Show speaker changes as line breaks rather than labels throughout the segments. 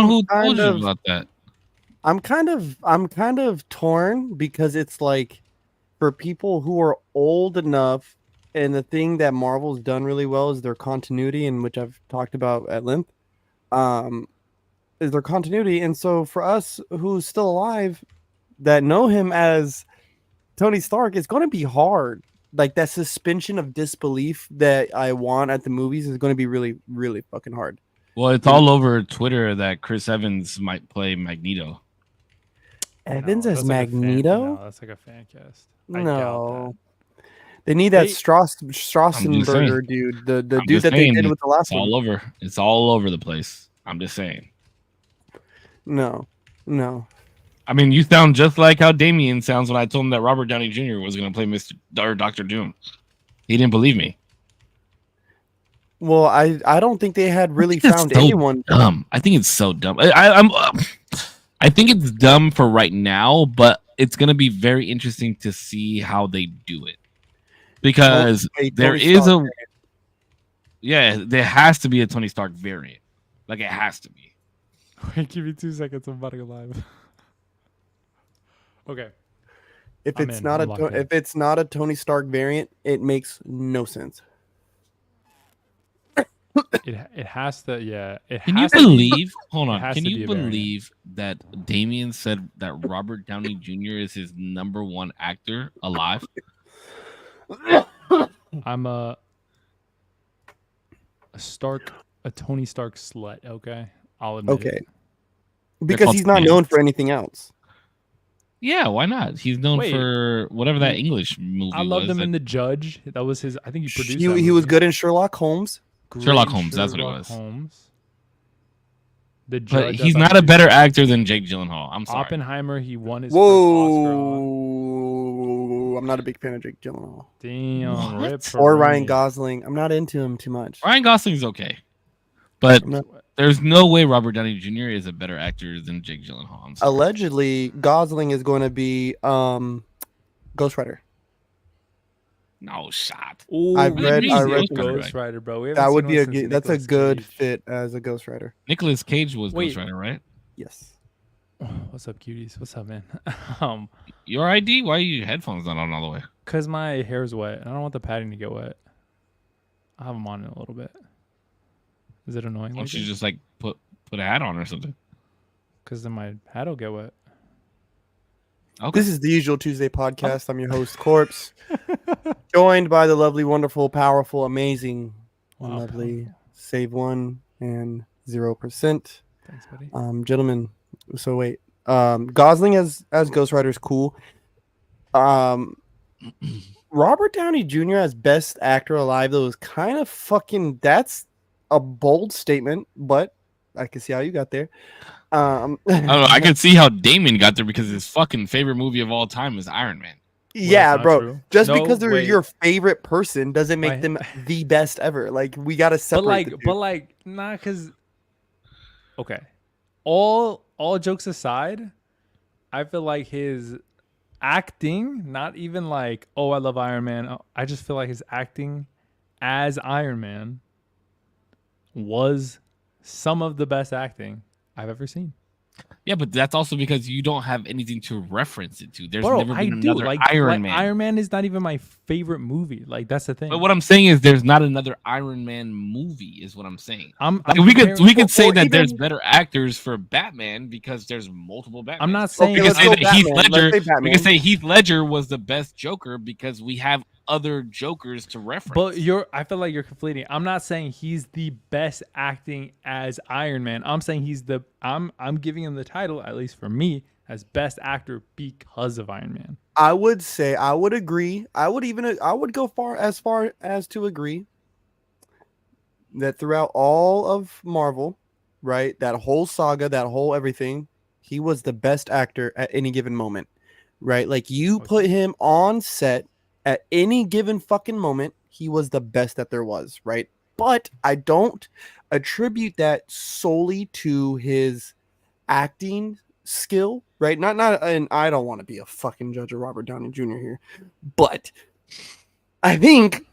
who told you about that.
I'm kind of torn because it's like for people who are old enough, and the thing that Marvel's done really well is their continuity, and which I've talked about at length. Um, is their continuity, and so for us who's still alive that know him as Tony Stark, it's going to be hard. Like that suspension of disbelief that I want at the movies is going to be really, really fucking hard.
Well, it's all over Twitter that Chris Evans might play Magneto.
Evans as
that's
Magneto?
No, that's like a fan cast. I doubt
No.
that.
They need that Strassenberger
saying.
dude, the
I'm
dude
just
that
saying,
they did with the last
it's all
one.
over. It's all over the place. I'm just saying.
No.
I mean, you sound just like how Damien sounds when I told him that Robert Downey Jr. was going to play Mr. or Dr. Doom. He didn't believe me.
Well, I don't think they had really found anyone.
Dumb. I think it's so dumb. I think it's dumb for right now, but it's going to be very interesting to see how they do it. Because there has to be a Tony Stark variant. Like, it has to be.
Wait, give me 2 seconds. I'm about to go live. Okay.
If it's not a Tony Stark variant, it makes no sense.
It has to, yeah.
Can you believe? Hold on. Can you believe that Damien said that Robert Downey Jr. is his number one actor alive?
I'm a Tony Stark slut. Okay, I'll admit it.
Because he's not known for anything else.
Yeah, why not? He's known for whatever that English movie was.
I loved him in The Judge. That was his. I think he produced.
He was good in Sherlock Holmes.
Sherlock Holmes, that's what it was.
The Judge,
but he's not a better actor than Jake Gyllenhaal. I'm sorry.
Oppenheimer, he won his first Oscar.
I'm not a big fan of Jake Gyllenhaal.
Damn.
Or Ryan Gosling. I'm not into him too much.
Ryan Gosling's okay. But there's no way Robert Downey Jr. is a better actor than Jake Gyllenhaal.
Allegedly, Gosling is going to be Ghost Rider.
No shot.
I read
Ghost Rider, bro.
That would be that's a good fit as a Ghost Rider.
Nicolas Cage was Ghost Rider, right?
Yes.
What's up, cuties? What's up, man?
Your ID? Why are your headphones not on all the way?
Cause my hair's wet, and I don't want the padding to get wet. I have them on in a little bit. Is it annoying?
Why don't you just like put a hat on or something?
Cause then my hat will get wet.
Okay. This is the Usual Tuesday podcast. I'm your host, Korpsx, joined by the lovely, wonderful, powerful, amazing, lovely Save One and 0%.
Thanks, buddy.
Gentlemen. So wait, Gosling as Ghost Rider is cool. Robert Downey Jr. as best actor alive though is kind of fucking. That's a bold statement, but I can see how you got there. I don't
know. I can see how Damien got there because his fucking favorite movie of all time is Iron Man.
Yeah, bro. True. Just because they're your favorite person doesn't make them the best ever. Like we gotta separate.
But nah, because okay, all jokes aside, I feel like his acting, not even like, oh, I love Iron Man. I just feel like his acting as Iron Man was some of the best acting I've ever seen.
Yeah, but that's also because you don't have anything to reference it to. There's never been another Iron Man.
Iron Man is not even my favorite movie. Like that's the thing.
But what I'm saying is, there's not another Iron Man movie. Is what I'm saying. We could say that there's better actors for Batman because there's multiple Batman.
I'm not saying
we can say that Heath Ledger. We can say Heath Ledger was the best Joker because we have other Jokers to reference.
But I feel like you're conflating. I'm not saying he's the best acting as Iron Man. I'm saying I'm giving him the title, at least for me, as best actor because of Iron Man.
I would say I would agree. I would go far as to agree that throughout all of Marvel, right, that whole saga, that whole everything, he was the best actor at any given moment, right? Like you put him on set at any given fucking moment, he was the best that there was, right? But I don't attribute that solely to his acting skill, right? Not, and I don't want to be a fucking judge of Robert Downey Jr. here, but I think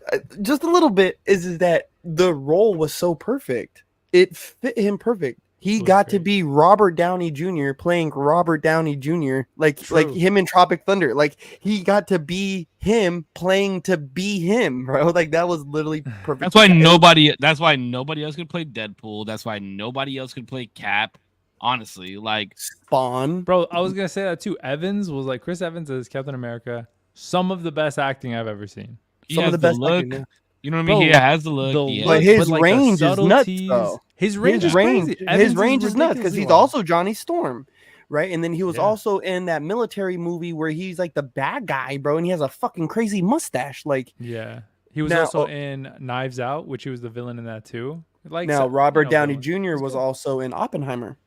just a little bit is that the role was so perfect. It fit him perfect. He
was
got to
great.
be Robert Downey Jr. playing Robert Downey Jr. like
True.
him in Tropic Thunder. Like he got to be him playing to be him, bro. Like that was literally perfect.
That's why nobody. That's why nobody else could play Deadpool. That's why nobody else could play Cap. Honestly, like
Spawn,
Bro, I was gonna say that too. Evans was like Chris Evans as Captain America. Some of the best acting I've ever seen.
he
some
has
of the best
look.
acting, yeah.
You know what I
Bro,
mean? He has the look.
the
he has-
But
look,
his
like, the
range is nuts,
subtleties-
though.
His range is crazy.
His
Evans
range is nuts because
ridiculously
he's
well.
also Johnny Storm, right? And then he was
Yeah.
also in that military movie where he's like the bad guy, bro, and he has a fucking crazy mustache. Like
Yeah. He was
Now-
also in Knives Out, which he was the villain in that too. Like
now,
so-
Robert
you know,
Downey
villain.
Jr.
It's
was
good.
also in Oppenheimer,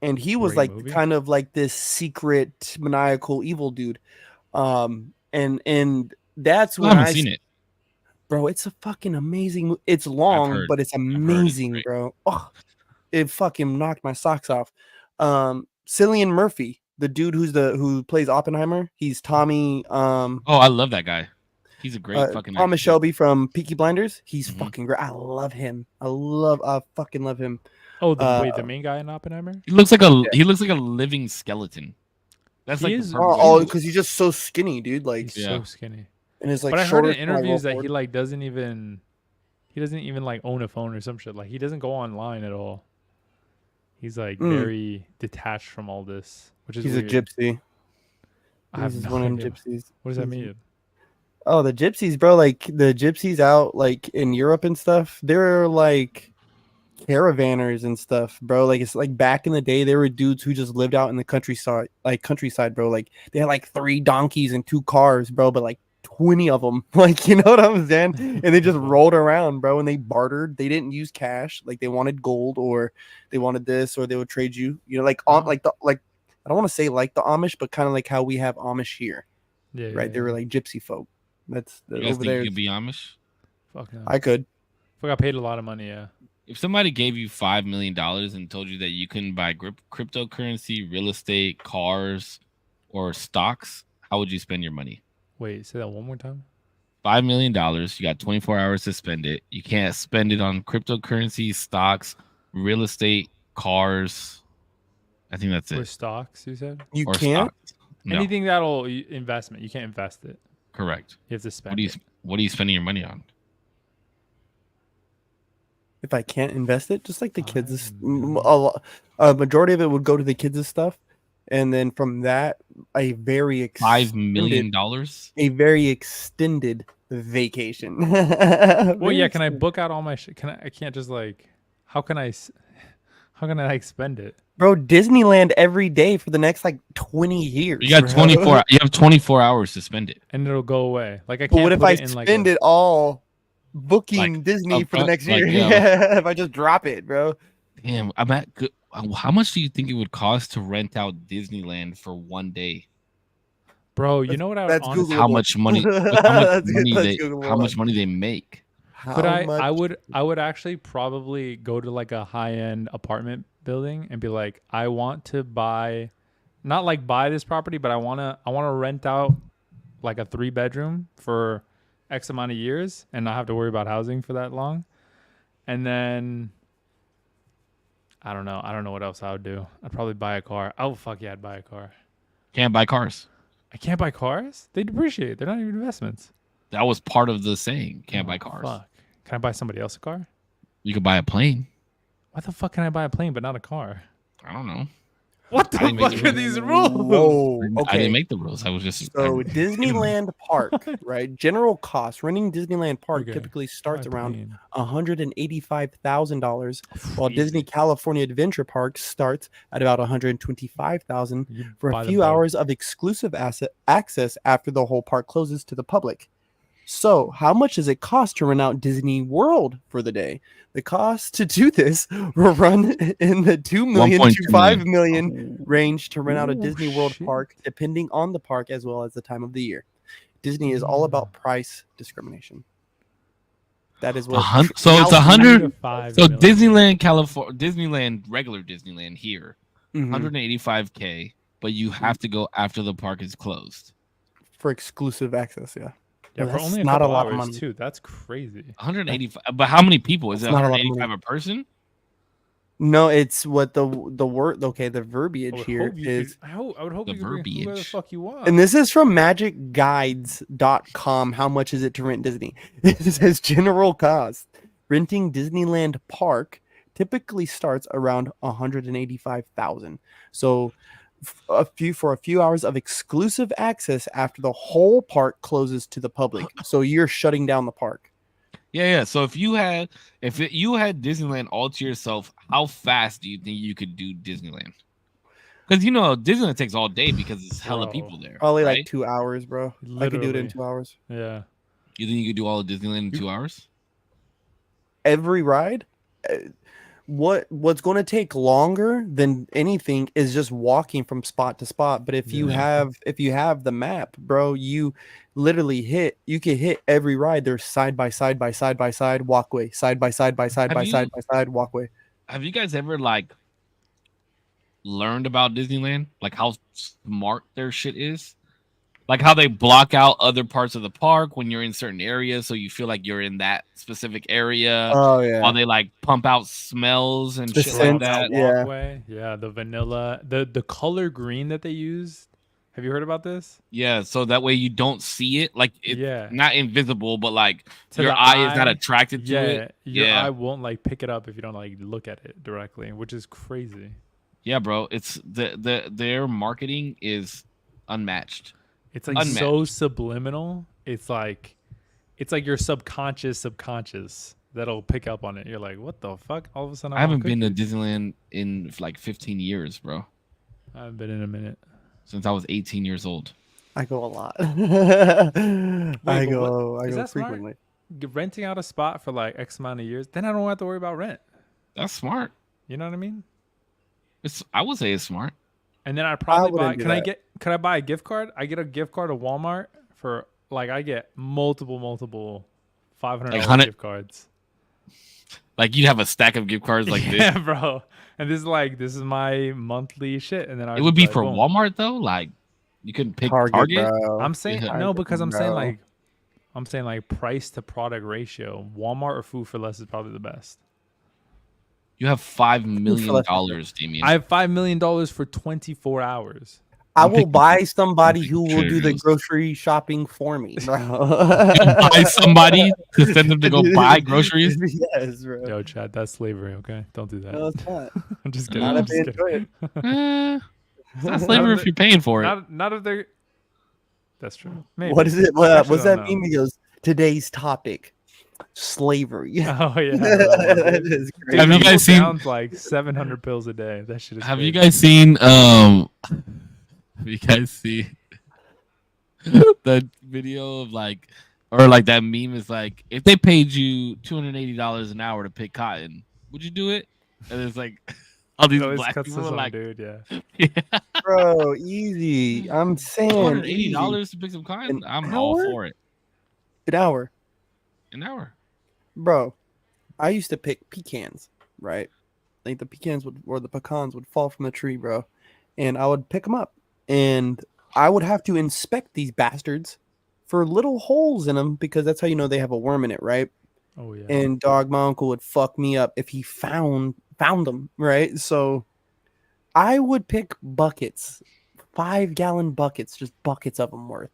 and he was
Great
like
movie.
kind of like this secret maniacal evil dude. And that's
I
when
haven't
I
seen it.
bro. It's a fucking amazing. It's long,
heard-
but it's
it's
amazing,
great.
bro. Oh, it fucking knocked my socks off. Cillian Murphy, the dude who plays Oppenheimer, he's Tommy.
Oh, I love that guy. He's a great fucking
Thomas
actor.
Shelby from Peaky Blinders. He's
Mhm.
fucking great. I love him. I fucking love him.
Oh, the main guy in Oppenheimer?
He looks like a living skeleton. That's
He
like
is-
the perfect way
Oh,
to-
because he's just so skinny, dude. Like,
He's
Yeah.
so skinny.
and his like.
But I heard in
shoulders kinda roll
interviews that he
forward.
like doesn't even like own a phone or some shit. Like he doesn't go online at all. He's like very detached from all this, which is
He's
weird.
a gypsy.
I have
He's
no
one of them
idea.
gypsies.
What does that
He's-
mean?
Oh, the gypsies, bro. Like the gypsies out like in Europe and stuff. They're like caravanners and stuff, bro. Like it's like back in the day, there were dudes who just lived out in the countryside, bro. Like they had like 3 donkeys and 2 cars, bro, but like 20 of them. Like, you know what I'm saying? And they just rolled around, bro, and they bartered. They didn't use cash. Like they wanted gold or they wanted this or they would trade you, like on like I don't want to say like the Amish, but kind of like how we have Amish here,
Yeah,
right?
yeah,
They were like gypsy folk. That's
You guys
over
think
there.
you could be Amish?
Fuck no.
I could.
I got paid a lot of money. Yeah.
If somebody gave you $5 million and told you that you couldn't buy cryptocurrency, real estate, cars, or stocks, how would you spend your money?
Wait, say that one more time.
$5 million. You got 24 hours to spend it. You can't spend it on cryptocurrency, stocks, real estate, cars. I think that's
Or
it.
stocks, you said?
You
Or
can't.
stocks. No,
Anything that'll investment. You can't invest it.
correct.
You have to spend
What are you
it.
What are you spending your money on?
If I can't invest it, just like the kids,
$5
a majority of it would go to the kids' stuff, and then from that, a very
$5 million.
a very extended vacation.
Well, yeah. Can I book out all my shit? I can't just like. How can I like spend it?
bro? Disneyland every day for the next like 20 years.
You got
bro.
24. You have 24 hours to spend it.
And it'll go away. Like I can't.
But what if
put
I
it in, like,
spend it all booking
Like,
Disney for the
upfront,
next
like,
year?
yeah.
If I just drop it, bro.
Damn, I'm at good. How much do you think it would cost to rent out Disneyland for one day?
Bro, you know what I would
that's
honestly.
How
Googleable.
much money? How much
That's
money
that's
they?
Googleable.
How much money they make?
But
How much-
I would actually probably go to like a high end apartment building and be like, I want to buy, not like buy this property, but I wanna rent out like a 3-bedroom for X amount of years and not have to worry about housing for that long. And then I don't know what else I would do. I'd probably buy a car. Oh fuck yeah, I'd buy a car.
Can't buy cars.
I can't buy cars? They depreciate. They're not even investments.
That was part of the saying. Can't buy
Oh,
cars.
Fuck. Can I buy somebody else a car?
You could buy a plane.
Why the fuck can I buy a plane but not a car?
I don't know.
What the
I didn't make
fuck
the
are these rules?
Whoa.
I
Okay.
didn't make the rules. I was just
So Disneyland Park, right? General cost renting Disneyland Park
Okay.
typically starts
Buy a
around
plane.
$185,000, while Disney California Adventure Park starts at about $125,000
You
for
buy
a
the
few
boat.
hours of exclusive access after the whole park closes to the public. So, how much does it cost to rent out Disney World for the day? The cost to do this will run in the $2 million
1.2
to $5 million range to rent out a
Oh,
Disney World
shit.
park, depending on the park as well as the time of the year. Disney is all about price discrimination. That is what.
so it's
California-
100. So Disneyland, California, Disneyland, regular Disneyland here,
Mhm.
185K, but you have to go after the park is closed.
For exclusive access, yeah.
Yeah,
Well,
for
that's
only a
not a
couple
lot of
hours
money.
too. That's crazy.
185. But how many people? Is it
That's not a lot of
185 a person?
No, it's what the word. Okay, the verbiage here is,
I would hope
The
you could bring whoever the
verbiage.
fuck you want.
and this is from magicguides.com. How much is it to rent Disney? It says general cost. Renting Disneyland Park typically starts around 185,000. So for a few hours of exclusive access after the whole park closes to the public. So you're shutting down the park.
Yeah. So if you had Disneyland all to yourself, how fast do you think you could do Disneyland? Because Disneyland takes all day because it's hella
Bro.
people there.
Probably
right?
like 2 hours, bro. I could do it in
Literally.
2 hours.
Yeah.
You think you could do all of Disneyland in 2 hours?
Every ride, what's going to take longer than anything is just walking from spot to spot. But if you have the map, bro, you literally can hit every ride. There's side by side walkway, side by side walkway.
Have you guys ever like learned about Disneyland? Like how smart their shit is? Like how they block out other parts of the park when you're in certain areas, so you feel like you're in that specific area.
Oh yeah.
While they like pump out smells and
The
shit
scent,
like that.
yeah.
Walkway. Yeah, the vanilla, the color green that they used. Have you heard about this?
Yeah, so that way you don't see it. Like it's not invisible, but like
To
your
the
eye is not attracted to
yeah,
it.
your
Yeah.
eye won't like pick it up if you don't like look at it directly, which is crazy.
Yeah, bro. It's their marketing is unmatched.
It's like so subliminal. It's like your subconscious that'll pick up on it. You're like, what the fuck? All of a sudden,
I haven't been to Disneyland in like 15 years, bro.
I haven't been in a minute.
Since I was 18 years old.
I go a lot.
Wait,
I
but
go
is that
frequently.
Smart? Renting out a spot for like X amount of years, then I don't have to worry about rent.
That's smart.
You know what I mean?
I would say it's smart.
And then I'd probably buy.
wouldn't do that.
Could I buy a gift card? I get a gift card to Walmart for like I get multiple $500 gift cards.
Like you'd have a stack of gift cards like this.
Yeah, bro. And this is my monthly shit. And then
it would be
like,
for
boom.
Walmart though. Like you couldn't pick Target.
Bro.
I'm saying
Yeah.
no because I'm saying
Bro.
like price to product ratio. Walmart or food for less is probably the best.
You have $5 million, Damien.
I have $5 million for 24 hours.
I will buy somebody who will do the grocery shopping for me, bro.
Buy somebody to send them to go buy groceries.
Yes, bro.
Yo, Chad, that's slavery. Okay, don't do that.
No, it's not.
I'm just kidding.
Not
I'm
if they
just kidding.
enjoy it.
It's not slavery if you're paying for it.
Not if they're. That's true. Maybe.
What is it?
Actually,
What's that
don't know.
meme? He goes, today's topic, slavery.
Oh yeah.
That is
Dude,
crazy.
Have you
that
guys
fool
seen-
downs like 700 pills a day? That shit is.
Have you
crazy.
guys seen have you guys seen that video of like or like that meme is like if they paid you $280 an hour to pick cotton, would you do it? And it's like all these
Always
black
cuts
people
to
are
some
like
dude, yeah.
yeah,
Bro, easy. I'm saying easy.
$280 to pick some cotton.
An
I'm all
hour?
for it.
An hour.
An hour.
Bro, I used to pick pecans, right? Like the pecans or the pecans would fall from the tree, bro. And I would pick them up. And I would have to inspect these bastards for little holes in them because that's how you know they have a worm in it, right?
Oh yeah.
And dog, my uncle would fuck me up if he found them, right? So I would pick buckets, 5-gallon buckets, just buckets of them worth,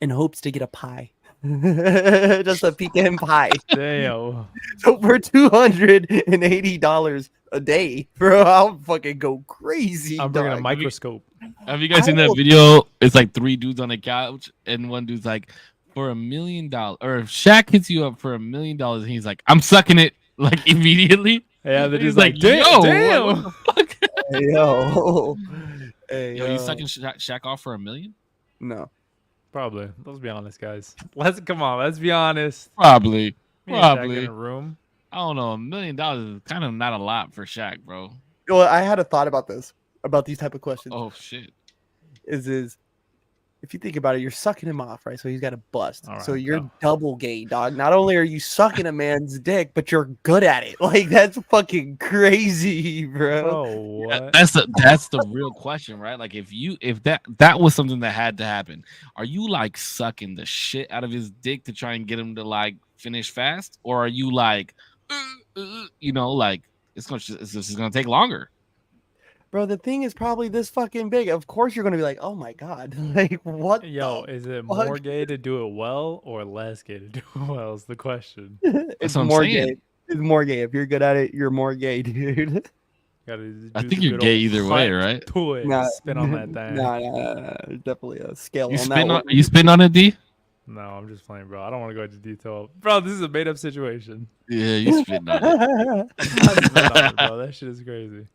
in hopes to get a pie. Just a pecan pie.
Damn.
So for $280 a day, bro, I'll fucking go crazy.
I'm bringing a
dog.
microscope.
Have you guys
I
seen that
will-
video? It's like 3 dudes on a couch, and one dude's like, for $1 million, or if Shaq hits you up for $1 million, and he's like, I'm sucking it like immediately.
Yeah, the
He's
dude's like, damn,
yo, what
damn.
the fuck?
Hey, yo. Hey,
Yo, you sucking Shaq off for $1 million?
No.
Probably. Let's be honest, guys. Let's be honest.
Probably.
Me and Shaq
Probably.
in a room.
I don't know. $1 million is kind of not a lot for Shaq, bro.
Well, I had a thought about this, about these type of questions.
Oh shit.
Is if you think about it, you're sucking him off, right? So he's got a bust.
All
So
right,
you're
go.
double gay, dog. Not only are you sucking a man's dick, but you're good at it. Like that's fucking crazy, bro.
Bro, what?
That's the real question, right? Like if that was something that had to happen, are you like sucking the shit out of his dick to try and get him to like finish fast, or are you like, like it's just gonna take longer.
Bro, the thing is probably this fucking big. Of course you're gonna be like, oh my god, like what?
Yo,
the
is it
fuck?
more gay to do it well or less gay to do it well? Is the question.
It's
what I'm
more
saying.
gay. It's more gay. If you're good at it, you're more gay, dude.
Gotta
I
do
think
the
you're
good
gay
old
either way,
hut
right?
to it.
Nah,
Spin on that thing.
Nah. There's definitely a scale
You
on
spin
that
on
one.
you spin on it, D?
No, I'm just playing, bro. I don't want to go into detail. Bro, this is a made up situation.
Yeah, you spin on it.
I'm not spitting on it, bro. That shit is crazy.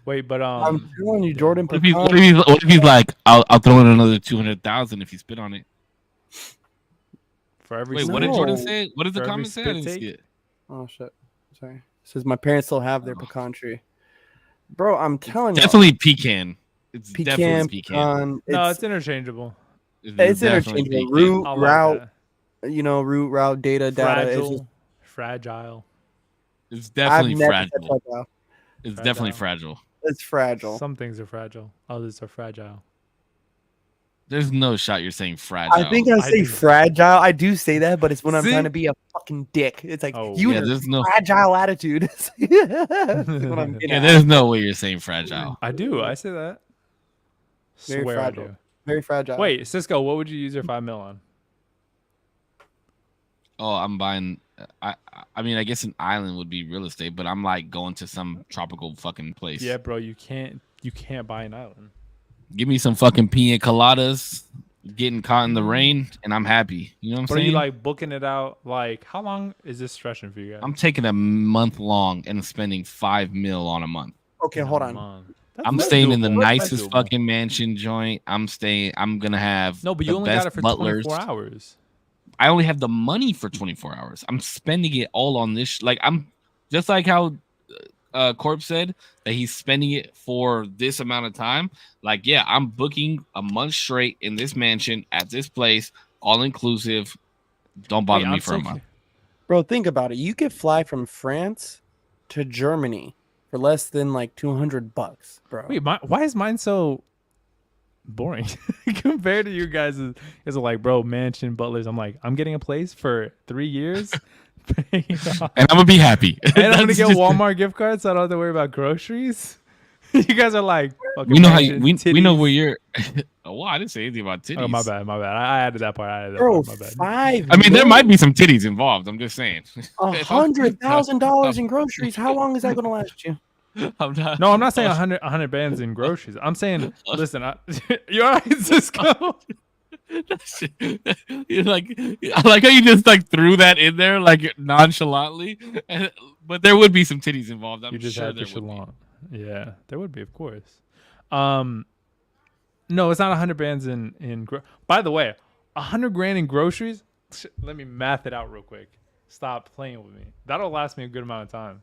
Wait, but
I'm telling you, Jordan
What if
Pecan.
he's like, I'll throw in another 200,000 if you spit on it.
for every
Wait,
spit,
what did Jordan
No.
say? What did the
For every
comment say? I
spit
didn't
take?
see it.
Oh shit. Sorry. It says my parents still have their
Oh.
pecan tree. Bro, I'm telling you.
Definitely pecan. It's
Pecan,
definitely pecan.
pecan.
no,
It's
it's interchangeable.
it's
definitely
interchangeable.
pecan.
Root,
I like
route,
that.
root, route, data. It's
Fragile,
just,
fragile.
It's
I've
definitely
never said
fragile.
fragile.
It's definitely fragile.
It's fragile.
Some things are fragile. Others are fragile.
There's no shot you're saying fragile.
I think I
I
say
do.
fragile. I do say that, but it's when I'm
See?
trying to be a fucking dick. It's like
Oh,
you
yeah,
have
there's no
fragile attitude. That's what I'm getting
yeah,
at.
there's no way you're saying fragile.
I do. I say that.
Very
Swear
fragile.
I do.
Very fragile.
Wait, Cisco, what would you use your 5 mil on?
Oh, I'm buying. I mean, I guess an island would be real estate, but I'm like going to some tropical fucking place.
Yeah, bro, you can't buy an island.
Give me some fucking pina coladas, getting caught in the rain, and I'm happy. You know what I'm
But are
saying?
you like booking it out? Like, how long is this stretching for you guys?
I'm taking a month long and spending 5 mil on a month.
Okay,
In a
hold on.
month.
I'm
That's
staying in the
doable. That's
nicest
doable.
fucking mansion joint. I'm gonna have
No, but
the
you only
best
got it for
butlers.
24 hours.
I only have the money for 24 hours. I'm spending it all on this. Like I'm just like how Korpsx said that he's spending it for this amount of time. Like, yeah, I'm booking a month straight in this mansion at this place, all inclusive. Don't bother me
I'm
for
so
a month.
Bro, think about it. You could fly from France to Germany for less than like $200, bro.
Wait, why is mine so boring compared to you guys? Is like, bro, mansion, butlers. I'm like, I'm getting a place for 3 years.
And I'm gonna be happy.
And I'm gonna
That's
get
just-
Walmart gift cards, so I don't have to worry about groceries. You guys are like, fucking
We know how
mansion,
we know
titties.
where you're. Oh, wow, I didn't say anything about titties.
Oh, my bad. I added that part.
Bro,
My bad.
5
I mean, there might be some titties involved. I'm just saying.
$100,000 in groceries. How long is that going to last you?
I'm not.
No, I'm not saying 100 bands in groceries. I'm saying, listen, you're all right, Cisco.
You're like, I like how you just like threw that in there like nonchalantly, but there would be some titties involved. I'm
You just
sure
had
there
to
would be.
chalant. Yeah, there would be, of course. No, it's not 100 bands in. By the way, 100 grand in groceries. Let me math it out real quick. Stop playing with me. That'll last me a good amount of time.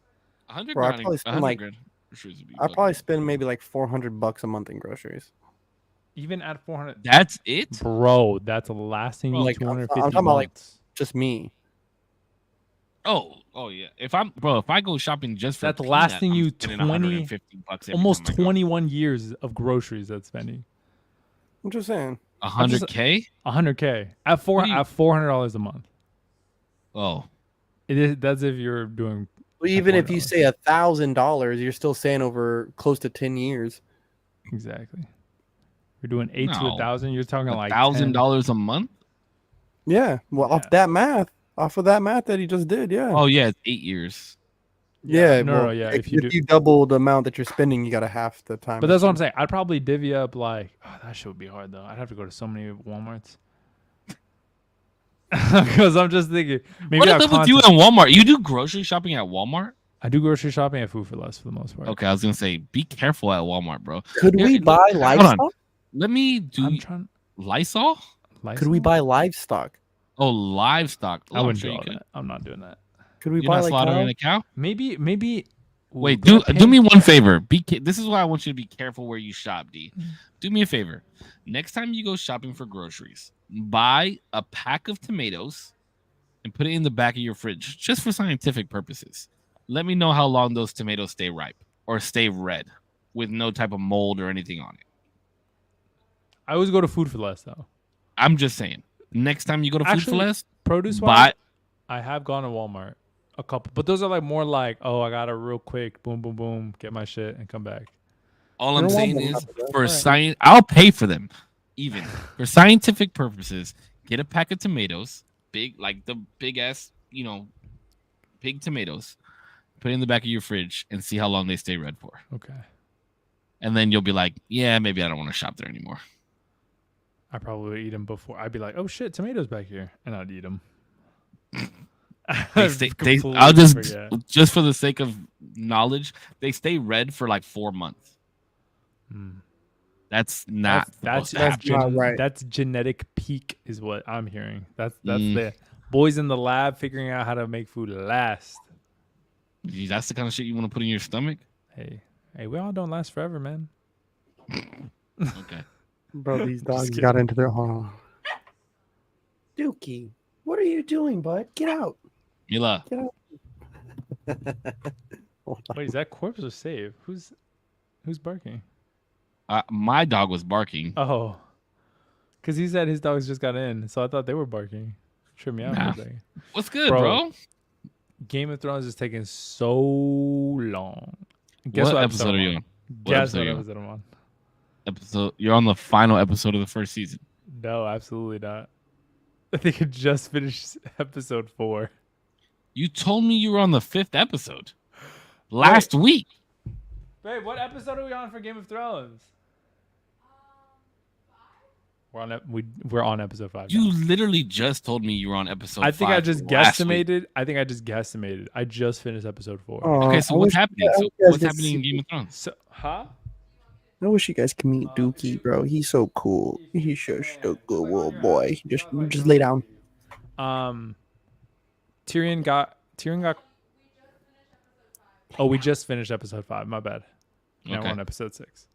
100
Bro, I
grand.
probably spend
100
like-
grand. Groceries would be
I
fucking-
probably spend maybe like $400 a month in groceries.
Even at 400,
That's it.
bro, that's lasting
Bro,
you
like, I'm
250
talking about, like,
months.
Just me.
Oh yeah. If I go shopping just for
That's
peanut,
lasting
I'm
you
spending
20
$150 every
Almost
time I go.
21 years of groceries that's spending.
I'm just saying.
100K.
100K at
What do you-
$400 a month.
Oh,
That's if you're doing.
Well, even if you
$400.
say $1,000, you're still saying over close to 10 years.
Exactly. You're doing 8 to
No.
1,000. You're talking like
$1,000 a month.
Yeah. Well,
Yeah.
off of that math that he just did. Yeah.
Oh yeah, it's 8 years.
yeah.
No,
well,
no, yeah.
If,
If you do,
double the amount that you're spending, you got to half the time.
but that's what I'm saying. I'd probably divvy up like, that shit would be hard though. I'd have to go to so many WalMarts. Because I'm just thinking, maybe
What
I'll
is up with you
contact-
and Walmart? You do grocery shopping at Walmart?
I do grocery shopping at Food for Less for the most part.
Okay, I was gonna say, be careful at Walmart, bro.
Could
Here,
we
look,
buy
hold on.
livestock?
Let me do
I'm trying.
Lysol.
Could we buy livestock?
Oh, livestock. Oh,
I
I'm
wouldn't
sure
do
you
all
could.
that. I'm not doing that.
Could we
You're
buy
not
like
slaughtering
cow?
a cow.
Maybe.
Wait,
do I
do
pay-
me one favor. This is why I want you to be careful where you shop, D. Do me a favor. Next time you go shopping for groceries, buy a pack of tomatoes and put it in the back of your fridge, just for scientific purposes. Let me know how long those tomatoes stay ripe or stay red with no type of mold or anything on it.
I always go to Food for Less though.
I'm just saying. Next time you go to Food for
Actually,
Less,
Produce
buy.
wise, I have gone to Walmart a couple, but those are like more like, oh, I gotta real quick, boom, boom, boom, get my shit and come back.
All
You
I'm
don't want
saying
them
is,
happen, bro.
for
Alright.
science, I'll pay for them. Even for scientific purposes, get a pack of tomatoes, big, like the big ass, big tomatoes. Put it in the back of your fridge and see how long they stay red for.
Okay.
And then you'll be like, yeah, maybe I don't want to shop there anymore.
I probably would eat them before. I'd be like, oh shit, tomatoes back here, and I'd eat them.
I'll just for the sake of knowledge, they stay red for like 4 months. That's not
that's
not right.
That's genetic peak is what I'm hearing. That's the boys in the lab figuring out how to make food last.
That's the kind of shit you want to put in your stomach.
Hey, we all don't last forever, man.
Okay.
Bro, these dogs got into their home. Dookie, what are you doing, bud? Get out.
Mila.
Get out.
Wait, is that Korpsx or Save? Who's barking?
My dog was barking.
Oh, because he said his dogs just got in, so I thought they were barking. Tripped me out for a second.
What's good, bro?
Game of Thrones is taking so long.
Guess what episode are you on?
Guess what episode I'm on?
You're on the final episode of the first season.
No, absolutely not. I think I just finished episode 4.
You told me you were on the 5th episode last week.
Babe, what episode are we on for Game of Thrones? We're on episode 5.
You
now.
literally just told me you were on episode 5.
I think I just guesstimated. I just finished episode 4.
Okay, so what's happening? What's happening in Game of Thrones?
I wish you guys could meet Dookie, bro. He's so cool. He's just a good little boy. Just lay down.
Tyrion got. Oh, we just finished episode 5. My bad. Now we're on episode 6.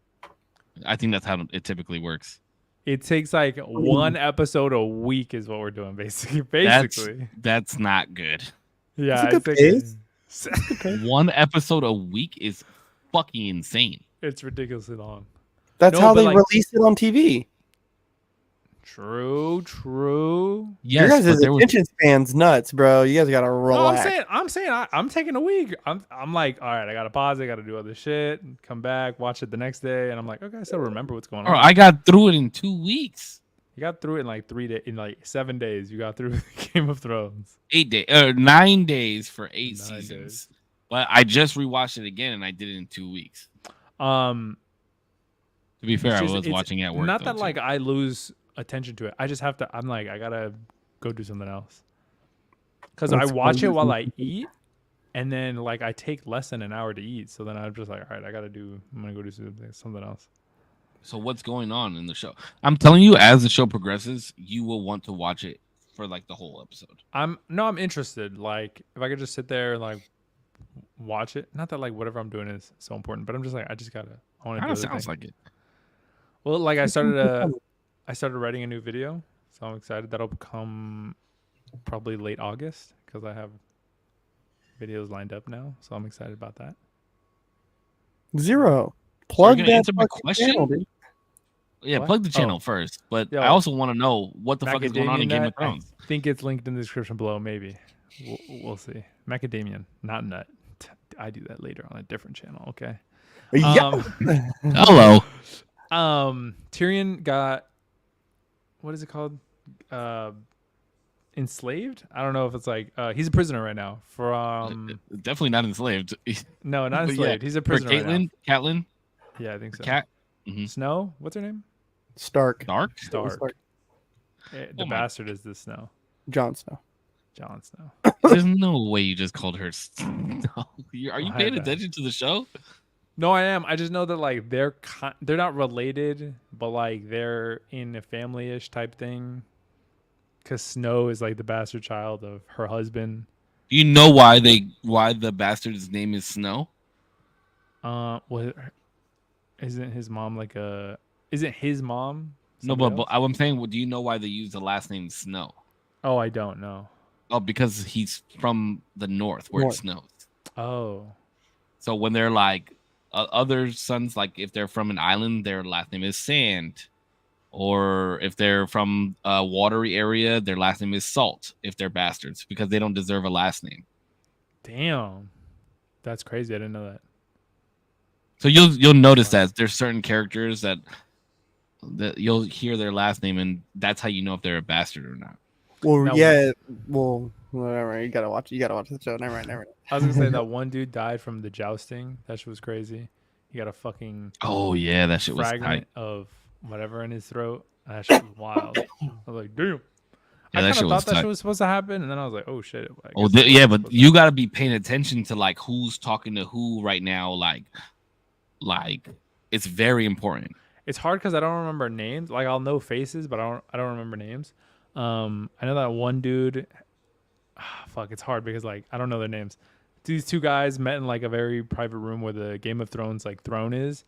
I think that's how it typically works.
It takes like one episode a week is what we're doing, basically.
That's not good.
Yeah,
one episode a week is fucking insane.
It's ridiculously long.
That's how they released it on TV.
True.
Yes, your guys' attention span's nuts, bro. You guys gotta relax.
No, I'm saying I'm taking a week. I'm like, all right, I gotta pause it, gotta do other shit, come back, watch it the next day, and I'm like, okay, I still remember what's going on.
I got through it in 2 weeks.
You got through it in like 3 days, in like 7 days. You got through Game of Thrones.
9 days for 8 seasons.
Days.
But I just rewatched it again, and I did it in 2 weeks. To be fair, I was watching it at work.
Not that like I lose attention to it. I just have to. I'm like, I gotta go do something else. Because I watch it while I eat, and then like I take less than an hour to eat. So then I'm just like, all right, I'm gonna go do something else.
So what's going on in the show? I'm telling you, as the show progresses, you will want to watch it for like the whole episode.
I'm interested. Like if I could just sit there and like watch it. Not that like whatever I'm doing is so important, but I'm just like, I want to do it.
Sounds like it.
Well, like I started writing a new video, so I'm excited. That'll come probably late August because I have videos lined up now, so I'm excited about that.
Zero. Plug that
answer my question.
Channel, dude.
Yeah, plug the channel first, but I also want to know what the fuck is going on in Game of Thrones.
I think it's linked in the description below. Maybe we'll see. Macadamian, not nut. I do that later on a different channel. Okay.
Hello.
Tyrion got, what is it called? Enslaved? I don't know if it's like he's a prisoner right now from
definitely not enslaved.
No, not enslaved. He's a prisoner.
For Catelyn?
Catelyn? Yeah, I think so.
Cat?
Snow? What's her name?
Stark.
The bastard is the Snow.
Jon Snow.
There's no way you just called her Snow. Are you paying attention to the show?
No, I am. I just know that like they're not related, but like they're in a family-ish type thing. Because Snow is like the bastard child of her husband.
Do you know why the bastard's name is Snow?
Isn't his mom like a? Isn't his mom?
No, but I'm saying, do you know why they use the last name Snow?
Oh, I don't know.
Oh, because he's from the north where it snows.
Oh.
So when they're like other sons, like if they're from an island, their last name is Sand. Or if they're from a watery area, their last name is Salt, if they're bastards, because they don't deserve a last name.
Damn, that's crazy. I didn't know that.
So you'll notice that there's certain characters that you'll hear their last name, and that's how you know if they're a bastard or not.
Well,
Now-
yeah. Well, whatever. You gotta watch. You gotta watch the show. Never mind. Never mind.
I was gonna say that one dude died from the jousting. That shit was crazy. He got a fucking
Oh yeah, that shit was
fragment
tight.
of whatever in his throat. That shit was wild. I was like, damn.
Yeah,
I
that
kind
shit
of
was
thought that
tight.
shit was supposed to happen, and then I was like, oh shit. I
Oh
guess
yeah,
it
but
was supposed
you got to be paying attention to like who's talking to who right now. Like it's very important.
It's hard because I don't remember names. Like I'll know faces, but I don't remember names. I know that one dude. Fuck, it's hard because like I don't know their names. These two guys met in like a very private room where the Game of Thrones like throne is,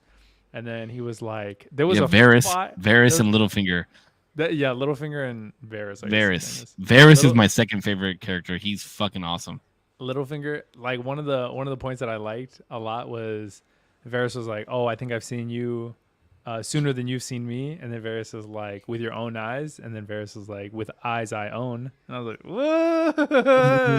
and then he was like, there was
Yeah,
a
Varys and Littlefinger.
Yeah, Littlefinger and Varys. I guess his name
Varys is
Little-
my second favorite character. He's fucking awesome.
Littlefinger. Like one of the points that I liked a lot was Varys was like, "Oh, I think I've seen you sooner than you've seen me," and then Varys was like, "With your own eyes," and then Varys was like, "With eyes I own," and I was like, "What?"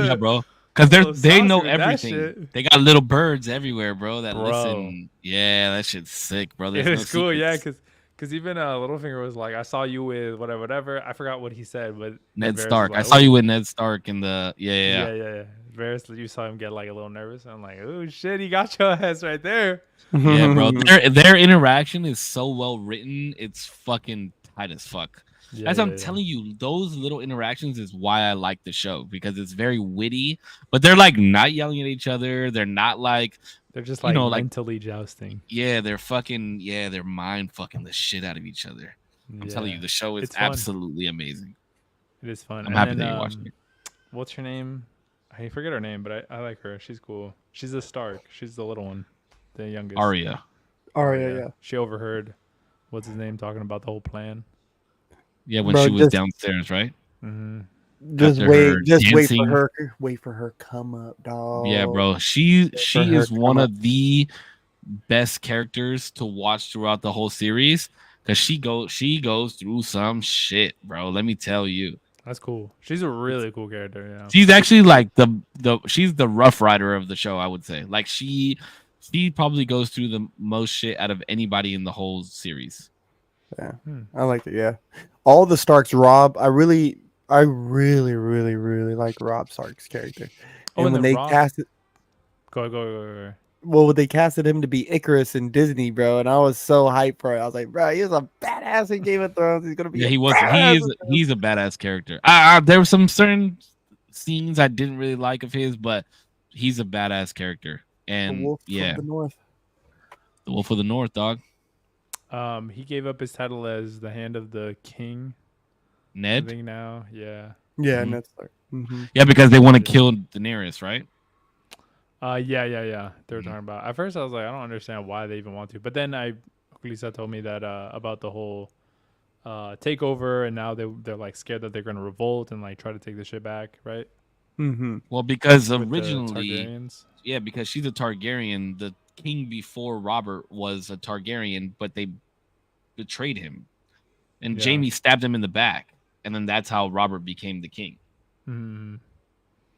Yeah, bro. Because
So
they know
saucy with that
everything.
shit.
They got little birds everywhere, bro. That
Bro.
listen. Yeah, that shit's sick, bro. There's
It
no
was cool, yeah,
secrets.
because even Littlefinger was like, "I saw you with whatever." I forgot what he said, but
Ned
Varys was
Stark. I
like,
saw
"Ooh."
you with Ned Stark in the yeah.
Varys, you saw him get like a little nervous. I'm like, "Oh shit, he got your ass right there."
Yeah, bro. Their interaction is so well written. It's fucking tight as fuck.
Yeah,
As I'm telling you, those little interactions is why I like the show because it's very witty, but they're like not yelling at each other. They're not like
they're just
you
like
know, like-
mentally jousting.
they're mind fucking the shit out of each other. I'm telling you, the show is
It's fun.
absolutely amazing.
It is fun.
I'm
And
happy
then,
that you're watching it.
What's her name? I forget her name, but I like her. She's cool. She's a Stark. She's the little one, the youngest.
Arya.
Arya, yeah.
She overheard what's his name talking about the whole plan.
Yeah, when
Bro,
she was
just-
downstairs, right?
Mm-hmm.
Just
After
wait.
her
Just wait
dancing.
for her. Wait for her come up, dog.
Yeah, bro. She
for her
is
to
one
come up.
of the best characters to watch throughout the whole series because she goes through some shit, bro. Let me tell you.
That's cool. She's a really cool character. Yeah.
She's actually like she's the rough rider of the show, I would say. Like she probably goes through the most shit out of anybody in the whole series.
Yeah, I like it. Yeah, all the Starks. Rob, I really like Rob Stark's character.
Oh,
And
and
when
then
they
Rob-
casted,
Go.
well, when they casted him to be Icarus in Disney, bro, and I was so hyped for it. I was like, bro, he was a badass in Game of Thrones. He's gonna be.
Yeah,
a
he was.
badass in
He's a badass character. There were some certain scenes I didn't really like of his, but he's a badass character.
the
And
Wolf
yeah,
of the North.
the Wolf of the North, dog.
He gave up his title as the Hand of the King. I
Ned.
think now, yeah.
Yeah,
Mhm.
Ned Stark. Mm-hmm.
Yeah, because they want to kill Daenerys, right?
Yeah. They were
Mhm.
talking about. At first, I was like, I don't understand why they even want to. But then Lisa told me that about the whole takeover, and now they're like scared that they're gonna revolt and like try to take the shit back, right?
Mm-hmm.
Well, because
With the
originally,
Targaryens.
yeah, because she's a Targaryen. The king before Robert was a Targaryen, but they betrayed him, and
Yeah.
Jaime stabbed him in the back, and then that's how Robert became the king.
Mhm.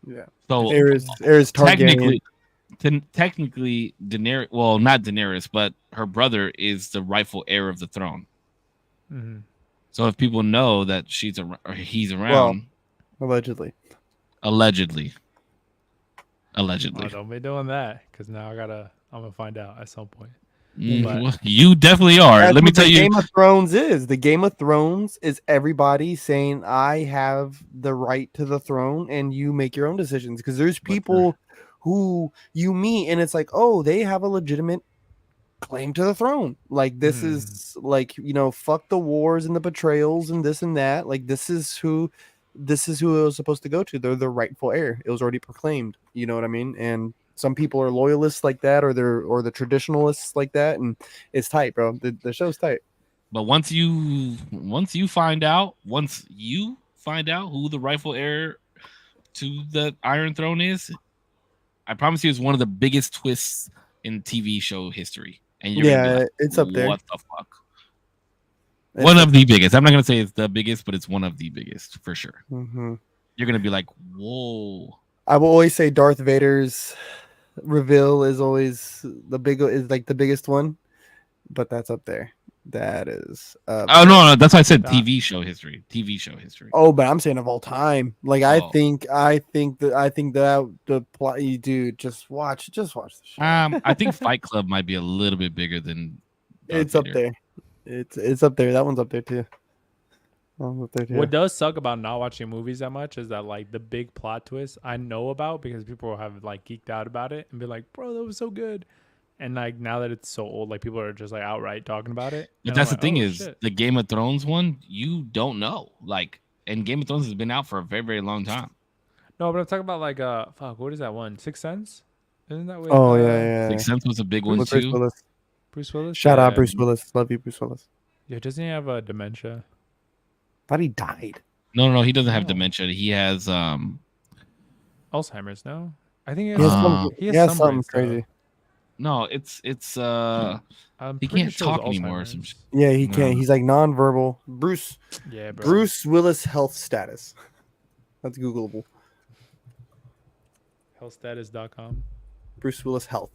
Yeah.
So
Aerys Targaryen.
technically, Daenerys. Well, not Daenerys, but her brother is the rightful heir of the throne.
Mhm.
So if people know that he's around,
Allegedly.
allegedly,
Oh, don't be doing that, because now I'm gonna find out at some point. but-
well, you definitely are.
That's
Let me
what
tell
the
you.
Game of Thrones is. The Game of Thrones is everybody saying, I have the right to the throne, and you make your own decisions. Because there's people who you meet, and it's like, oh, they have a legitimate claim to the throne. Like, this is like, fuck the wars and the betrayals and this and that. Like, this is who it was supposed to go to. They're the rightful heir. It was already proclaimed. You know what I mean? And some people are loyalists like that, or the traditionalists like that, and it's tight, bro. The show's tight.
But once you find out who the rightful heir to the Iron Throne is, I promise you, it's one of the biggest twists in TV show history. And you're gonna be like,
It's up there.
What the fuck? One of the biggest. I'm not gonna say it's the biggest, but it's one of the biggest for sure.
Mm-hmm.
You're gonna be like, whoa.
I will always say Darth Vader's reveal is always the biggest one, but that's up there. That is.
Oh no, that's why I said TV show history. TV show history.
Oh, but I'm saying of all time. Like I
Oh.
think that the plot. You dude, just watch the show.
I think Fight Club might be a little bit bigger than. Darth
It's up
Vader.
there. It's up there. That one's up there too.
What does suck about not watching movies that much is that like the big plot twist I know about because people have like geeked out about it and be like, bro, that was so good. And like now that it's so old, like people are just like outright talking about it.
But
And
that's
I'm
the thing
like, oh,
is
shit.
the Game of Thrones one, you don't know. Like, and Game of Thrones has been out for a very, very long time.
No, but I'm talking about like fuck, what is that one? Sixth Sense? Isn't that with
Oh yeah.
Sixth Sense was a big one
With Bruce
too.
Willis.
Bruce Willis?
Shout out
Yeah.
Bruce Willis. Love you, Bruce Willis.
Yeah, doesn't he have dementia?
Thought he died.
No, he doesn't have
No.
dementia. He has
Alzheimer's, no? I think
He has
he has
something
some brain stuff.
crazy.
no, it's
I'm
he
pretty
can't
sure it was
talk anymore or some
Alzheimer's.
Yeah, he
No.
can't. He's like nonverbal. Bruce
Yeah, bro.
Bruce Willis health status. That's Googleable.
Healthstatus.com.
Bruce Willis health.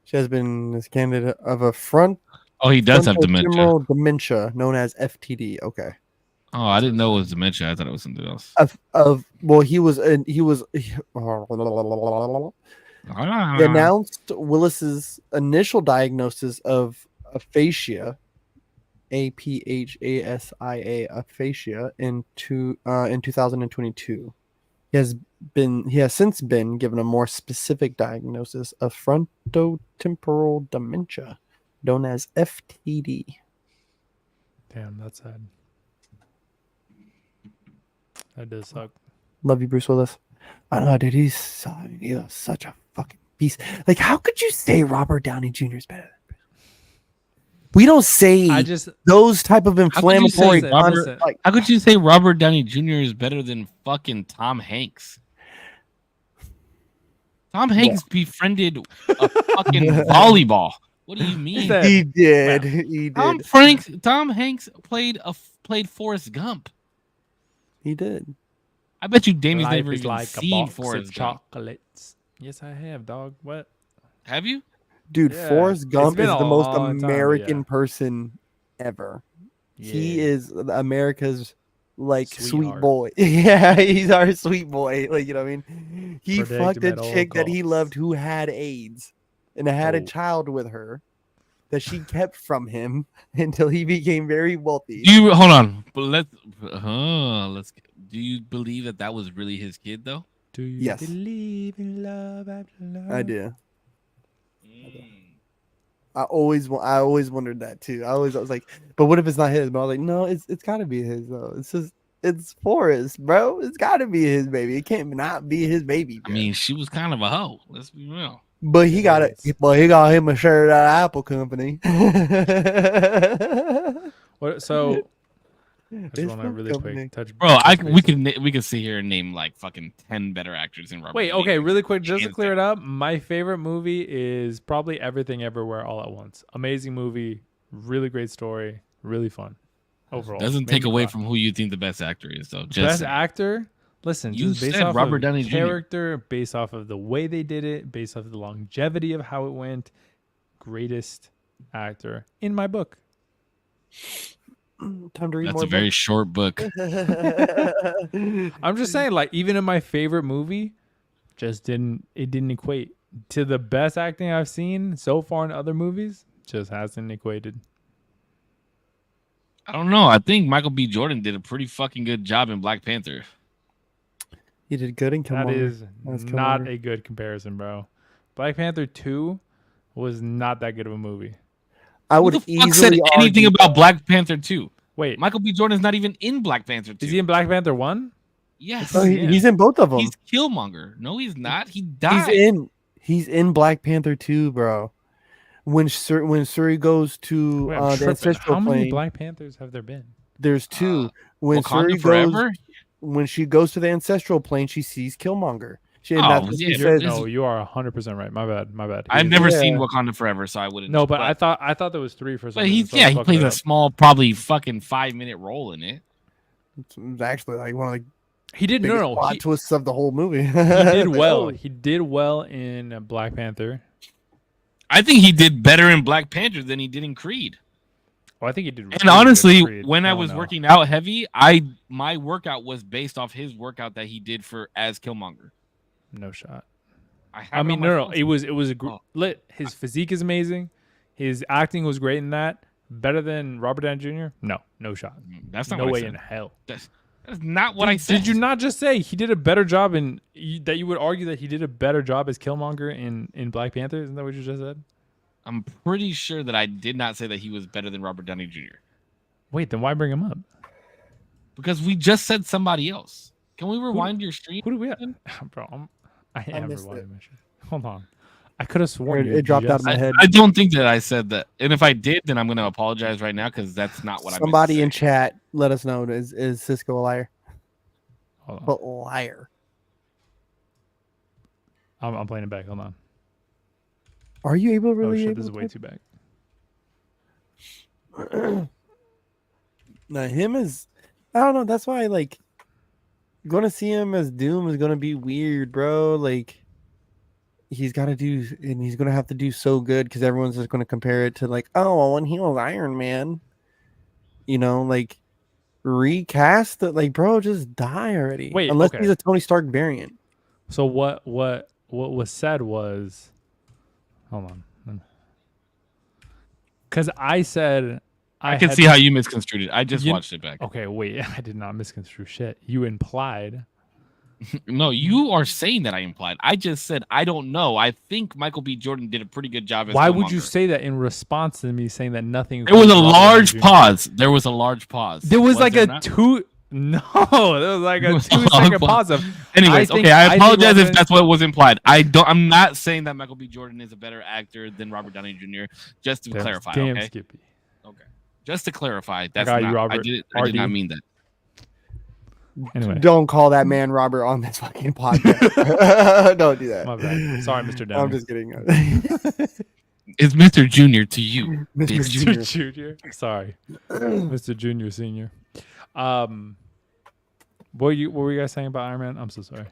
She has been this candidate of a front.
Oh, he does have dementia.
frontotemporal dementia known as FTD. Okay.
Oh, I didn't know it was dementia. I thought it was something else.
He announced Willis's initial diagnosis of aphasia, aphasia, aphasia in 2022. He has since been given a more specific diagnosis of frontotemporal dementia, known as FTD.
Damn, that's sad. That does suck.
Love you, Bruce Willis. I know, dude. He's such a fucking beast. Like, how could you say Robert Downey Jr. is better than Bruce? We don't say those type of inflammatory.
How could you say Robert Downey Jr. is better than fucking Tom Hanks? Tom Hanks befriended a fucking volleyball. What do you mean?
He did. He did.
Tom Hanks played Forrest Gump.
He did.
I bet you Damien's
Life
never
is
even
like a
seen
box
Forrest
of
Gump.
chocolates. Yes, I have, dog. What?
Have you?
Dude,
Yeah.
Forrest Gump
been
is
a
the most
long time,
American
yeah.
person ever. He
Yeah.
is America's like sweet
Sweetheart.
boy. Yeah, he's our sweet boy. Like, you know what I mean? He
Protect
fucked
him
a
at all
chick that he
costs.
loved who had AIDS and had a
Oh.
child with her that she kept from him until he became very wealthy.
Do you hold on? But let's. Do you believe that was really his kid though?
Do you
Yes.
believe in love after love?
I do. I always wondered that too. I was like, but what if it's not his? But I was like, no, it's got to be his though. It's Forrest, bro. It's got to be his baby. It can't not be his baby.
I
Bro.
mean, she was kind of a hoe. Let's be real.
But he got it. But he got him a share of that Apple company.
What? So I
His
just want to
phone
really
company.
quick touch.
Bro,
touch
we
base.
could sit here and name like fucking 10 better actors in Robert.
Wait,
Downey
okay,
Jr.
really quick, just to
Hands
clear it
down.
up, my favorite movie is probably Everything Everywhere All at Once. Amazing movie, really great story, really fun. Overall,
Doesn't
Made
take
me
away
cry.
from who you think the best actor is, though. Just
Best
saying.
actor. Listen,
You
just based
said
off
Robert
of
Downey Jr.
character, based off of the way they did it, based off of the longevity of how it went, greatest actor in my book.
Time to read
That's
more
a very short book.
I'm just saying, like, even in my favorite movie, didn't equate to the best acting I've seen so far in other movies. Just hasn't equated.
I don't know. I think Michael B. Jordan did a pretty fucking good job in Black Panther.
He did good in Killmonger.
That is
That's
not
Killmonger.
a good comparison, bro. Black Panther 2 was not that good of a movie.
I
Who
would
the fuck said
easily
anything
argue
about Black Panther 2?
Wait,
Michael B. Jordan's not even in Black Panther 2.
is he in Black Panther 1?
Yes.
Oh,
Yeah.
he's in both of them.
He's Killmonger. No, he's not. He died.
He's in Black Panther 2, bro. When Shuri goes to
Wait, I'm
the
tripping.
ancestral
How many
plane,
Black Panthers have there been?
there's two. When
Wakanda
Shuri
Forever?
when she goes to the ancestral plane, she sees Killmonger. And
Oh,
that's what she
yeah,
says.
This-
No, you are 100% right. My bad.
I've never seen
Yeah.
Wakanda Forever, so I wouldn't.
No, but I thought there was 3 for some
But
reason, so I
he
fucked
plays
it
a
up.
small, probably fucking 5-minute role in it.
It's actually like one of the
He did
biggest
no.
plot twists of the whole movie.
He did
Like,
well.
oh.
He did well in Black Panther.
I think he did better in Black Panther than he did in Creed.
Oh, I think he did.
And
really good in
honestly,
Creed.
when I
Hell
was
no.
working out heavy, my workout was based off his workout that he did for as Killmonger.
No shot.
I
I mean, no. It was a
Oh.
lit. His physique is amazing. His acting was great in that. Better than Robert Downey Jr. No shot.
That's not
No
what I
way
said.
in hell.
That's not what I said.
Did you not just say he did a better job that you would argue that he did a better job as Killmonger in Black Panther? Isn't that what you just said?
I'm pretty sure that I did not say that he was better than Robert Downey Jr.
Wait, then why bring him up?
Because we just said somebody else. Can we rewind your stream?
Who do we have? Bro, I am
missed
rewinding my shit. Hold on. I could have sworn
It dropped out of my head.
I don't think that I said that. And if I did, then I'm going to apologize right now because that's not what I meant to
Somebody
say.
in chat, let us know. Is Cisco a liar?
Hold on.
But liar.
I'm playing it back. Hold on.
Are you able
Oh
really?
shit, this is way too back.
Now him is, I don't know. That's why like going to see him as Doom is gonna be weird, bro. Like he's got to do, and he's gonna have to do so good because everyone's just gonna compare it to like, oh, well, when he was Iron Man, you know, like recast it. Like, bro, just die already.
Wait,
unless
okay.
he's a Tony Stark variant.
So what was said was, hold on, because I said
I can see how you misconstrued it. I just watched it back.
Okay, wait, I did not misconstrue shit. You implied.
No, you are saying that I implied. I just said I don't know. I think Michael B. Jordan did a pretty good job as
Why would you
Killmonger.
say that in response to me saying that nothing?
There was a large pause. There was a large pause.
There was like
there
a
not?
two. No, there was like a 2-second pause.
Anyways,
think-
okay, I
think
apologize if
Robert-
that's what was implied. I'm not saying that Michael B. Jordan is a better actor than Robert Downey Jr. Just to clarify,
Damn,
okay?
Skippy.
Okay. Just to clarify, that's
got
not.
you, Robert.
I did
RD.
not mean that.
Anyway,
Don't call that man Robert on this fucking podcast. Don't do that.
my bad. Sorry, Mr. Downey.
I'm just kidding.
It's Mr. Junior to you.
Mr.
bitch.
Junior.
Mr. Junior. Sorry, Mr. Junior, Senior. What were you guys saying about Iron Man? I'm so sorry.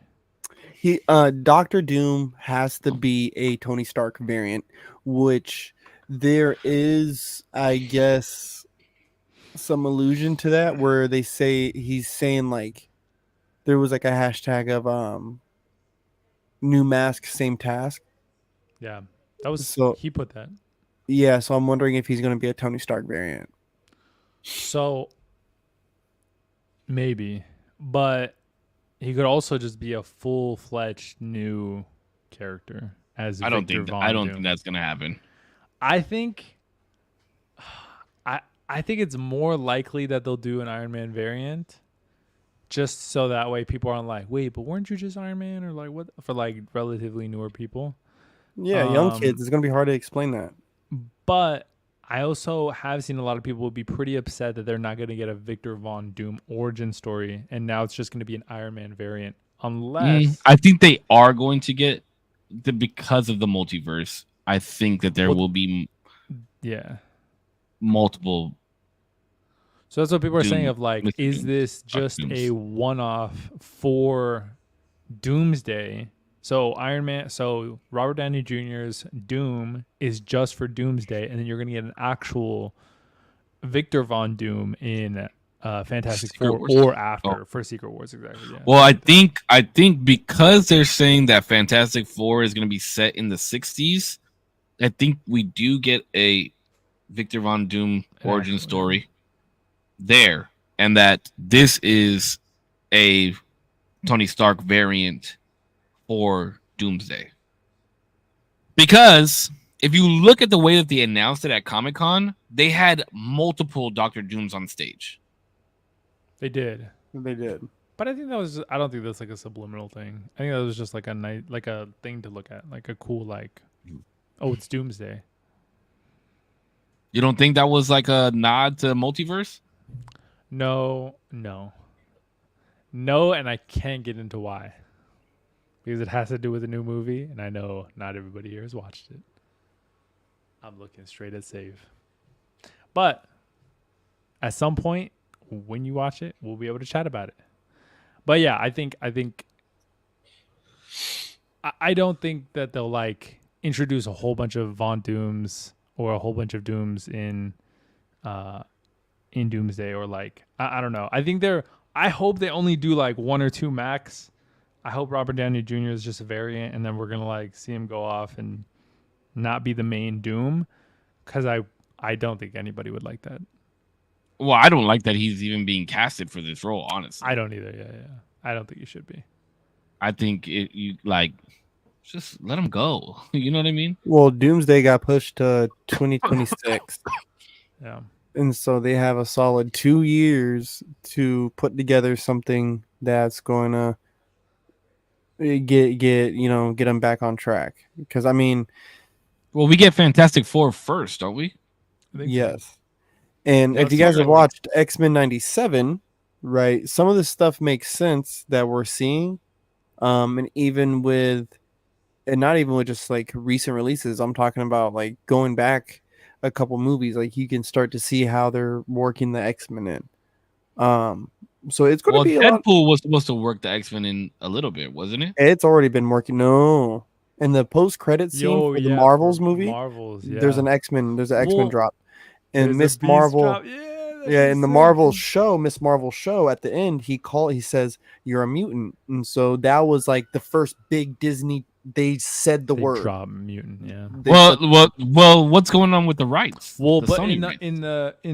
Doctor Doom has to be a Tony Stark variant, which there is, I guess, some allusion to that where they say he's saying like there was like a hashtag of new mask, same task.
Yeah, that was
So-
he put that.
Yeah, so I'm wondering if he's going to be a Tony Stark variant.
So maybe, but he could also just be a full-fledged new character as
I don't
Victor
think.
Von
I don't
Doom.
think that's gonna happen.
I think it's more likely that they'll do an Iron Man variant, just so that way people aren't like, wait, but weren't you just Iron Man, or like what, for like relatively newer people.
Yeah, young kids. It's going to be hard to explain that.
But I also have seen a lot of people be pretty upset that they're not going to get a Victor Von Doom origin story, and now it's just going to be an Iron Man variant, unless
I think they are going to get because of the multiverse. I think that there will be
yeah.
multiple.
So that's what people are saying
Doom,
of like,
Mr.
is
Doom,
this
Dr.
just
Dooms.
a one-off for Doomsday? So so Robert Downey Jr.'s Doom is just for Doomsday, and then you're going to get an actual Victor Von Doom in Fantastic
Secret
Four
Wars?
or after for Secret Wars, exactly. Yeah.
Well, I think because they're saying that Fantastic Four is going to be set in the 60s, I think we do get a Victor Von Doom origin
Actually.
story there, and that this is a Tony Stark variant for Doomsday. Because if you look at the way that they announced it at Comic-Con, they had multiple Doctor Dooms on stage.
They did.
They did.
But I think I don't think that's like a subliminal thing. I think that was just like a thing to look at, like a cool like, oh, it's Doomsday.
You don't think that was like a nod to multiverse?
No, and I can't get into why. Because it has to do with a new movie, and I know not everybody here has watched it. I'm looking straight at save. But at some point, when you watch it, we'll be able to chat about it. But yeah, I don't think that they'll like introduce a whole bunch of Von Dooms or a whole bunch of Dooms uh in Doomsday, or like I don't know. I hope they only do like one or two max. I hope Robert Downey Jr. is just a variant, and then we're gonna like see him go off and not be the main Doom, because I don't think anybody would like that.
Well, I don't like that he's even being casted for this role. Honestly,
I don't either. Yeah. I don't think he should be.
I think you like just let him go. You know what I mean?
Well, Doomsday got pushed to 2026.
Yeah.
And so they have a solid 2 years to put together something that's going to get them back on track. Because I mean,
Well, we get Fantastic Four first, don't we?
I think so.
yes. And if
That's
you guys have
correct.
watched X-Men 97, right, some of this stuff makes sense that we're seeing. And even with, and not even with just like recent releases, I'm talking about like going back a couple movies, like you can start to see how they're working the X-Men in. So it's going to
Well,
be a lot.
Deadpool was supposed to work the X-Men in a little bit, wasn't it?
It's already been working. No. In the post-credit scene for the Marvels
for
movie,
Marvels, yeah.
there's an X-Men
Well,
drop. And
there's a
Miss
Beast
Marvel,
drop. Yeah,
yeah, in the Marvel show, Miss Marvel show, at the end, he says, "You're a mutant." And so that was like the first big Disney, they said the
they
word.
drop mutant, yeah.
They said-
Well, what's going on with the rights?
Well,
The
but
Sony
in
rights.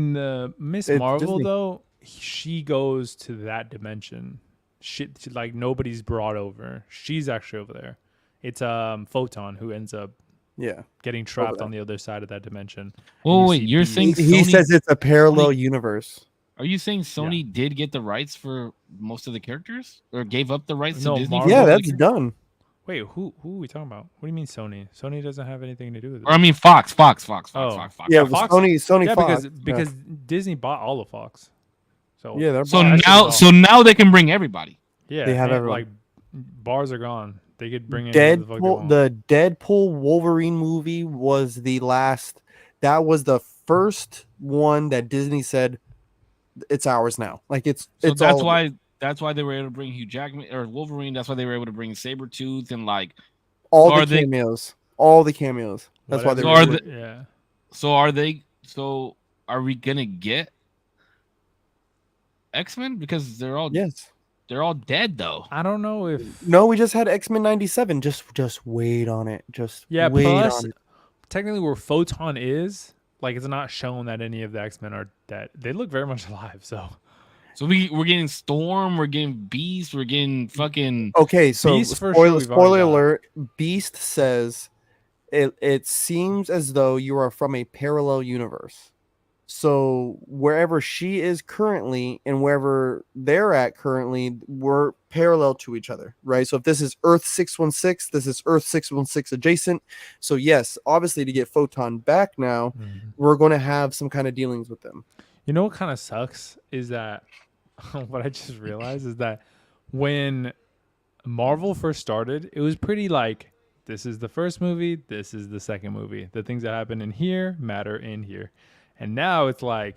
the Miss
It's
Marvel
Disney.
though, she goes to that dimension. Shit, like nobody's brought over. She's actually over there. It's Photon who ends up
yeah.
getting trapped
there.
on the other side of that dimension.
Oh
you
wait,
see
you're
Beast.
saying
He
Sony?
says it's a parallel universe.
Are you saying Sony did get the rights for most of the characters, or gave up the rights
No,
to Disney?
Marvel-
Yeah,
for
that's
the-
done.
Wait, who are we talking about? What do you mean Sony? Sony doesn't have anything to do with it.
Or I mean Fox.
Oh.
Yeah,
Fox-
Sony
yeah,
Fox.
because Disney bought all of Fox. So
Yeah, they're
So
bought.
now they can bring everybody.
yeah,
they have
and,
everyone.
like bars are gone. They could bring in whoever the fuck they
Deadpool,
want.
the Deadpool Wolverine movie was the last. That was the first one that Disney said it's ours now. Like it's
So
it's
that's
all
why they were able to bring Hugh Jackman or Wolverine. That's why they were able to bring Sabretooth and like.
all
So
the
are they-
cameos. All the cameos. That's why they
Whatever
So
were
are
you- yeah.
So are they? So are we gonna get X-Men because
yes.
they're all dead though?
I don't know if
No, we just had X-Men 97. Just wait on it. Just wait
plus
on it.
technically where Photon is, like it's not shown that any of the X-Men are dead. They look very much alive, so
So we're getting Storm, we're getting Beast, we're getting fucking.
Okay, so
Beast for sure we've already
spoiler
got.
alert. Beast says it seems as though you are from a parallel universe. So wherever she is currently and wherever they're at currently, we're parallel to each other, right? So if this is Earth 616, this is Earth 616 adjacent. So yes, obviously to get Photon back now, we're going to have some kind of dealings with them.
You know what kind of sucks is that what I just realized is that when Marvel first started, it was pretty like this is the first movie, this is the second movie. The things that happen in here matter in here. And now it's like,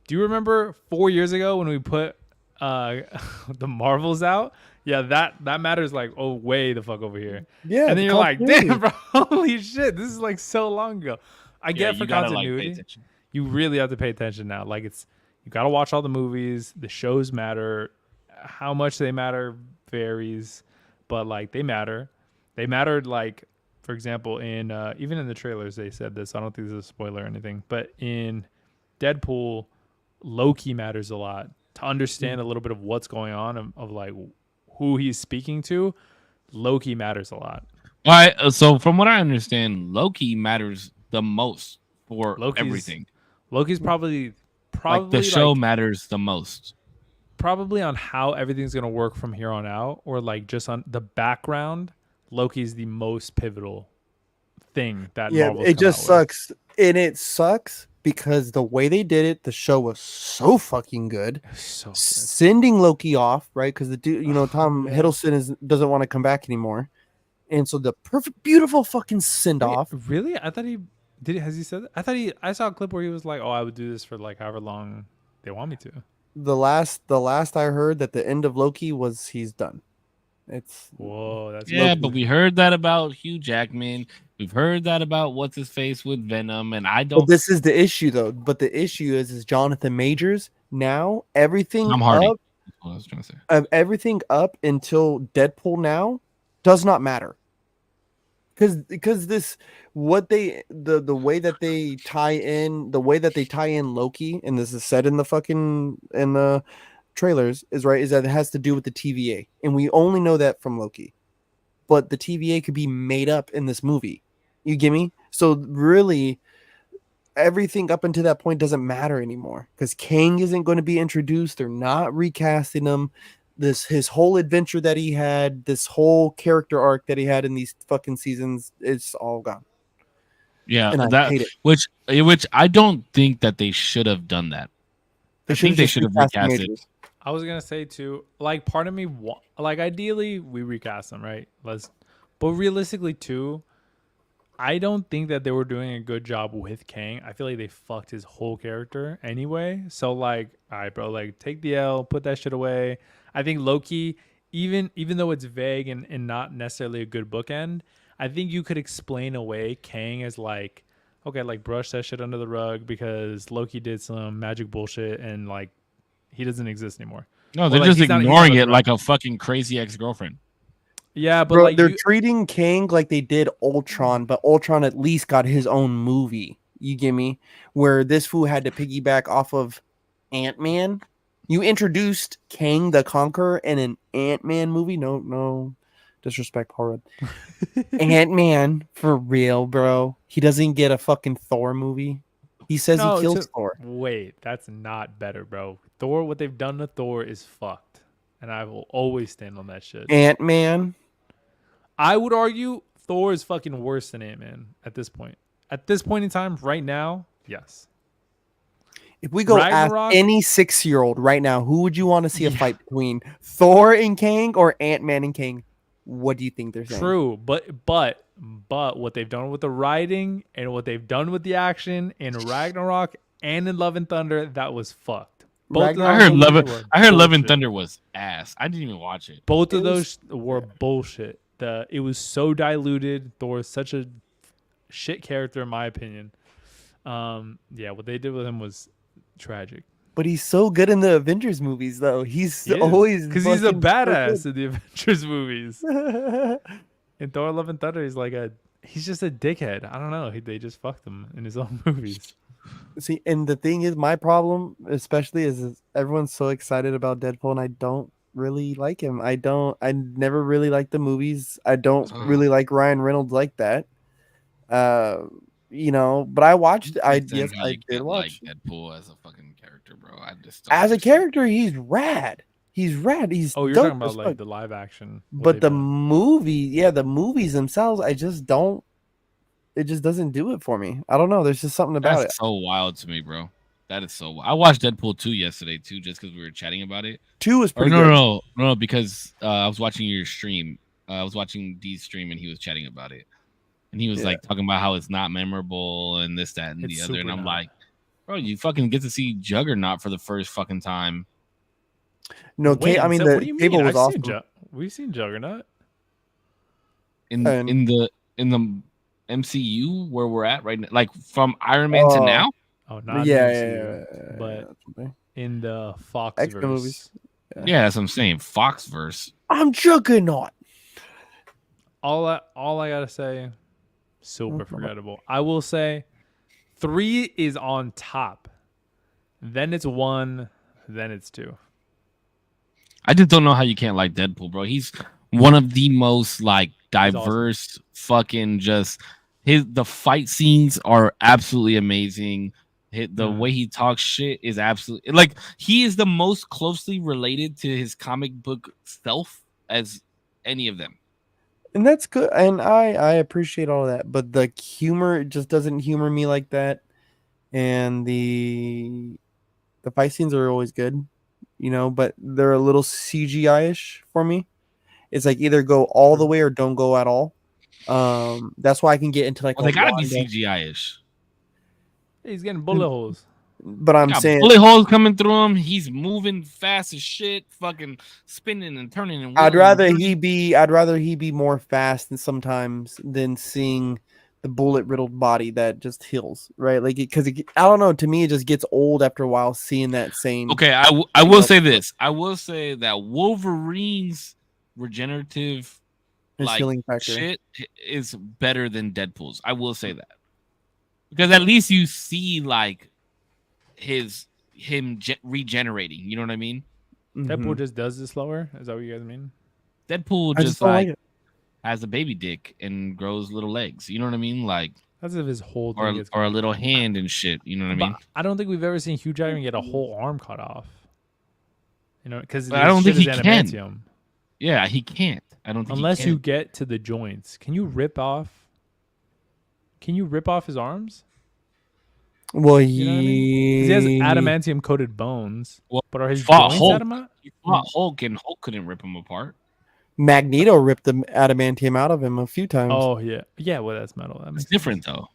do you remember 4 years ago when we put the Marvels out? Yeah, that matters like way the fuck over here.
Yeah,
And then
the
you're like,
continuity.
damn, bro, holy shit, this is like so long ago. I get for
you gotta,
continuity.
pay attention.
You really have to pay attention now. Like you got to watch all the movies. The shows matter. How much they matter varies, but like they matter. They mattered like, for example, in even in the trailers they said this. I don't think this is a spoiler or anything, but in Deadpool, Loki matters a lot to understand a little bit of what's going on of like who he's speaking to. Loki matters a lot.
All right. So from what I understand, Loki matters the most for everything.
Loki's probably
Like the show
like,
matters the most.
probably on how everything's going to work from here on out, or like just on the background. Loki's the most pivotal thing that Marvel's
it
come
just
out with.
sucks, and it sucks because the way they did it, the show was so fucking good.
So good.
Sending Loki off, right? Because the dude, Tom
man.
Hiddleston doesn't want to come back anymore, and so the perfect, beautiful fucking send off.
Wait, really? I thought he did. Has he said that? I saw a clip where he was like, "Oh, I would do this for like however long they want me to."
the last I heard that the end of Loki was he's done. It's
Whoa, that's
Yeah,
Loki.
but we heard that about Hugh Jackman. We've heard that about what's his face with Venom, and I
But
don't.
this is the issue though. But the issue is Jonathan Majors now everything
Tom Hardy.
up
That's what I was trying to say.
everything up until Deadpool now does not matter. Because this what they the way that they tie in Loki, and this is said in the trailers, is right, is that it has to do with the TVA. And we only know that from Loki. But the TVA could be made up in this movie. You get me? So really everything up until that point doesn't matter anymore because Kang isn't going to be introduced. They're not recasting him. This his whole adventure that he had, this whole character arc that he had in these fucking seasons, it's all gone.
Yeah,
And I
that
hate it.
which I don't think that they should have done that. I think they should have recast it.
I was gonna say too. Like, part of me, like, ideally we recast them, right? But realistically too, I don't think that they were doing a good job with Kang. I feel like they fucked his whole character anyway. So like, all right, bro, like take the L, put that shit away. I think Loki, even though it's vague and not necessarily a good bookend, I think you could explain away Kang as like, okay, like brush that shit under the rug because Loki did some magic bullshit and like he doesn't exist anymore.
No,
Or,
they're
like,
just
he's not
ignoring it
resurrected.
like a fucking crazy ex-girlfriend.
Yeah, but
Bro,
like
they're treating Kang like they did Ultron, but Ultron at least got his own movie. You get me? Where this fool had to piggyback off of Ant-Man. You introduced Kang the Conqueror in an Ant-Man movie. No disrespect, Paul Rudd. Ant-Man for real, bro. He doesn't get a fucking Thor movie. He says he kills Thor.
Wait, that's not better, bro. Thor, what they've done to Thor is fucked. And I will always stand on that shit.
Ant-Man.
I would argue Thor is fucking worse than Ant-Man at this point. At this point in time, right now, yes.
If we go
Ragnarok?
ask any 6-year-old right now, who would you want to see a fight between, Thor and Kang or Ant-Man and Kang? What do you think they're saying?
True, but what they've done with the writing and what they've done with the action in Ragnarok and in Love and Thunder, that was fucked.
I heard Love and Thunder was ass. I didn't even watch it.
Both of those were bullshit. It was so diluted. Thor is such a shit character in my opinion. Yeah, what they did with him was tragic.
But he's so good in the Avengers movies, though. He's always
because he's a
fucking
badass
so
in the Avengers movies.
good.
In Thor: Love and Thunder, he's just a dickhead. I don't know. They just fucked him in his own movies.
See, and the thing is, my problem, especially, is everyone's so excited about Deadpool, and I don't really like him. I never really liked the movies. I don't really like Ryan Reynolds like that. But I watched. I did watch.
Like Deadpool as a fucking character, bro. I just
As a character, he's rad. He's
you're talking about like the live action,
but the movies themselves, I just don't. It just doesn't do it for me. I don't know. There's just something about
That's so wild to me, bro. That is so. I watched Deadpool 2 yesterday too, just because we were chatting about it.
2 is pretty good.
No, because I was watching your stream. I was watching D's stream, and he was chatting about it, and he was like talking about how it's not memorable and this, that, and the other. And I'm like, bro, you fucking get to see Juggernaut for the first fucking time.
No, I mean the table was awesome.
We've seen Juggernaut
in the MCU where we're at right now, like from Iron Man to now.
Oh, not MCU, but in the Fox
movies.
Yeah, that's what I'm saying. Foxverse.
I'm Juggernaut.
All I gotta say, super forgettable. I will say 3 is on top. Then it's 1. Then it's 2.
I just don't know how you can't like Deadpool, bro. He's one of the most like diverse fucking just the fight scenes are absolutely amazing. The way he talks shit is absolutely like he is the most closely related to his comic book self as any of them.
And that's good. And I appreciate all of that. But the humor just doesn't humor me like that. And the fight scenes are always good, but they're a little CGI-ish for me. It's like either go all the way or don't go at all. That's why I can get into like
they gotta be CGI-ish.
He's getting bullet holes.
But I'm
Got
saying
bullet holes coming through him. He's moving fast as shit, fucking spinning and turning and
I'd
whirling and
rather he be more fast than sometimes than seeing the bullet riddled body that just heals, right? Like because I don't know. To me, it just gets old after a while seeing that same.
Okay, I will say this. I will say that Wolverine's regenerative
His
like
healing factor.
shit is better than Deadpool's. I will say that because at least you see like him regenerating. You know what I mean?
Deadpool just does it slower. Is that what you guys mean?
Deadpool
I
just
don't
like
like it.
has a baby dick and grows little legs. You know what I mean? Like
That's if his whole thing is
or a little hand and shit. You know what I mean?
But I don't think we've ever seen Hugh Jackman get a whole arm cut off. You know, because
But I don't think he
is
can.
adamantium.
Yeah, he can't. I don't think
Unless
he can.
you get to the joints. Can you rip off his arms?
Well,
You know what I mean? Because he has adamantium coated bones.
Well,
But are his
fought
joints
Hulk.
adamant?
He fought Hulk and Hulk couldn't rip him apart.
Magneto ripped the adamantium out of him a few times.
Oh yeah. Yeah, well that's metal. That
It's
makes
different
sense.
though.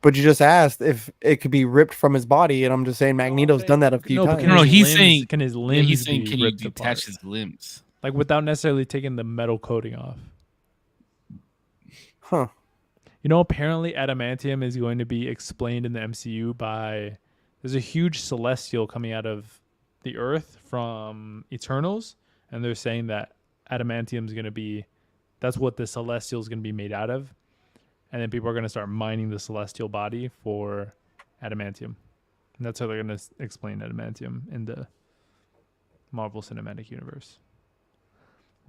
But you just asked if it could be ripped from his body, and I'm just saying Magneto's done that a few
No, but
times.
can
No,
his
he's
limbs,
saying-
can his
Yeah,
limbs
he's saying,
be
can you
ripped
detach
apart?
his limbs?
Like without necessarily taking the metal coating off.
Huh.
You know, apparently adamantium is going to be explained in the MCU by there's a huge celestial coming out of the Earth from Eternals, and they're saying that adamantium is going to be that's what the celestial is going to be made out of, and then people are going to start mining the celestial body for adamantium, and that's how they're going to explain adamantium in the Marvel Cinematic Universe.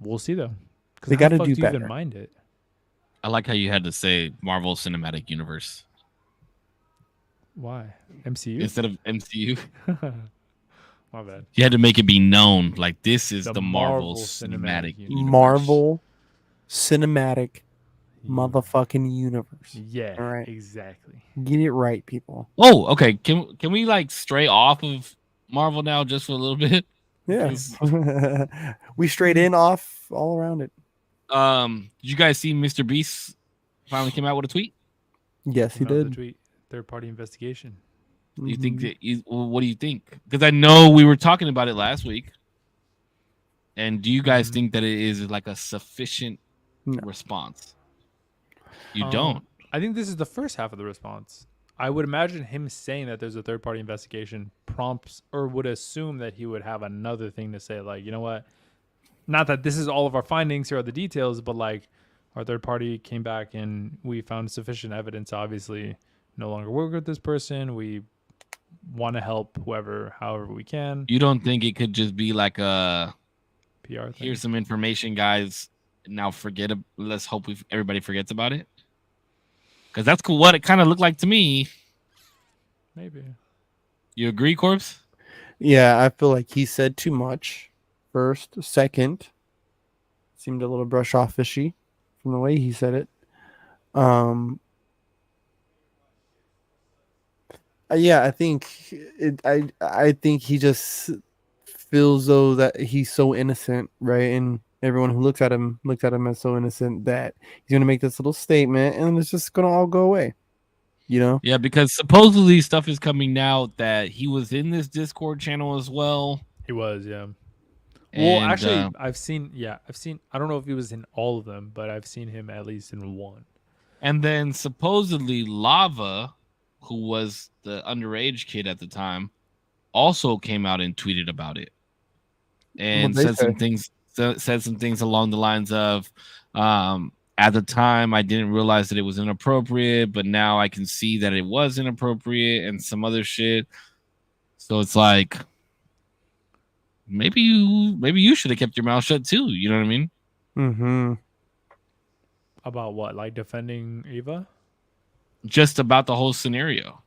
We'll see though, because
They
how the
gotta
fuck
do
do you even
better.
mind it?
I like how you had to say Marvel Cinematic Universe
Why MCU?
instead of MCU.
My bad.
You had to make it be known like this is
The
the Marvel
Marvel
Cinematic
Cinematic
Universe.
Marvel Cinematic motherfucking universe.
Yeah,
All right.
exactly.
Get it right, people.
Oh, okay. Can we like stray off of Marvel now just for a little bit?
Yeah.
Because,
We straight in off all around it.
did you guys see Mr. Beast finally came out with a tweet?
Yes, he
Another
did.
tweet. Third party investigation.
You think
Mhm.
that you? Well, what do you think? Because I know we were talking about it last week. And do you guys think that it is like a sufficient
No.
response? You don't.
I think this is the first half of the response. I would imagine him saying that there's a third party investigation prompts or would assume that he would have another thing to say, like, you know what? Not that this is all of our findings, here are the details, but like our third party came back and we found sufficient evidence, obviously, no longer work with this person. We want to help whoever, however we can.
You don't think it could just be like a
PR thing.
here's some information, guys. Now forget it. Let's hope everybody forgets about it. Because that's cool. What it kind of looked like to me.
Maybe.
You agree, Corpse?
Yeah, I feel like he said too much. First, second, seemed a little brush off fishy from the way he said it. Yeah, I think I think he just feels though that he's so innocent, right? And everyone who looks at him as so innocent that he's gonna make this little statement and it's just gonna all go away. You know?
Yeah, because supposedly stuff is coming out that he was in this Discord channel as well.
He was, yeah.
And,
Well, actually, I've seen. I don't know if he was in all of them, but I've seen him at least in one.
and then supposedly Lava, who was the underage kid at the time, also came out and tweeted about it, and
What'd they
said some things along the lines of, at the time I didn't realize that it was inappropriate, but now I can see that it was inappropriate, and some other shit. So it's like, maybe you should have kept your mouth shut too. You know what I mean?
Mm-hmm.
About what? Like defending Eva?
Just about the whole scenario.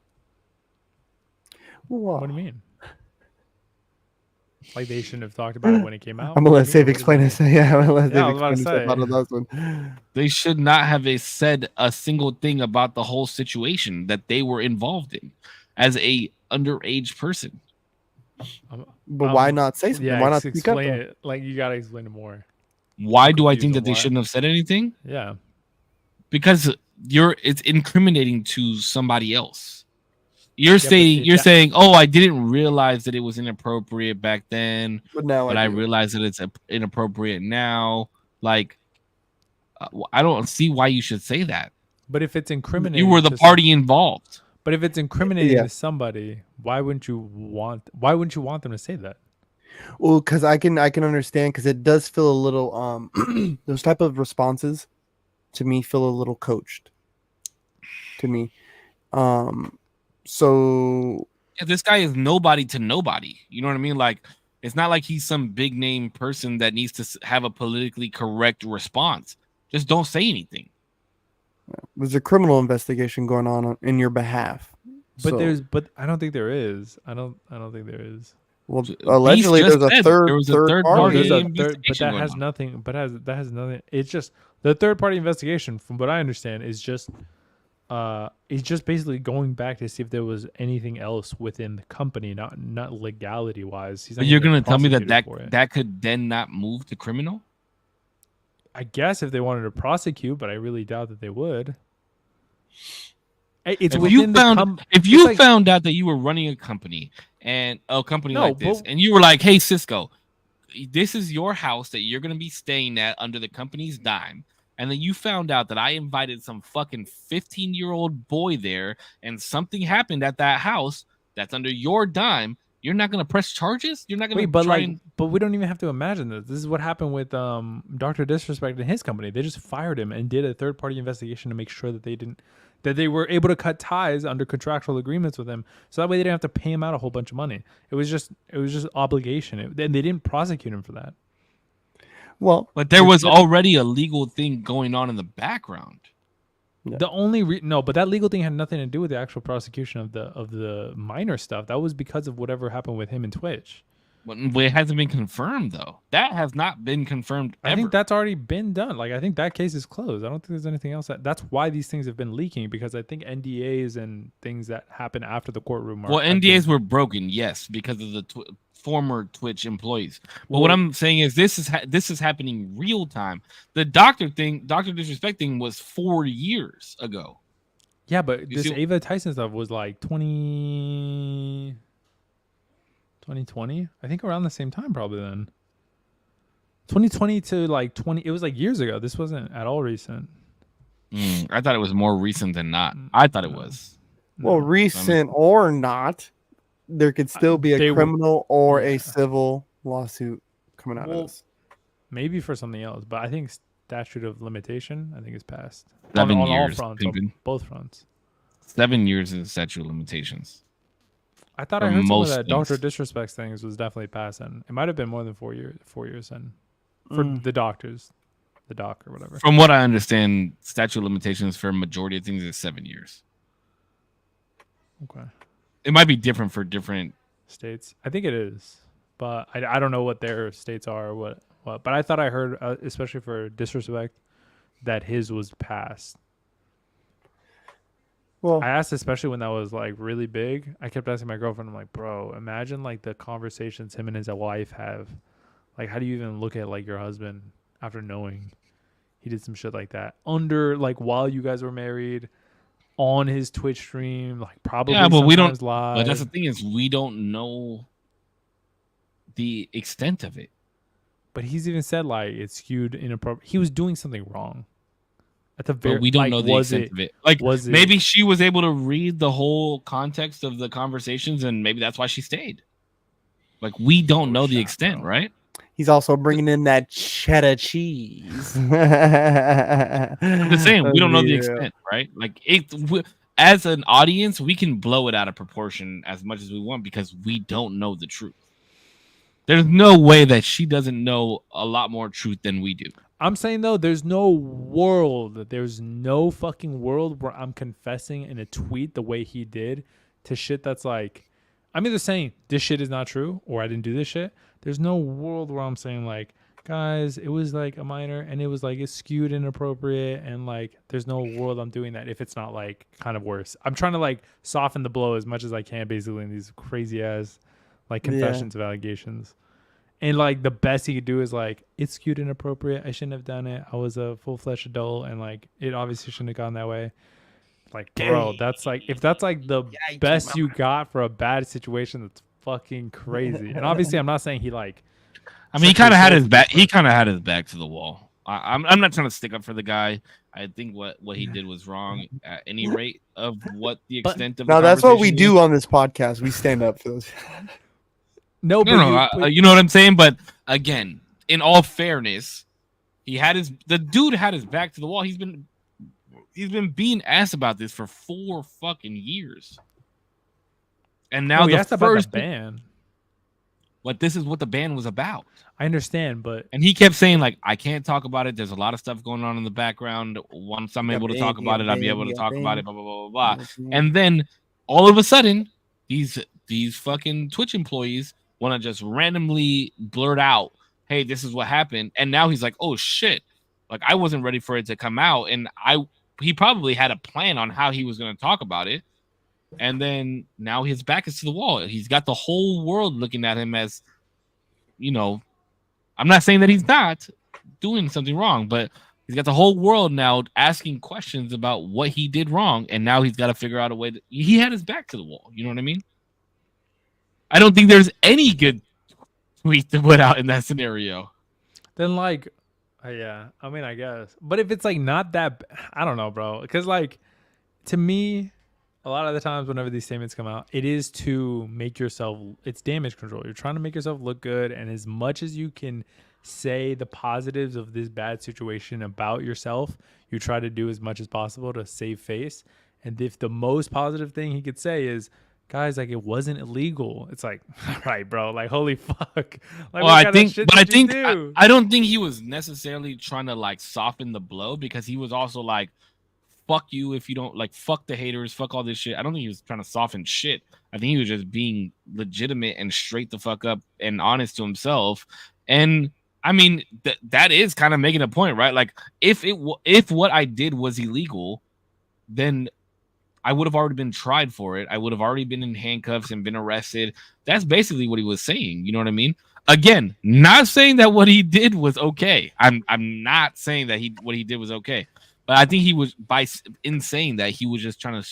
What do you mean? Like they shouldn't have talked about it when it came out?
I'm gonna let
What do you
Save
mean?
explain it. Yeah, I'm gonna let
Yeah, I
Save
was about to
explain it
say.
about the last one.
They should not have said a single thing about the whole situation that they were involved in as a underage person.
But why not say something?
Yeah,
Why not speak up?
explain
though?
it? Like you gotta explain it more.
Why do I
confused
think
on
that they
why.
shouldn't have said anything?
Yeah.
Because it's incriminating to somebody else. You're
see,
saying, oh, I didn't realize that it was inappropriate back then,
But now
but I realize that it's inappropriate now. Like, I don't see why you should say that.
But if it's incriminating,
You were the party involved.
But if it's incriminating to somebody, why wouldn't you want them to say that?
Well, because I can understand, because it does feel a little those type of responses to me feel a little coached to me. So
Yeah, this guy is nobody to nobody. You know what I mean? Like, it's not like he's some big name person that needs to have a politically correct response. Just don't say anything.
there's a criminal investigation going on in your behalf.
But I don't think there is. I don't think there is.
Well, allegedly there's a third party.
But that has nothing. That has nothing. It's just the third party investigation. From what I understand, is just basically going back to see if there was anything else within the company, not legality wise.
But you're gonna tell me that could then not move to criminal?
I guess if they wanted to prosecute, but I really doubt that they would. It's
if you found out that you were running a company and like this, and you were like, "Hey, Cisco, this is your house that you're gonna be staying at under the company's dime," and then you found out that I invited some fucking 15-year-old boy there, and something happened at that house that's under your dime, you're not gonna press charges? You're not gonna
but we don't even have to imagine this. This is what happened with Dr. Disrespect and his company. They just fired him and did a third party investigation to make sure that they were able to cut ties under contractual agreements with him, so that way they didn't have to pay him out a whole bunch of money. It was just obligation, and they didn't prosecute him for that.
Well,
but there was already a legal thing going on in the background.
Yeah. But that legal thing had nothing to do with the actual prosecution of the minor stuff. That was because of whatever happened with him and Twitch.
But it hasn't been confirmed, though. That has not been confirmed ever.
I think that's already been done. Like, I think that case is closed. I don't think there's anything else. That's why these things have been leaking, because I think NDAs and things that happen after the courtroom
Well, NDAs were broken, yes, because of the former Twitch employees. But what I'm saying is this is happening real time. The Dr. Disrespect thing was 4 years ago.
Yeah, but this Ava Tyson stuff was like 2020, I think, around the same time, probably then. 2020 to like 20, it was like years ago. This wasn't at all recent.
I thought it was more recent than not. I thought it was.
Well, recent or not, there could still be a criminal or a civil lawsuit coming out of this.
Maybe for something else, but I think statute of limitation, I think, is passed.
7 years.
All fronts, on both fronts.
7 years is the statute of limitations.
I thought I heard some of that Dr. Disrespect things was definitely passing. It might have been more than 4 years. 4 years then, for the doctors, the doc or whatever.
From what I understand, statute of limitations for a majority of things is 7 years.
Okay.
It might be different for different
states. I think it is, but I don't know what their states are or what. But I thought I heard, especially for Disrespect, that his was passed. Well, I asked, especially when that was like really big. I kept asking my girlfriend, I'm like, bro, imagine like the conversations him and his wife have. Like, how do you even look at like your husband after knowing he did some shit like that under, like, while you guys were married, on his Twitch stream, like, probably
but we don't
live.
But that's the thing, is we don't know the extent of it.
But he's even said like it's skewed inappropriate. He was doing something wrong. At the very,
but we don't know the extent of it. Like, maybe she was able to read the whole context of the conversations, and maybe that's why she stayed. Like, we don't know the extent, right?
He's also bringing in that cheddar cheese.
I'm just saying, we don't know the extent, right? Like, as an audience, we can blow it out of proportion as much as we want because we don't know the truth. There's no way that she doesn't know a lot more truth than we do.
I'm saying, though, there's no fucking world where I'm confessing in a tweet the way he did to shit that's like, I'm either saying this shit is not true or I didn't do this shit. There's no world where I'm saying like, guys, it was like a minor and it was like it's skewed inappropriate, and like there's no world I'm doing that if it's not like kind of worse. I'm trying to like soften the blow as much as I can basically in these crazy ass like confessions of allegations. And like the best he could do is like, it's skewed inappropriate. I shouldn't have done it. I was a full-fledged adult and like it obviously shouldn't have gone that way. Like, bro, that's like if that's like the
Yikes,
best you
mama.
got for a bad situation, that's fucking crazy. And obviously, I'm not saying he like.
I mean, he
sexually
kind of had his
assaulted
back.
you,
He
but-
kind of had his back to the wall. I'm not trying to stick up for the guy. I think what he did was wrong at any rate of what the
But-
extent of.
No,
the
that's what we
conversation
do
is.
on this podcast. We stand up for those.
No, but
No, you know what I'm saying. But again, in all fairness, the dude had his back to the wall. He's been being asked about this for 4 fucking years, and now
he
the
asked about
first
the ban.
But this is what the ban was about.
I understand, but
And he kept saying, like, I can't talk about it. There's a lot of stuff going on in the background. Once I'm able to talk about it, I'll be able to talk about it, blah, blah, blah, blah, blah. And then all of a sudden, these fucking Twitch employees want to just randomly blurt out, hey, this is what happened. And now he's like, oh, shit. Like, I wasn't ready for it to come out. And he probably had a plan on how he was going to talk about it. And then now his back is to the wall. He's got the whole world looking at him as, I'm not saying that he's not doing something wrong, but he's got the whole world now asking questions about what he did wrong. And now he's got to figure out a way he had his back to the wall. You know what I mean? I don't think there's any good tweet to put out in that scenario.
then like, yeah, I mean, I guess. But if it's like not that, I don't know, bro. Because like, to me, a lot of the times whenever these statements come out, it is to make yourself, it's damage control. You're trying to make yourself look good. And as much as you can say the positives of this bad situation about yourself, you try to do as much as possible to save face. And if the most positive thing he could say is, guys, like, it wasn't illegal, it's like, all right, bro, like, holy fuck. Like,
Well,
what
I
kind of
think,
shit
but I
did you
think,
do?
I don't think he was necessarily trying to like soften the blow, because he was also like, fuck you if you don't, like, fuck the haters, fuck all this shit. I don't think he was trying to soften shit. I think he was just being legitimate and straight the fuck up and honest to himself. And I mean, that is kind of making a point, right? Like, if what I did was illegal, then I would have already been tried for it. I would have already been in handcuffs and been arrested. That's basically what he was saying. You know what I mean? Again, not saying that what he did was okay. I'm not saying that what he did was okay. But I think he was, in saying that, he was just trying to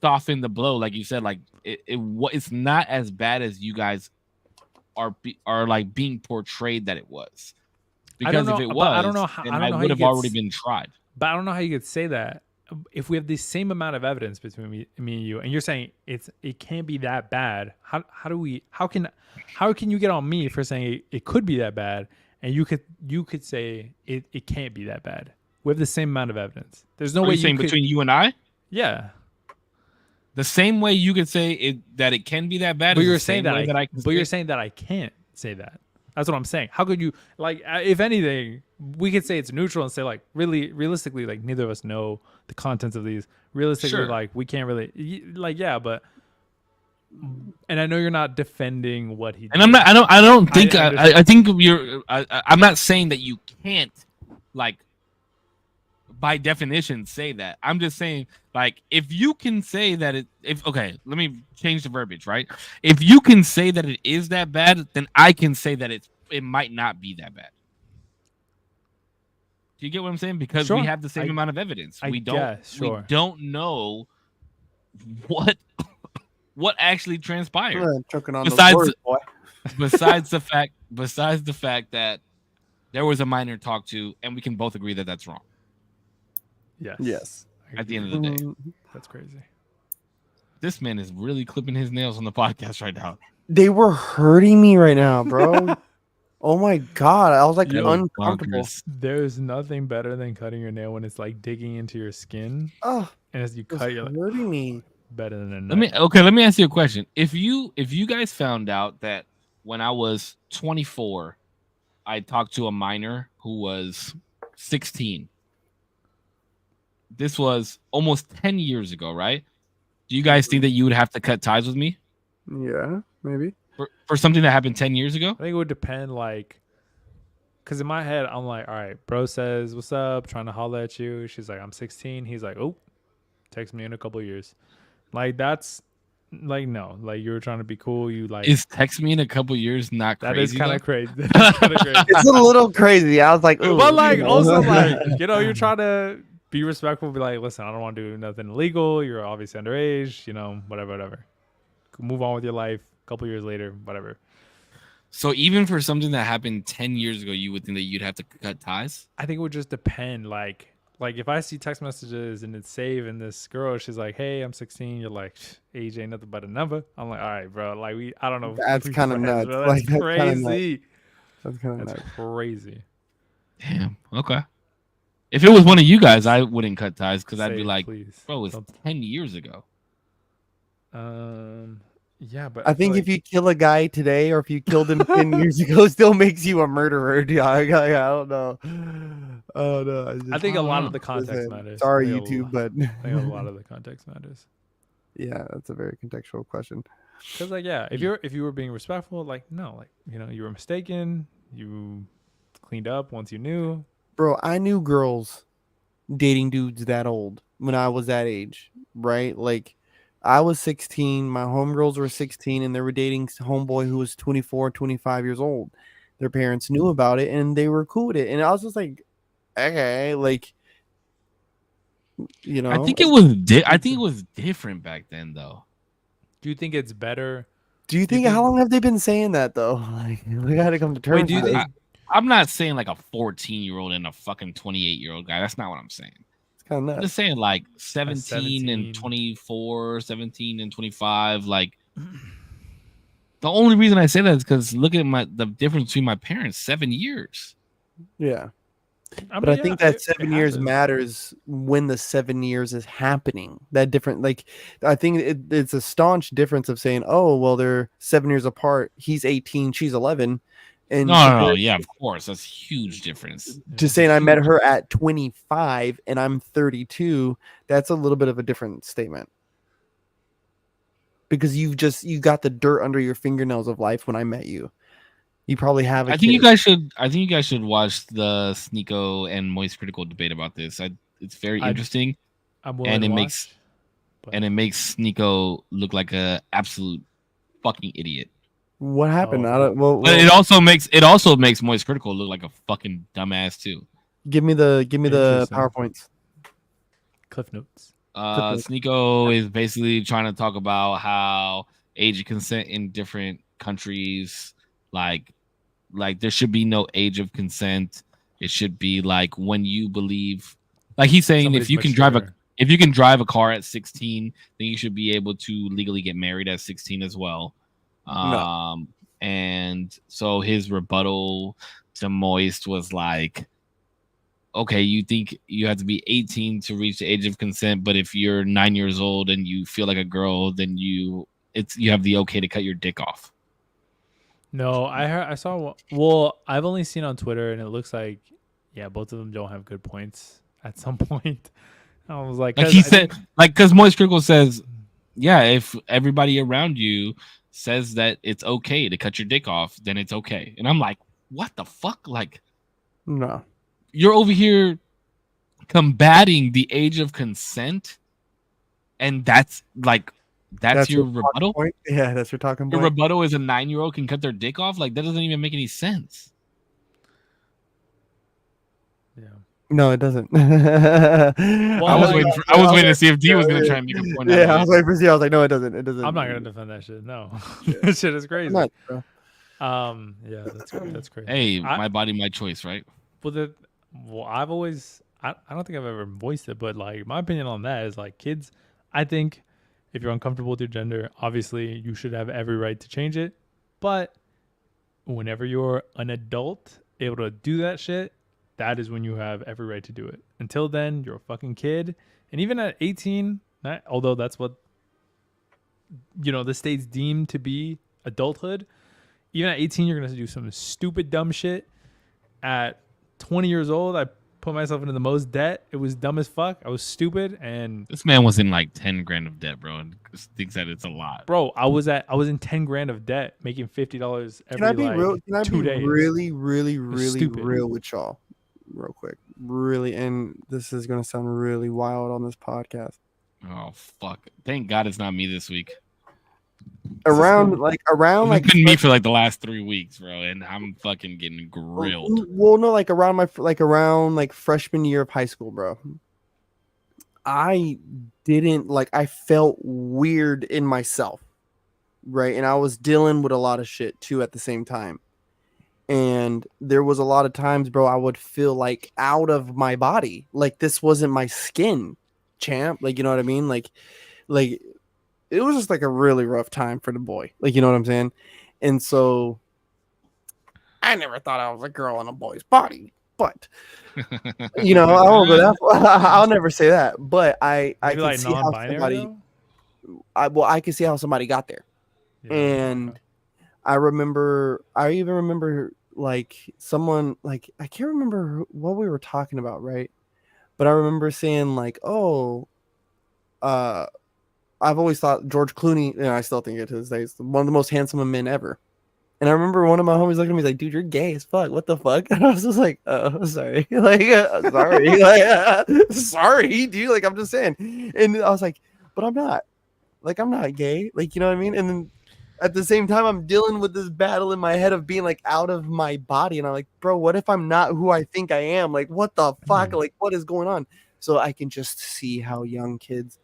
soften the blow, like you said. Like, it's not as bad as you guys are like being portrayed that it was. Because if it was,
I don't know how,
then
I don't know
I
how
would
you
have
could
already been tried.
But I don't know how you could say that if we have the same amount of evidence between me and you, and you're saying it can't be that bad. How can you get on me for saying it could be that bad, and you could say it can't be that bad? We have the same amount of evidence. There's no way you
saying
could,
between you and I.
Yeah,
The same way you could say that it can be that bad.
but
is
you're
the
saying
same
that
way
I,
I can
but you're
say-
saying that I can't say that. That's what I'm saying. How could you, like, if anything, we could say it's neutral and say, like, really realistically, like, neither of us know the contents of these. Realistically,
Sure.
like, we can't really, like, yeah, but, and I know you're not defending what he did.
And I'm not. I don't think.
I
I think you're. I'm not saying that you can't, like, by definition, say that. I'm just saying, like, if you can say that okay, let me change the verbiage, right? If you can say that it is that bad, then I can say that it might not be that bad. Do you get what I'm saying? Because
Sure.
we have the same amount of evidence.
I
We
guess, sure.
We don't know what actually transpired.
Choking on
Besides-
those words, boy.
besides the fact that there was a minor talked to, and we can both agree that that's wrong.
Yes.
Yes.
At the end of the day,
That's crazy.
this man is really clipping his nails on the podcast right now.
They were hurting me right now, bro. Oh my god, I was like
Yo,
uncomfortable.
Bonkers.
There's nothing better than cutting your nail when it's like digging into your skin,
Oh,
and as you
it was
cut, you're like,
hurting me.
better than a
Let me ask you a question. If you guys found out that when I was 24, I talked to a minor who was 16. This was almost 10 years ago, right? Do you guys think that you would have to cut ties with me
Yeah, maybe.
for something that happened 10 years ago?
I think it would depend, like, because in my head, I'm like, all right, bro says, what's up? Trying to holler at you. She's like, I'm 16. He's like, oh, text me in a couple years. Like, that's, like, no. Like, you were trying to be cool. You, like,
Is text me in a couple years not
that
crazy?
is kind
though?
of crazy. That is kind of crazy.
It's a little crazy. I was like, ooh,
But, like,
you know.
also, like, you're trying to be respectful. Be like, listen, I don't want to do nothing illegal. You're obviously underage. Whatever. Move on with your life. A couple years later, whatever.
So even for something that happened 10 years ago, you would think that you'd have to cut ties?
I think it would just depend. Like if I see text messages and it's saved and this girl, she's like, hey, I'm 16. You're like, age ain't nothing but a number. I'm like, all right, bro. Like I don't know.
That's kind of nuts.
Bro. That's crazy.
That's kind of nuts.
Crazy.
Damn. Okay. If it was one of you guys, I wouldn't cut ties because I'd be like,
please.
bro, it's 10 years ago.
Yeah, but
I think if you kill a guy today or if you killed him 10 years ago, it still makes you a murderer. Yeah, I don't know. Oh no.
I think a lot of the context matters.
Sorry, YouTube, but
I think a lot of the context matters.
Yeah, that's a very contextual question.
Because if you were being respectful, you were mistaken, you cleaned up once you knew.
Bro, I knew girls dating dudes that old when I was that age, right? Like I was 16, my homegirls were 16, and they were dating homeboy who was 24, 25 years old. Their parents knew about it, and they were cool with it. And I was just like, okay, like,
I think it was different back then, though.
Do you think it's better?
Do you think how long have they been saying that though? Like, we got to come to terms.
Wait, do you think?
I'm not saying like a 14-year-old and a fucking 28-year-old guy. That's not what I'm saying.
I'm
just saying like 17 and 24, 17 and 25. Like the only reason I say that is because look at the difference between my parents, 7 years.
Yeah. But I think that 7 years matters when the 7 years is happening. That different, like, I think it's a staunch difference of saying, oh, well, they're 7 years apart. He's 18, she's 11. And
no, yeah, of course, that's a huge difference.
Just saying, I met her at 25 and I'm 32. That's a little bit of a different statement because you got the dirt under your fingernails of life when I met you. You probably have. I think you guys
should watch the Sneeko and Moist Critical debate about this. It's very interesting, and it makes Sneeko look like a absolute fucking idiot.
What happened?
But it also makes Moist Critical look like a fucking dumbass too.
Give me the PowerPoints.
Cliff notes.
Sneeko is basically trying to talk about how age of consent in different countries, like there should be no age of consent. It should be like when you believe, like he's saying, if you can drive a car at 16, then you should be able to legally get married at 16 as well.
No.
And so his rebuttal to Moist was like, okay, you think you have to be 18 to reach the age of consent, but if you're 9 years old and you feel like a girl, then you have the okay to cut your dick off.
No, I saw. Well, I've only seen on Twitter, and it looks like, yeah, both of them don't have good points at some point. I was like
he said, because Moist Critical says, yeah, if everybody around you says that it's okay to cut your dick off, then it's okay. And I'm like, what the fuck? Like,
no,
you're over here combating the age of consent, and that's your rebuttal?
Point? Yeah, that's your talking point.
Your rebuttal is a 9-year-old can cut their dick off? Like, that doesn't even make any sense.
Yeah.
No, it doesn't.
I was waiting to see if D was going to try and make a point.
Yeah, I was waiting for Z. I was like, no, it doesn't. It doesn't.
I'm not going to defend that shit. No. That shit is crazy.
Not, bro.
Yeah, that's crazy.
Hey, my body, my choice, right?
I've always, I don't think I've ever voiced it, but like my opinion on that is like kids, I think if you're uncomfortable with your gender, obviously you should have every right to change it. But whenever you're an adult able to do that shit, that is when you have every right to do it. Until then, you're a fucking kid. And even at 18, although that's what, the state's deemed to be adulthood, even at 18, you're going to do some stupid, dumb shit. At 20 years old, I put myself into the most debt. It was dumb as fuck. I was stupid, and
this man was in like 10 grand of debt, bro, and thinks that it's a lot.
Bro, I was in 10 grand of debt, making $50 every 2 days.
Really real with y'all, real quick, really, and this is gonna sound really wild on this podcast.
Oh fuck! Thank God it's not me this week.
Around
it's been me for like the last 3 weeks, bro, and I'm fucking getting grilled.
Well, no, like around freshman year of high school, bro. I didn't like. I felt weird in myself, right? And I was dealing with a lot of shit too at the same time. And there was a lot of times, bro, I would feel like out of my body, like this wasn't my skin, champ. Like, you know what I mean? Like it was just like a really rough time for the boy. Like, you know what I'm saying? And so I never thought I was a girl in a boy's body, but you know, I won't go that far. I'll never say that. But I
Maybe
can
like
see how
non-binary.
somebody,
Though?
I can see how somebody got there.
Yeah,
And
okay.
I even remember like someone, like I can't remember what we were talking about, right? But I remember saying like, oh, uh, I've always thought George Clooney, and I still think it to this day, is one of the most handsome of men ever. And I remember one of my homies looking at me like, dude, you're gay as fuck. What the fuck? And I was just like, oh, sorry. Like, sorry. Like, sorry, dude. Like, I'm just saying. And I was like, but I'm not. Like, I'm not gay. Like, you know what I mean? And then at the same time, I'm dealing with this battle in my head of being like out of my body. And I'm like, bro, what if I'm not who I think I am? Like, what the fuck? Like, what is going on? So I can just see how young kids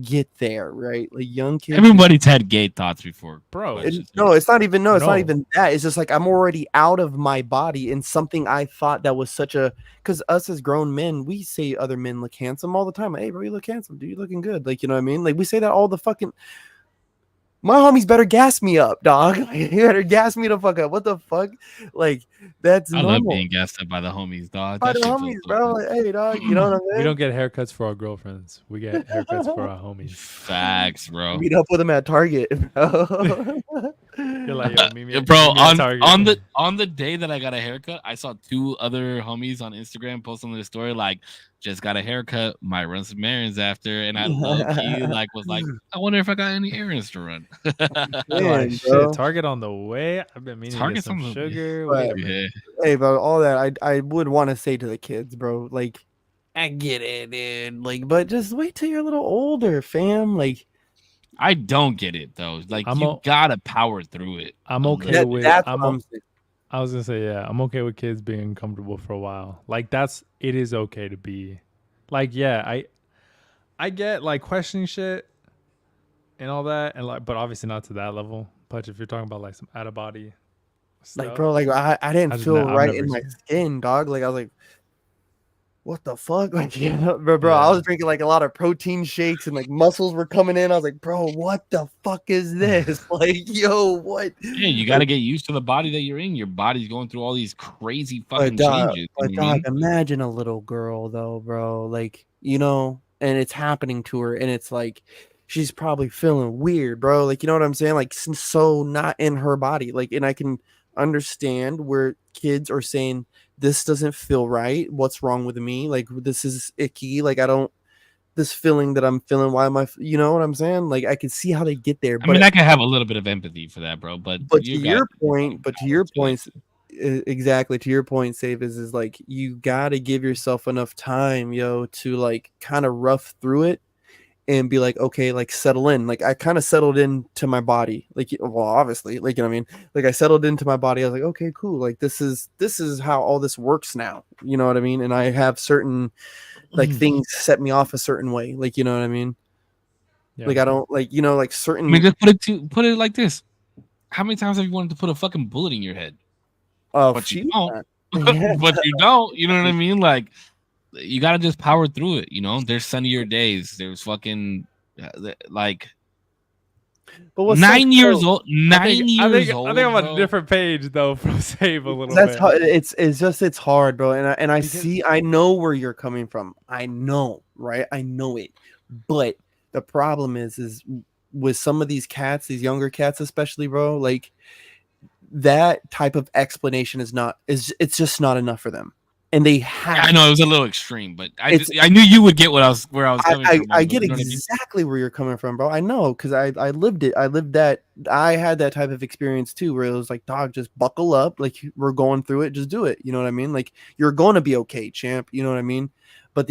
get there, right? Like young kids.
Everybody's had gay thoughts before,
Bro.
No, it's not even. No, it's not
No.
even that. It's just like I'm already out of my body in something I thought that was such a. Because us as grown men, we say other men look handsome all the time. Hey, bro, you look handsome. Dude, you looking good. Like, you know what I mean? Like we say that all the fucking. My homies better gas me up, dog. You better gas me the fuck up. What the fuck? Like that's
I love
normal.
being gassed up by the homies, dog.
By
That
the
shit feels
homies,
so
bro.
good.
Like, hey, dog. You know what I'm
We
saying?
don't get haircuts for our girlfriends. We get haircuts for our homies.
Facts, bro.
Meet up with them at Target, bro.
You're like, yo, meet me,
Bro,
meet me at Target.
on the day that I got a haircut, I saw two other homies on Instagram post on their story like, just got a haircut, might run some errands after, and I low key like was like, I wonder if I got any errands to run.
You're like,
Man,
shit,
bro.
Target on the way. I've been meaning to get
Target's
some
on the way.
sugar.
But-
Wait a minute.
Yeah.
Hey, bro, all that I would want to say to the kids, bro. Like, I get it, dude. Like, but just wait till you're a little older, fam. Like,
I don't get it though. Like
I'm
you
a-
gotta power through it.
I'm okay
that,
with.
that's
I'm
what
o-
I'm saying.
I was gonna say, yeah, I'm okay with kids being comfortable for a while. Like it is okay to be, like, yeah, I get like questioning shit and all that, and like, but obviously not to that level. But if you're talking about like some out of body stuff,
Like, bro, like I didn't
I just
feel
I've
right
never
in my
experienced-
skin, dog. Like, I was like, what the fuck? Like, you know, bro, I
Yeah.
was drinking like a lot of protein shakes and like muscles were coming in. I was like, bro, what the fuck is this? Like, yo, what?
Yeah, you gotta get used to the body that you're in. Your body's going through all these crazy
But
fucking
dog,
changes.
but
You know what I
dog,
mean?
imagine a little girl though, bro. Like, you know, and it's happening to her, and it's like she's probably feeling weird, bro. Like, you know what I'm saying? Like, so not in her body. Like, and I can understand where kids are saying this doesn't feel right. What's wrong with me? Like, this is icky. Like, I don't. This feeling that I'm feeling. Why am I? You know what I'm saying? Like, I can see how they get there.
I mean, I can have a little bit of empathy for that, bro. But
But
you
to
got
your point,
like,
exactly to your point, Save is like you gotta give yourself enough time, yo, to like kind of rough through it and be like, okay, like settle in. Like I kind of settled into my body, like well, obviously, like you know what I mean. Like I settled into my body. I was like, okay, cool. Like this is how all this works now. You know what I mean? And I have certain like things set me off a certain way. Like you know what I mean?
Yeah.
Like I don't like you know like certain.
I mean, just put it like this. How many times have you wanted to put a fucking bullet in your head? But you don't. But you don't. You know what I mean? Like, you gotta just power through it. You know, there's sunnier days. There's fucking like
But what's
9 years old.
I think
old.
I'm on
bro.
a different page though from Save a little
That's
bit.
how it's hard, bro. And I
Because-
see I know where you're coming from. I know, right? I know it. But the problem is with some of these cats, these younger cats especially, bro, like that type of explanation it's just not enough for them. And they have
I know it was a little extreme, but I
It's-
knew you would get where I was coming from.
I get
You know what I mean?
exactly where you're coming from, bro. I know because I lived it. I lived that. I had that type of experience too, where it was like, dog, just buckle up. Like we're going through it. Just do it. You know what I mean? Like you're going to be okay, champ. You know what I mean? But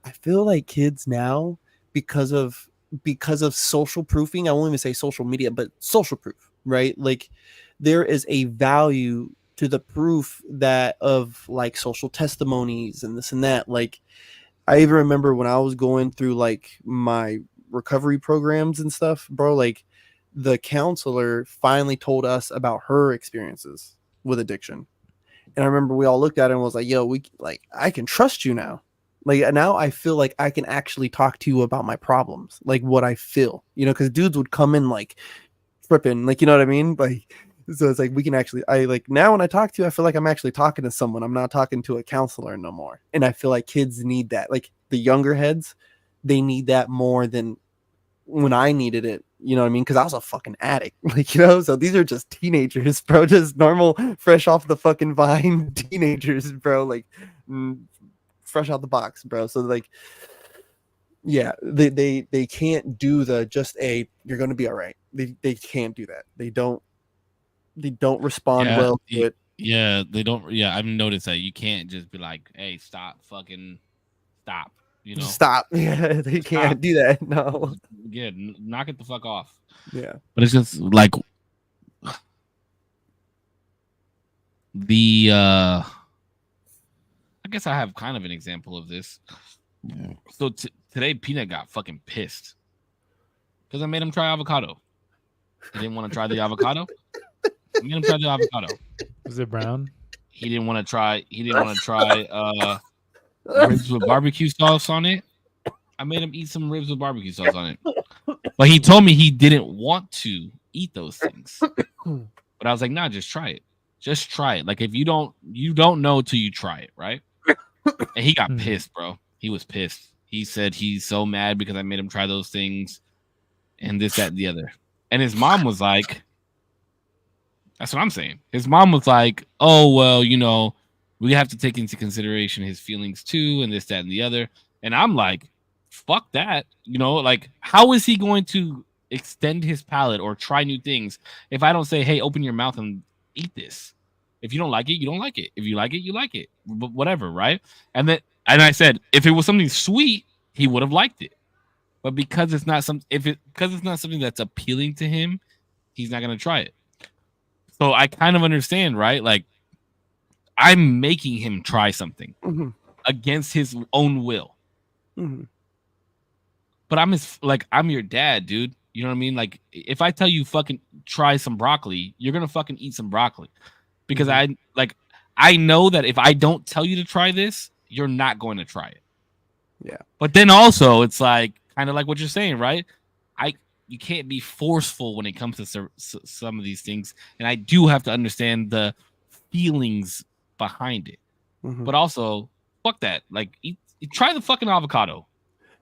I feel like kids now, because of social proofing, I won't even say social media, but social proof, right? Like there is a value to the proof that of like social testimonies and this and that. Like I even remember when I was going through like my recovery programs and stuff, bro, like the counselor finally told us about her experiences with addiction. And I remember we all looked at it and was like, yo, I can trust you now. Like now I feel like I can actually talk to you about my problems, like what I feel, because dudes would come in like tripping, like, you know what I mean? Like, so it's like we can actually, I like now when I talk to you, I feel like I'm actually talking to someone. I'm not talking to a counselor no more. And I feel like kids need that. Like the younger heads, they need that more than when I needed it. You know what I mean? Because I was a fucking addict, like, so these are just teenagers, bro, just normal, fresh off the fucking vine teenagers, bro, like fresh out the box, bro. So like, yeah, they can't do the just you're gonna be all right. They can't do that. They don't respond well to it.
Yeah, they don't. Yeah, I've noticed that you can't just be like, "Hey, stop, fucking stop."
Stop. Yeah, they can't do that. No.
Yeah, knock it the fuck off.
Yeah.
But it's just like I guess I have kind of an example of this. So today, Peanut got fucking pissed because I made him try avocado. He didn't want to try the avocado. I made him try the avocado.
Was it brown?
He didn't want to try. Ribs with barbecue sauce on it. I made him eat some ribs with barbecue sauce on it. But he told me he didn't want to eat those things. But I was like, nah, just try it. Just try it. Like if you don't know till you try it, right? And he got pissed, bro. He was pissed. He said he's so mad because I made him try those things and this, that, and the other. And his mom was like, that's what I'm saying. His mom was like, oh, well, we have to take into consideration his feelings too, and this, that, and the other. And I'm like, fuck that. Like, how is he going to extend his palate or try new things if I don't say, hey, open your mouth and eat this? If you don't like it, you don't like it. If you like it, you like it. But whatever, right? And I said, if it was something sweet, he would have liked it. But because it's not something that's appealing to him, he's not gonna try it. So I kind of understand, right? Like, I'm making him try something against his own will.
Mm-hmm.
But I'm your dad, dude. You know what I mean? Like, if I tell you fucking try some broccoli, you're gonna fucking eat some broccoli. Because I know that if I don't tell you to try this, you're not going to try it.
Yeah.
But then also, it's like kind of like what you're saying, right? You can't be forceful when it comes to some of these things, and I do have to understand the feelings behind it.
Mm-hmm.
But also, fuck that. Like, try the fucking avocado.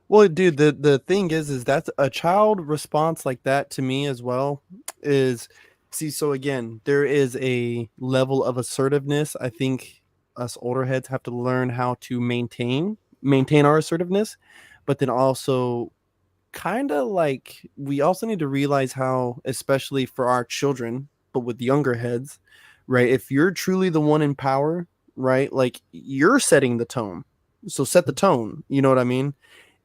Well, dude, the thing is that's a child response like that to me as well is. See, so again, there is a level of assertiveness. I think us older heads have to learn how to maintain our assertiveness, but then also kind of like we also need to realize how, especially for our children, but with younger heads, right? If you're truly the one in power, right? Like you're setting the tone. So set the tone. You know what I mean?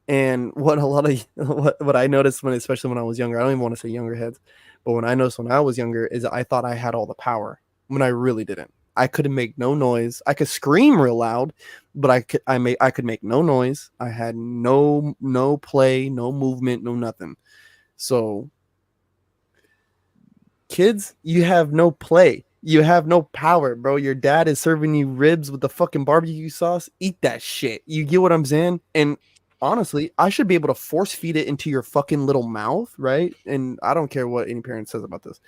And what what I noticed especially when I was younger, I don't even want to say younger heads, but when I noticed when I was younger is I thought I had all the power when I really didn't. I couldn't make no noise. I could scream real loud, but I could make no noise. I had no play, no movement, no nothing. So kids, you have no play. You have no power, bro. Your dad is serving you ribs with the fucking barbecue sauce. Eat that shit. You get what I'm saying? And honestly, I should be able to force feed it into your fucking little mouth, right? And I don't care what any parent says about this.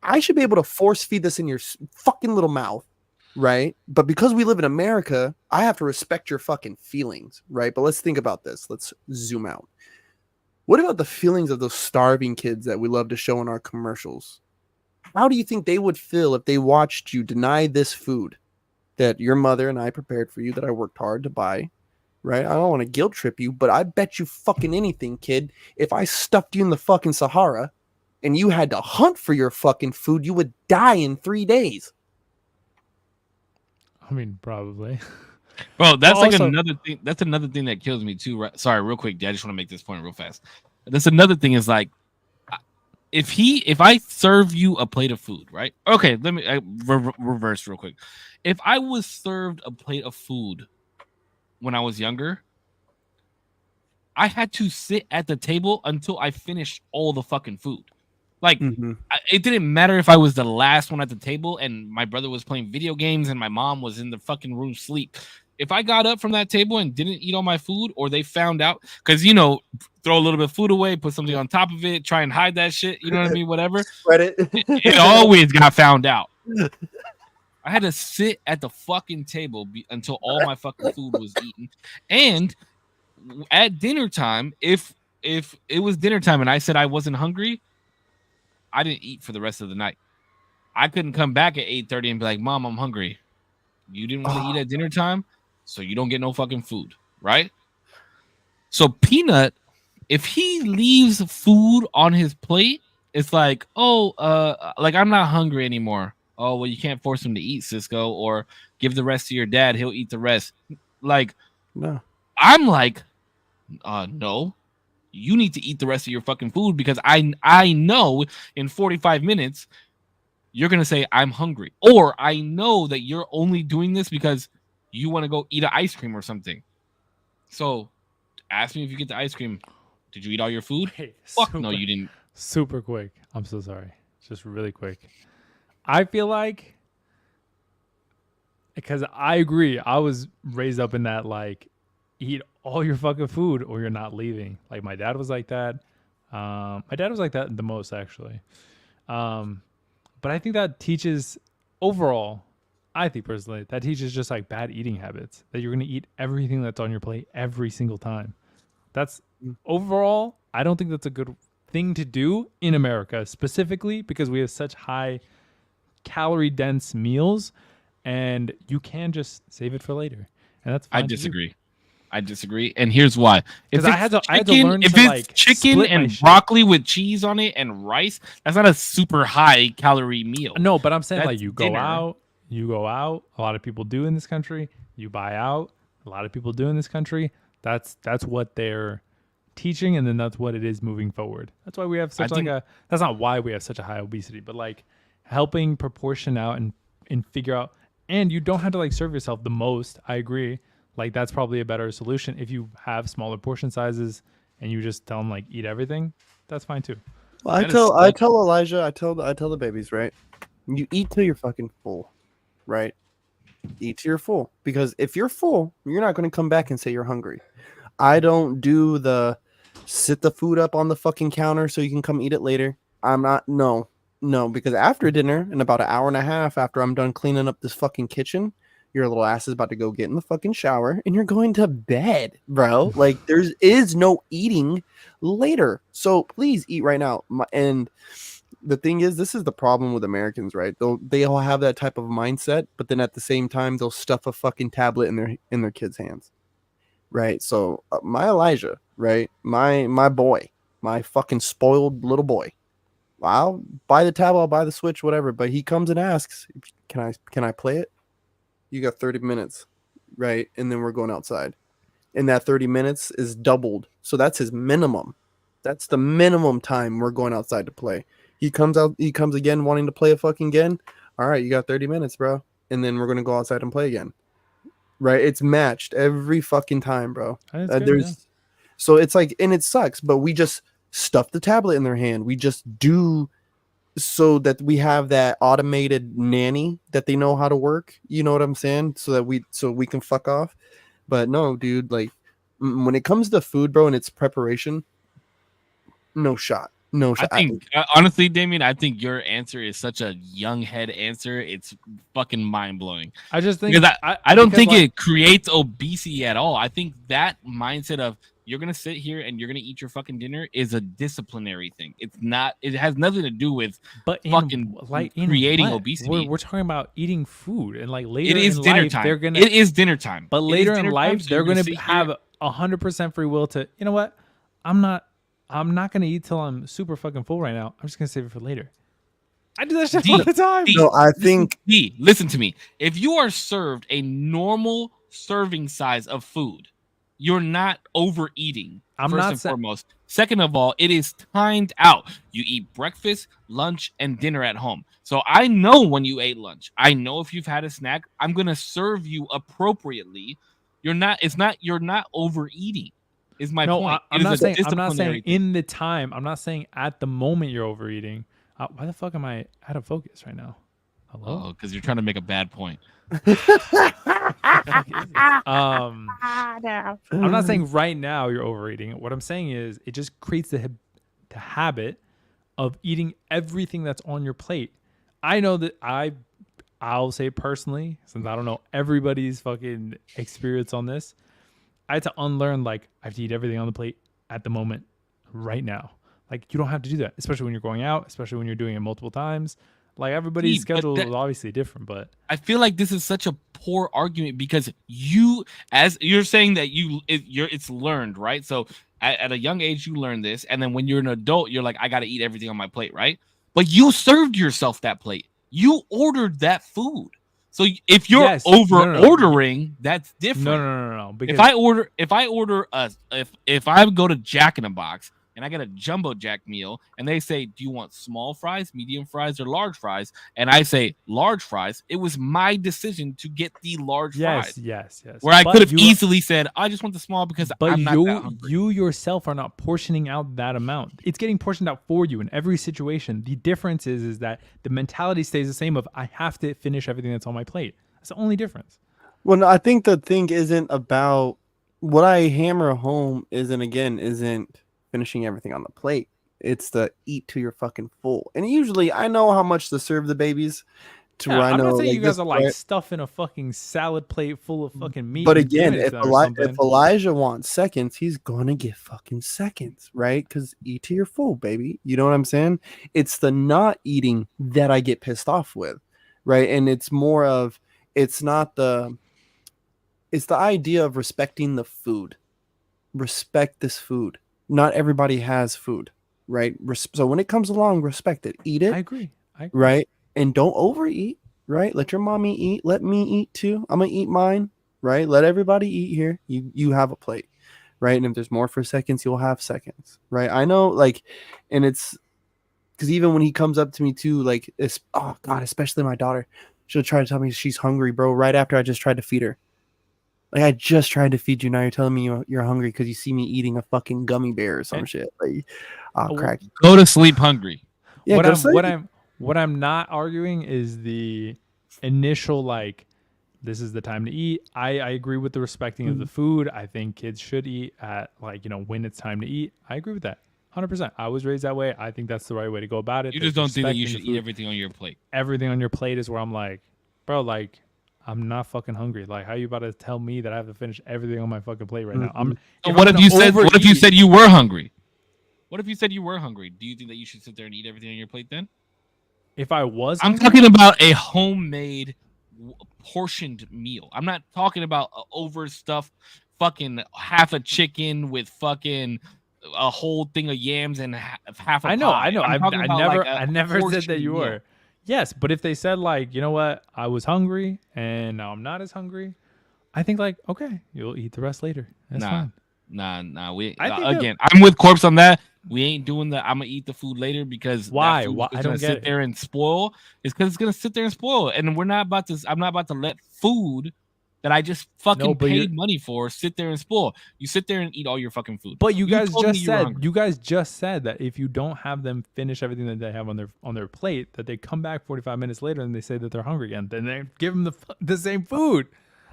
I should be able to force feed this in your fucking little mouth, right? But because we live in America, I have to respect your fucking feelings, right? But let's think about this. Let's zoom out. What about the feelings of those starving kids that we love to show in our commercials? How do you think they would feel if they watched you deny this food that your mother and I prepared for you, that I worked hard to buy? Right? I don't want to guilt trip you, but I bet you fucking anything, kid, if I stuffed you in the fucking Sahara and you had to hunt for your fucking food, you would die in 3 days.
I mean, probably.
Bro, that's like another thing. That's another thing that kills me too. Right? Sorry, real quick, I just want to make this point real fast. That's another thing is like, if I serve you a plate of food, right? Okay, let me reverse real quick. If I was served a plate of food when I was younger, I had to sit at the table until I finished all the fucking food. Like, it didn't matter if I was the last one at the table and my brother was playing video games and my mom was in the fucking room asleep. If I got up from that table and didn't eat all my food, or they found out, because, you know, throw a little bit of food away, put something on top of it, try and hide that shit, you know what I mean? Whatever.
Spread it.
It always got found out. I had to sit at the fucking table until all my fucking food was eaten. And at dinner time, if it was dinner time and I said I wasn't hungry, I didn't eat for the rest of the night. I couldn't come back at 8:30 and be like, Mom, I'm hungry. You didn't want to eat at dinner time, so you don't get no fucking food, right? So Peanut, if he leaves food on his plate, it's like, like, I'm not hungry anymore. Oh, well, you can't force him to eat, Cisco, or give the rest to your dad. He'll eat the rest. Like,
no.
I'm like, no. You need to eat the rest of your fucking food, because I know in 45 minutes you're going to say I'm hungry. Or I know that you're only doing this because you want to go eat an ice cream or something. So ask me if you get the ice cream. Did you eat all your food?
Hey,
Fuck no, you didn't.
Super quick. I'm so sorry. Just really quick. I feel like, because I agree, I was raised up in that, like, eat all your fucking food or you're not leaving. Like, my dad was like that. My dad was like that the most, actually. But I think that teaches, overall, I think personally, that teaches just like bad eating habits, that you're going to eat everything that's on your plate every single time. That's overall, I don't think that's a good thing to do in America, specifically because we have such high calorie dense meals, and you can just save it for later. And that's fine.
I disagree, and here's why. If
I had to learn
if
to,
it's
like,
chicken
split my
and
shit.
broccoli with cheese on it and rice, that's not a super high calorie meal.
No, but I'm saying,
That's
like, you go
dinner.
out. A lot of people do in this country. You buy out. A lot of people do in this country. That's what they're teaching, and then that's what it is moving forward. That's why we have such that's not why we have such a high obesity, but like helping proportion out and figure out. And you don't have to, like, serve yourself the most. I agree. Like, that's probably a better solution. If you have smaller portion sizes and you just tell them, like, eat everything, that's fine too.
Well, I tell Elijah, I tell the babies, right? You eat till you're fucking full, right? Eat till you're full, because if you're full, you're not going to come back and say you're hungry. I don't do the sit the food up on the fucking counter so you can come eat it later. I'm not. No, because after dinner, in about an hour and a half after I'm done cleaning up this fucking kitchen, your little ass is about to go get in the fucking shower and you're going to bed, bro. Like, there is no eating later. So please eat right now. And the thing is, this is the problem with Americans, right? They all have that type of mindset, but then at the same time, they'll stuff a fucking tablet in their kids' hands, right? So my Elijah, right? My boy, my fucking spoiled little boy. I'll buy the tablet, I'll buy the Switch, whatever. But he comes and asks, can I play it? You got 30 minutes, right? And then we're going outside. And that 30 minutes is doubled. So that's his minimum. That's the minimum time we're going outside to play. He comes again wanting to play a fucking again. All right, you got 30 minutes, bro. And then we're going to go outside and play again. Right? It's matched every fucking time, bro. So it's like, and it sucks, but we just stuff the tablet in their hand. We just do so that we have that automated nanny that they know how to work. You know what I'm saying? So we can fuck off. But no, dude, like, when it comes to food, bro, and its preparation, no shot.
I think honestly, Damien, I think your answer is such a young head answer. It's fucking mind blowing.
I just think
because I don't think it creates obesity at all. I think that mindset of you're gonna sit here and you're gonna eat your fucking dinner is a disciplinary thing. It's not. It has nothing to do with creating obesity.
We're talking about eating food, and like later
it is
in
dinner
life,
time.
They're gonna.
It is dinner time.
But later in life, they're gonna have 100% free will to. You know what? I'm not gonna eat till I'm super fucking full right now. I'm just gonna save it for later. I do that shit all the time.
No, I think.
Listen to me. If you are served a normal serving size of food, you're not overeating. Foremost. Second of all, it is timed out. You eat breakfast, lunch, and dinner at home. So I know when you ate lunch. I know if you've had a snack, I'm gonna serve you appropriately You're not. It's not. You're not overeating. Is my
No,
point.
I'm
It is
not
a
saying. I'm not
disciplinary
saying
thing.
in the time. I'm not saying at the moment you're overeating. Why the fuck am I out of focus right now? Hello.
Oh, because you're trying to make a bad point.
I'm not saying right now you're overeating. What I'm saying is it just creates the habit of eating everything that's on your plate. I know that I'll say personally, since I don't know everybody's fucking experience on this, I had to unlearn like I have to eat everything on the plate at the moment, right now. Like you don't have to do that, especially when you're going out, especially when you're doing it multiple times. Like everybody's schedule is obviously different, but
I feel like this is such a poor argument because as you're saying that it's learned, right? So at a young age you learn this, and then when you're an adult, you're like, I got to eat everything on my plate, right? But you served yourself that plate. You ordered that food. So if you're ordering, that's different.
No. Because
If I go to Jack in a Box and I get a jumbo jack meal and they say, do you want small fries, medium fries, or large fries? And I say large fries, it was my decision to get the large fries.
Yes.
Where I could have easily said, I just want the small because I'm not that hungry.
You yourself are not portioning out that amount. It's getting portioned out for you in every situation. The difference is that the mentality stays the same of I have to finish everything that's on my plate. That's the only difference.
Well, no, I think the thing isn't about what I hammer home isn't finishing everything on the plate. It's the eat till you're fucking full. And usually I know how much to serve the babies to where I know.
I'm not saying
like,
you guys
this,
are like
right?
stuffing a fucking salad plate full of fucking meat.
But
and
again,
giving it
if,
to them or something.
if Elijah wants seconds, he's gonna get fucking seconds, right? Because eat till you're full, baby. You know what I'm saying? It's the not eating that I get pissed off with, right? And it's more of it's the idea of respecting the food. Respect this food. Not everybody has food, right? So when it comes along, respect it. Eat it.
I agree.
Right? And don't overeat, right? Let your mommy eat. Let me eat too. I'm going to eat mine, right? Let everybody eat here. You have a plate, right? And if there's more for seconds, you'll have seconds, right? I know, like, and it's because even when he comes up to me too, like, oh God, especially my daughter, she'll try to tell me she's hungry, bro, right after I just tried to feed her. Like, I just tried to feed you. Now you're telling me you're hungry because you see me eating a fucking gummy bear or some shit. Like, crack.
Go to sleep hungry.
Yeah,
what I'm not arguing is the initial, like, this is the time to eat. I agree with the respecting of the food. I think kids should eat at, like, when it's time to eat. I agree with that. 100%. I was raised that way. I think that's the right way to go about it.
You just don't think that you should eat everything on your plate.
Everything on your plate is where I'm like, bro, like, I'm not fucking hungry. Like, how you about to tell me that I have to finish everything on my fucking plate right now?
What if you said you were hungry? What if you said you were hungry? Do you think that you should sit there and eat everything on your plate then?
If I was
I'm
hungry?
talking about a homemade portioned meal. I'm not talking about overstuffed fucking half a chicken with fucking a whole thing of yams and half a
I know.
pie.
I never said that you were. Yes, but if they said, like, you know what, I was hungry and now I'm not as hungry, I think, like, okay, you'll eat the rest later. That's fine.
Nah.
Again,
I'm with Korpsx on that. We ain't doing that. I'm gonna eat the food later because
why?
I don't sit there and spoil. It's because it's gonna sit there and spoil, and we're not about to. I'm not about to let food that I just fucking paid money for sit there and spoil. You sit there and eat all your fucking food.
But you guys just said that if you don't have them finish everything that they have on their plate, that they come back 45 minutes later and they say that they're hungry again. Then they give them the same food.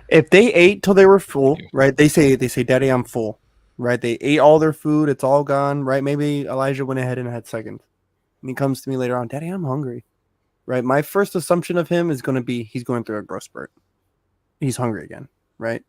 If they ate till they were full, right? They say, Daddy, I'm full, right? They ate all their food. It's all gone, right? Maybe Elijah went ahead and had seconds. And he comes to me later on, Daddy, I'm hungry, right? My first assumption of him is going to be he's going through a growth spurt. He's hungry again, right?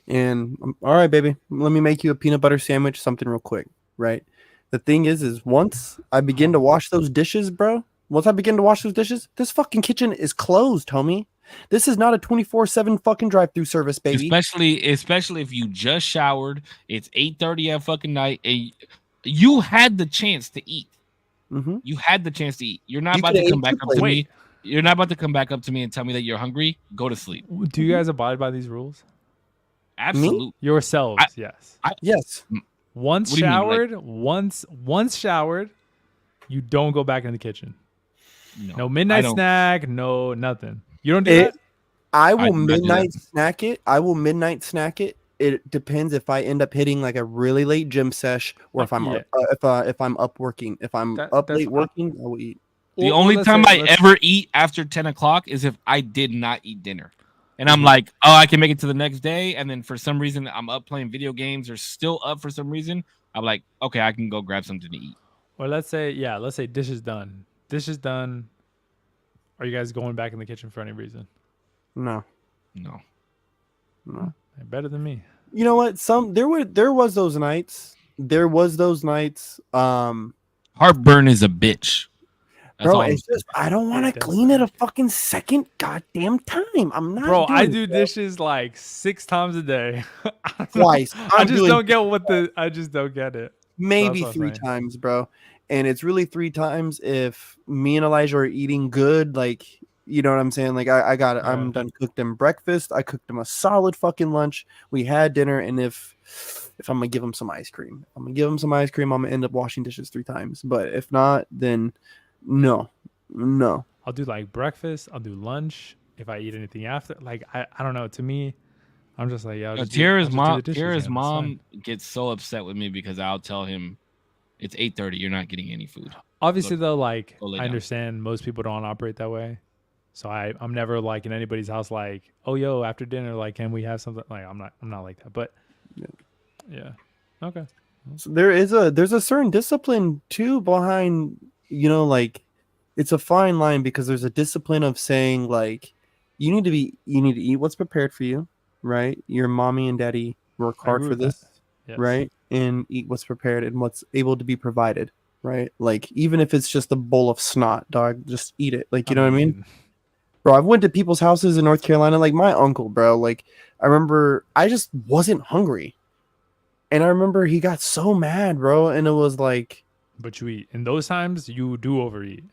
And all right, baby, let me make you a peanut butter sandwich, something real quick, right? The thing is once I begin to wash those dishes, bro, this fucking kitchen is closed, homie. This is not a 24/7 fucking drive-through service, baby.
Especially if you just showered, it's 8:30 at fucking night, and you had the chance to eat.
Mm-hmm.
You had the chance to eat. You're not about to come back up to me. You're not about to come back up to me and tell me that you're hungry. Go to sleep.
Do you guys abide by these rules?
Absolutely.
Yourselves, yes.
Yes.
Once showered, once showered, you don't go back in the kitchen. No midnight snack, no nothing. You don't do that?
I
I
will
do not do that.
midnight snack it. I will midnight snack it. It depends if I end up hitting like a really late gym sesh or if I'm
Yeah.
if I'm up working. If I'm
That-
up
that's
late working, I will eat.
The
Or
only
let's
time
say-
I
let's-
ever eat after 10 o'clock is if I did not eat dinner. And I'm
Mhm.
like, oh, I can make it to the next day. And then for some reason, I'm up playing video games or still up for some reason. I'm like, okay, I can go grab something to eat.
Or let's say dish is done. Dish is done. Are you guys going back in the kitchen for any reason?
No,
No.
no.
Better than me.
You know what? There was those nights. There was those nights.
Heartburn is a bitch. That's
Bro,
all I'm
it's just I don't want
It
to
does
clean it a
suck.
fucking second goddamn time. I'm not.
Bro, I
doing
do
it, bro.
dishes like 6 times a day.
Twice.
I
I'm
just
doing
don't get I just don't get it.
maybe
what I'm
3
saying.
times, bro. And it's really 3 times if me and Elijah are eating good, like you know what I'm saying? Like I got it. I'm
Yeah.
done cooked him breakfast. I cooked him a solid fucking lunch. We had dinner, and if I'm gonna give him some ice cream, I'm gonna end up washing dishes 3 times. But if not, then no.
I'll do like breakfast. I'll do lunch. If I eat anything after, like I don't know. To me, I'm just like, yeah. I'll just do- I'll
Tira's
just do
mom.
the dishes,
Tira's
man. It's fine.
mom gets so upset with me because I'll tell him it's 8:30. You're not getting any food.
Obviously, though, like
go lay
I
down.
understand most people don't operate that way. So I'm never like in anybody's house like, oh yo, after dinner, like can we have something? Like I'm not like that. But yeah. Okay.
So there's a certain discipline too behind, you know, like it's a fine line because there's a discipline of saying like you need to eat what's prepared for you, right? Your mommy and daddy work
I
hard
agree
for
with
this,
that. Yes.
right? And eat what's prepared and what's able to be provided, right? Like even if it's just a bowl of snot, dog, just eat it. Like you know what I mean? Bro, I've went to people's houses in North Carolina, like my uncle, bro. Like I remember I just wasn't hungry. And I remember he got so mad, bro, and it was like
But you eat. In those times, you do overeat.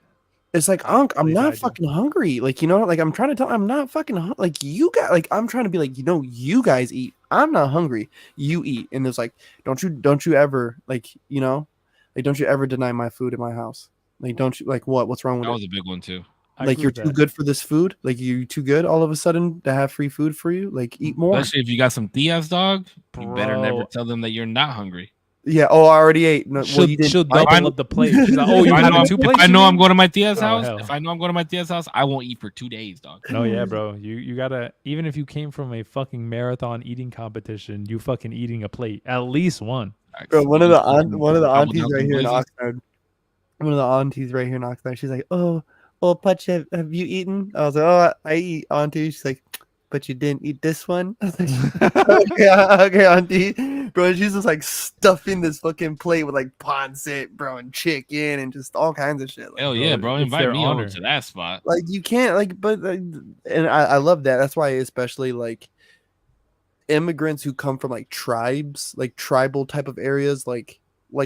it's like, Unc, I'm
least I
not
do.
fucking hungry. Like, you know, like I'm trying to tell I'm not fucking like you got like I'm trying to be like, you know, you guys eat. I'm not hungry. You eat. And it's like, don't you ever like, you know, like don't you ever deny my food in my house. Like don't you like what's wrong with
That
it?
was a big one too.
I
Like
agree
you're
with
too
that.
good for this food? Like you too good all of a sudden to have free food for you? Like eat more.
Especially if you got some Tias, dog. You better never
Bro.
tell them that you're not hungry.
Yeah. Oh, I already ate. No,
She'll,
you didn't.
she'll
I-
double up the plate. She's like, oh,
If
you
I know,
having 2 plates?
if I
you
know I'm
mean?
going to my Tia's
Oh,
house,
hell.
if I know I'm going to my Tia's house, I won't eat for 2 days, dog.
No, yeah, bro. You gotta, even if you came from a fucking marathon eating competition, you fucking eating a plate, at least one.
Bro, one of the
Double
aunties
down
right
some
here in
glazes.
Oxnard. One of the aunties right here in Oxnard. She's like, "Oh, Putch, have you eaten?" I was like, "Oh, I eat, auntie." She's like, "But you didn't eat this one." I was like, okay, auntie. Bro, she's just like stuffing this fucking plate with like pancit, bro, and chicken and just all kinds of shit. Like,
Hell yeah, bro.
it's
Invite
their
me
honor.
over to that spot.
like you can't like, but and I love that. That's why, especially like immigrants who come from like tribes, like tribal type of areas, like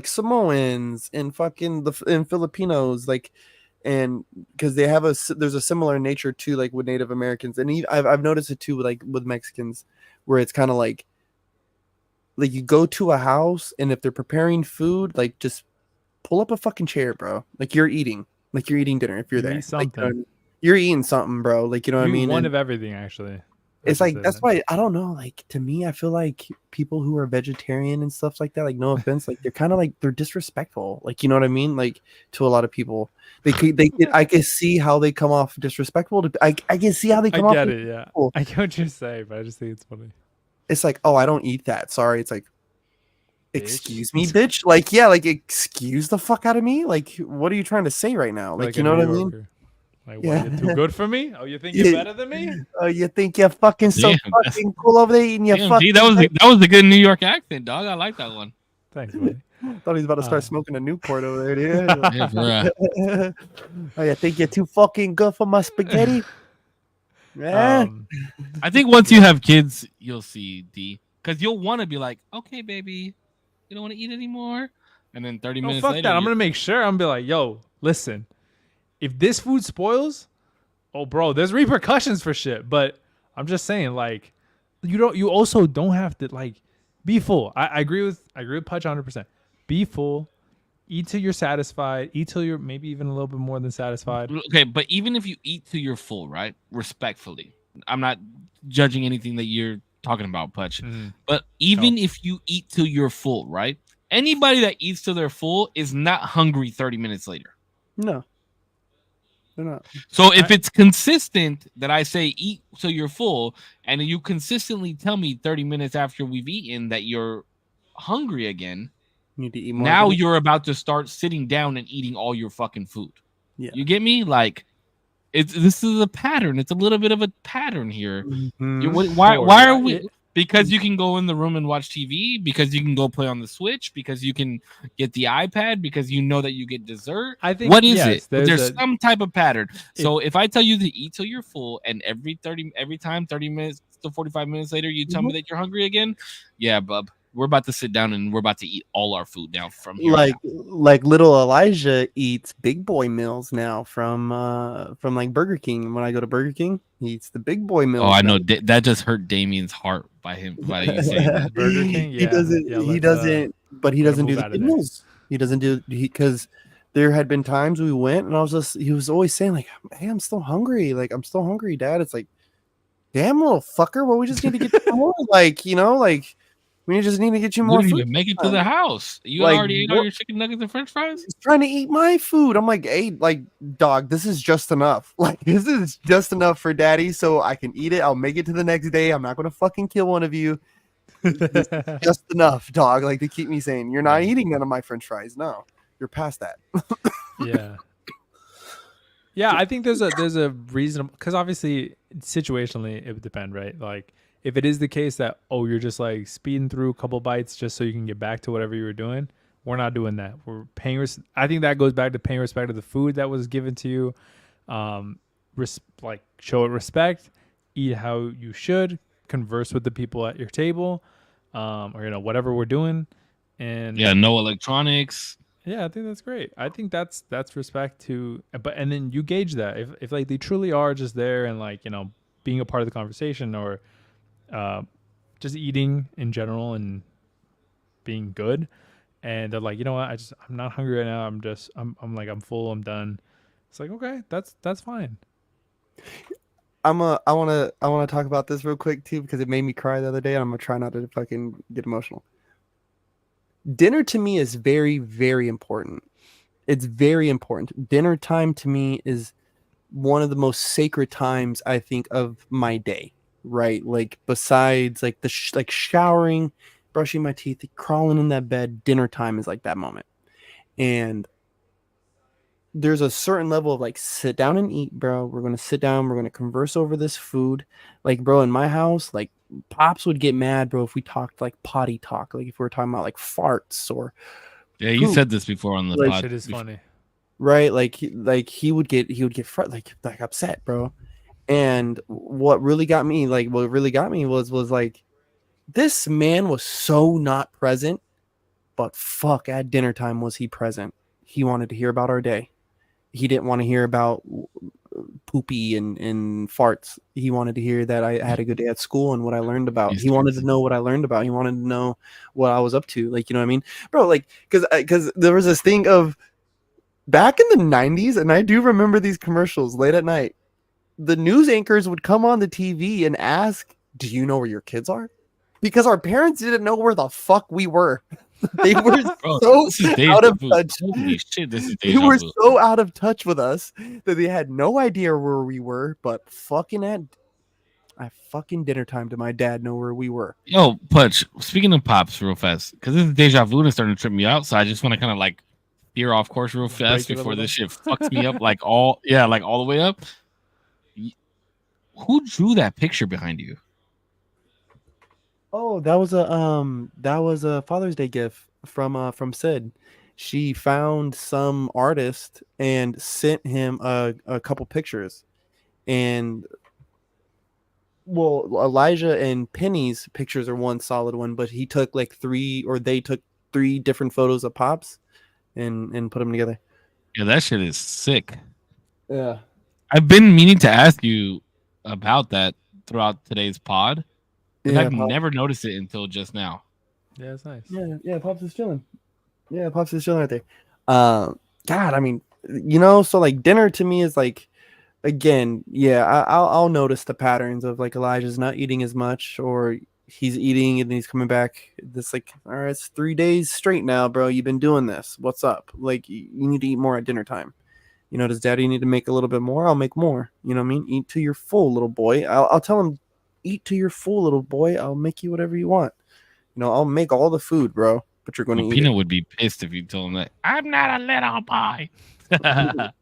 Samoans and fucking and Filipinos, like, and because they have there's a similar nature to like with Native Americans, and I've noticed it too, like with Mexicans, where it's kind of like you go to a house and if they're preparing food, like just pull up a fucking chair, bro. Like you're eating dinner if you're
You
there.
eat
Like,
something.
you're eating something, bro. Like you know what I
You eat
mean.
one
And
of everything, actually.
it's like that's
it.
why I don't know. Like to me, I feel like people who are vegetarian and stuff like that, like no offense, like they're kind of like they're disrespectful. Like you know what I mean? Like to a lot of people, I can see how they come off disrespectful. I can see how they come
I
off.
get it, yeah.
disrespectful.
I get what you're saying, but I just think it's funny.
It's like, oh, I don't eat that. Sorry. It's like,
Bitch.
excuse me, bitch. Like, yeah, like excuse the fuck out of me. Like, what are you trying to say right now? Like, you
a
know what I
New
mean?
Yorker. Like,
Yeah.
what, you're too good for me? Oh, you think
Yeah.
you're better than me?
Oh, you think you're fucking so
Damn, that's-
fucking cool over there eating your
Damn,
fucking.
G, that was a good New York accent, dog. I like that one.
Thanks, buddy.
Thought he was about to start
Uh,
smoking a Newport over there, dude.
Yeah, for real.
Oh, you think you're too fucking good for my spaghetti? Yeah.
I think once you have kids, you'll see D, because you'll want to be like, okay, baby, you don't want to eat anymore, and then 30
No,
minutes
fuck
later,
that. I'm
you're-
gonna make sure. I'm gonna be like, yo, listen, if this food spoils, oh, bro, there's repercussions for shit. But I'm just saying, like, you also don't have to like be full. I agree with Pudge 100%. Be full, eat till you're satisfied, eat till you're maybe even a little bit more than satisfied.
Okay, but even if you eat till you're full, right? Respectfully, I'm not judging anything that you're talking about, Putch.
Mhm.
But even if you eat till you're full, right? Anybody that eats till they're full is not hungry 30 minutes later.
No, they're not.
So if it's consistent that I say eat till you're full, and you consistently tell me 30 minutes after we've eaten that you're hungry again,
You need to eat more.
now you're about to start sitting down and eating all your fucking food.
Yeah.
You get me? Like, this is a pattern. It's a little bit of a pattern here. Why are we? Because you can go in the room and watch TV, because you can go play on the Switch, because you can get the iPad, because you know that you get dessert.
I think
what is it? There's
a,
some type of pattern. So if I tell you to eat till you're full, and every 30 minutes to 45 minutes later, you tell me that you're hungry again, yeah, bub. We're about to sit down and we're about to eat all our food now from here.
Like little Elijah eats big boy meals now from like Burger King. When I go to Burger King, he eats the big boy meals.
Oh, I know that just hurt Damien's heart by you saying that.
Burger King. Yeah,
he doesn't do the kid meals. He doesn't do because there had been times we went and he was always saying like, "Hey, I'm still hungry. Like I'm still hungry, Dad." It's like, damn little fucker. Well, we just need to get more. Like we just need to get you more food.
Even make it to the house. You already ate all your chicken nuggets and French fries.
He's trying to eat my food. I'm like, hey, like, dog, this is just enough. Like, this is just enough for Daddy, so I can eat it. I'll make it to the next day. I'm not gonna fucking kill one of you. Just enough, dog. Like to keep me saying, you're not eating none of my French fries. No, you're past that.
Yeah, I think there's a reasonable, because obviously situationally it would depend, right? Like if it is the case that you're just like speeding through a couple bites just so you can get back to whatever you were doing, we're not doing that. We're paying. I think that goes back to paying respect to the food that was given to you. Like show it respect, eat how you should, converse with the people at your table, or whatever we're doing, and
no electronics.
Yeah, I think that's great. I think that's respect to, and then you gauge that if like they truly are just there and like being a part of the conversation, or just eating in general and being good, and they're like, you know what, I'm not hungry right now. I'm full. I'm done. It's like, okay, that's fine.
I want to talk about this real quick too because it made me cry the other day, and I'm gonna try not to fucking get emotional. Dinner to me is very, very important. It's very important. Dinner time to me is one of the most sacred times I think of my day, right? Like besides like like showering, brushing my teeth, crawling in that bed, dinner time is like that moment. And there's a certain level of like, sit down and eat, bro. We're going to sit down. We're going to converse over this food. Like, bro, in my house, like Pops would get mad, bro, if we talked like potty talk, like if we were talking about like farts or
you said this before on the pod.
Shit is funny,
right? Like he would get like upset, bro. And what really got me was like, this man was so not present, but fuck, at dinner time was he present. He wanted to hear about our day. He didn't want to hear about poopy and farts. He wanted to hear that I had a good day at school and what I learned about. He wanted to know what I learned about. He wanted to know what I was up to. Like, you know what I mean? Bro, like, because there was this thing of back in the 90s, and I do remember these commercials late at night. The news anchors would come on the TV and ask, do you know where your kids are? Because our parents didn't know where the fuck we were. They were so out of touch.
Holy shit, this is
they were so out of touch with us that they had no idea where we were. But I fucking dinner time to my dad know where we were.
Yo, Putch, speaking of Pops real fast, because this is deja vu and it's starting to trip me out. So I just want to kind of like veer off course real fast before this shit fucks me up like all the way up. Who drew that picture behind you?
Oh, that was a Father's Day gift from Sid. She found some artist and sent him a couple pictures. And well, Elijah and Penny's pictures are one solid one, but they took three different photos of Pops and put them together.
Yeah, that shit is sick.
Yeah.
I've been meaning to ask you about that throughout today's pod. And I've never noticed it until just now.
Yeah, it's nice.
Yeah, Pops is chilling. Yeah, Pops is chilling right there. God, I mean, so like dinner to me is like again, yeah, I'll notice the patterns of like Elijah's not eating as much, or he's eating and he's coming back. It's like, all right, it's 3 days straight now, bro. You've been doing this. What's up? Like, you need to eat more at dinner time. You know, does daddy need to make a little bit more? I'll make more. You know what I mean? Eat till you're full, little boy. I'll tell him, eat till you're full, little boy. I'll make you whatever you want. You know, I'll make all the food, bro, but you're going to eat
Peanut
it.
would be pissed if you told him that I'm not a little boy.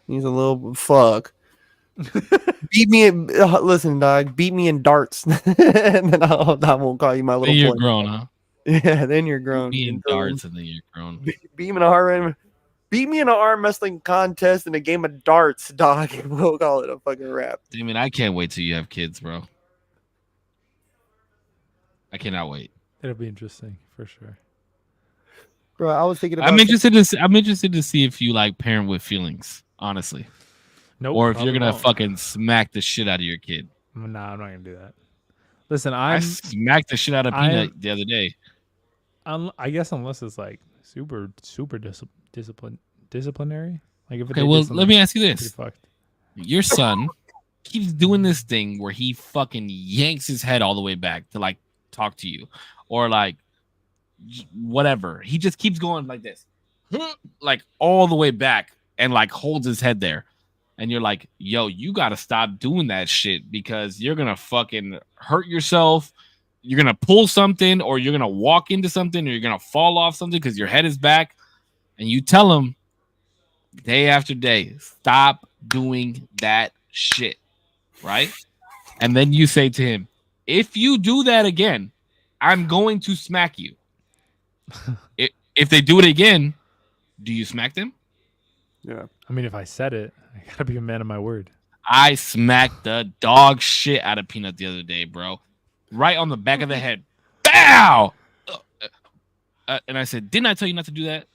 He's a little fuck. Beat me in, listen, dog, beat me in darts. And then I won't call you my little
Then you're
boy.
grown, huh?
Yeah, then you're grown.
Beat me in
Until then,
darts, and then you're grown.
beat me in a arm. Beat me in an arm wrestling contest in a game of darts, dog. We'll call it a fucking wrap.
I mean, I can't wait till you have kids, bro. I cannot wait.
It'll be interesting for sure.
Bro, I was thinking about
I'm interested to see if you like parent with feelings, honestly,
Nope.
or if you're
probably
gonna
won't.
fucking smack the shit out of your kid.
Nah, I'm not gonna do that. Listen,
I smacked the shit out of
I'm-
Peanut the other day.
I guess unless it's like super disciplinary. Like if
Okay,
they
well,
did
let me
something
ask you
pretty
this:
fucked.
your son keeps doing this thing where he fucking yanks his head all the way back to like talk to you, or like whatever. He just keeps going like this, like all the way back, and like holds his head there. And you're like, yo, you gotta stop doing that shit because you're gonna fucking hurt yourself. You're gonna pull something, or you're gonna walk into something, or you're gonna fall off something because your head is back. And you tell him day after day, stop doing that shit, right? And then you say to him, if you do that again, I'm going to smack you. If they do it again, do you smack them?
Yeah.
I mean, if I said it, I gotta be a man of my word.
I smacked the dog shit out of Peanut the other day, bro. Right on the back of the head. Bow! And I said, didn't I tell you not to do that?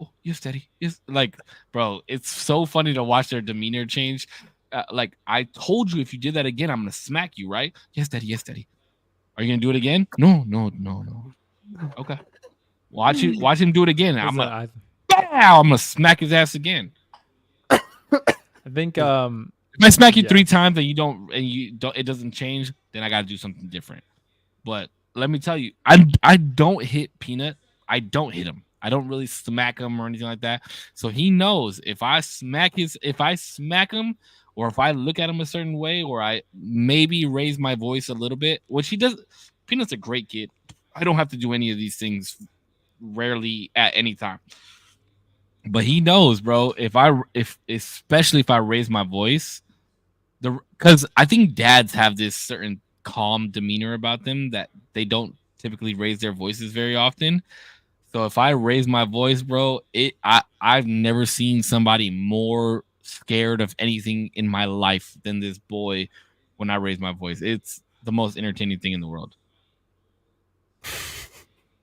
Oh, yes, daddy. Yes. Like, bro, it's so funny to watch their demeanor change. Like, I told you if you did that again, I'm going to smack you, right? Yes, daddy. Yes, daddy. Are you going to do it again? No. Okay. Watch him do it again. I'm
Listen,
going to smack his ass again.
I think
If I smack you
Yeah.
3 times and you don't, it doesn't change, then I got to do something different. But let me tell you, I don't hit Peanut. I don't hit him. I don't really smack him or anything like that. So he knows if I smack him, or if I look at him a certain way, or I maybe raise my voice a little bit, which he does. Peanut's a great kid. I don't have to do any of these things rarely at any time. But he knows, bro, especially if I raise my voice, because I think dads have this certain calm demeanor about them that they don't typically raise their voices very often. So if I raise my voice, bro, I've never seen somebody more scared of anything in my life than this boy when I raise my voice. It's the most entertaining thing in the world.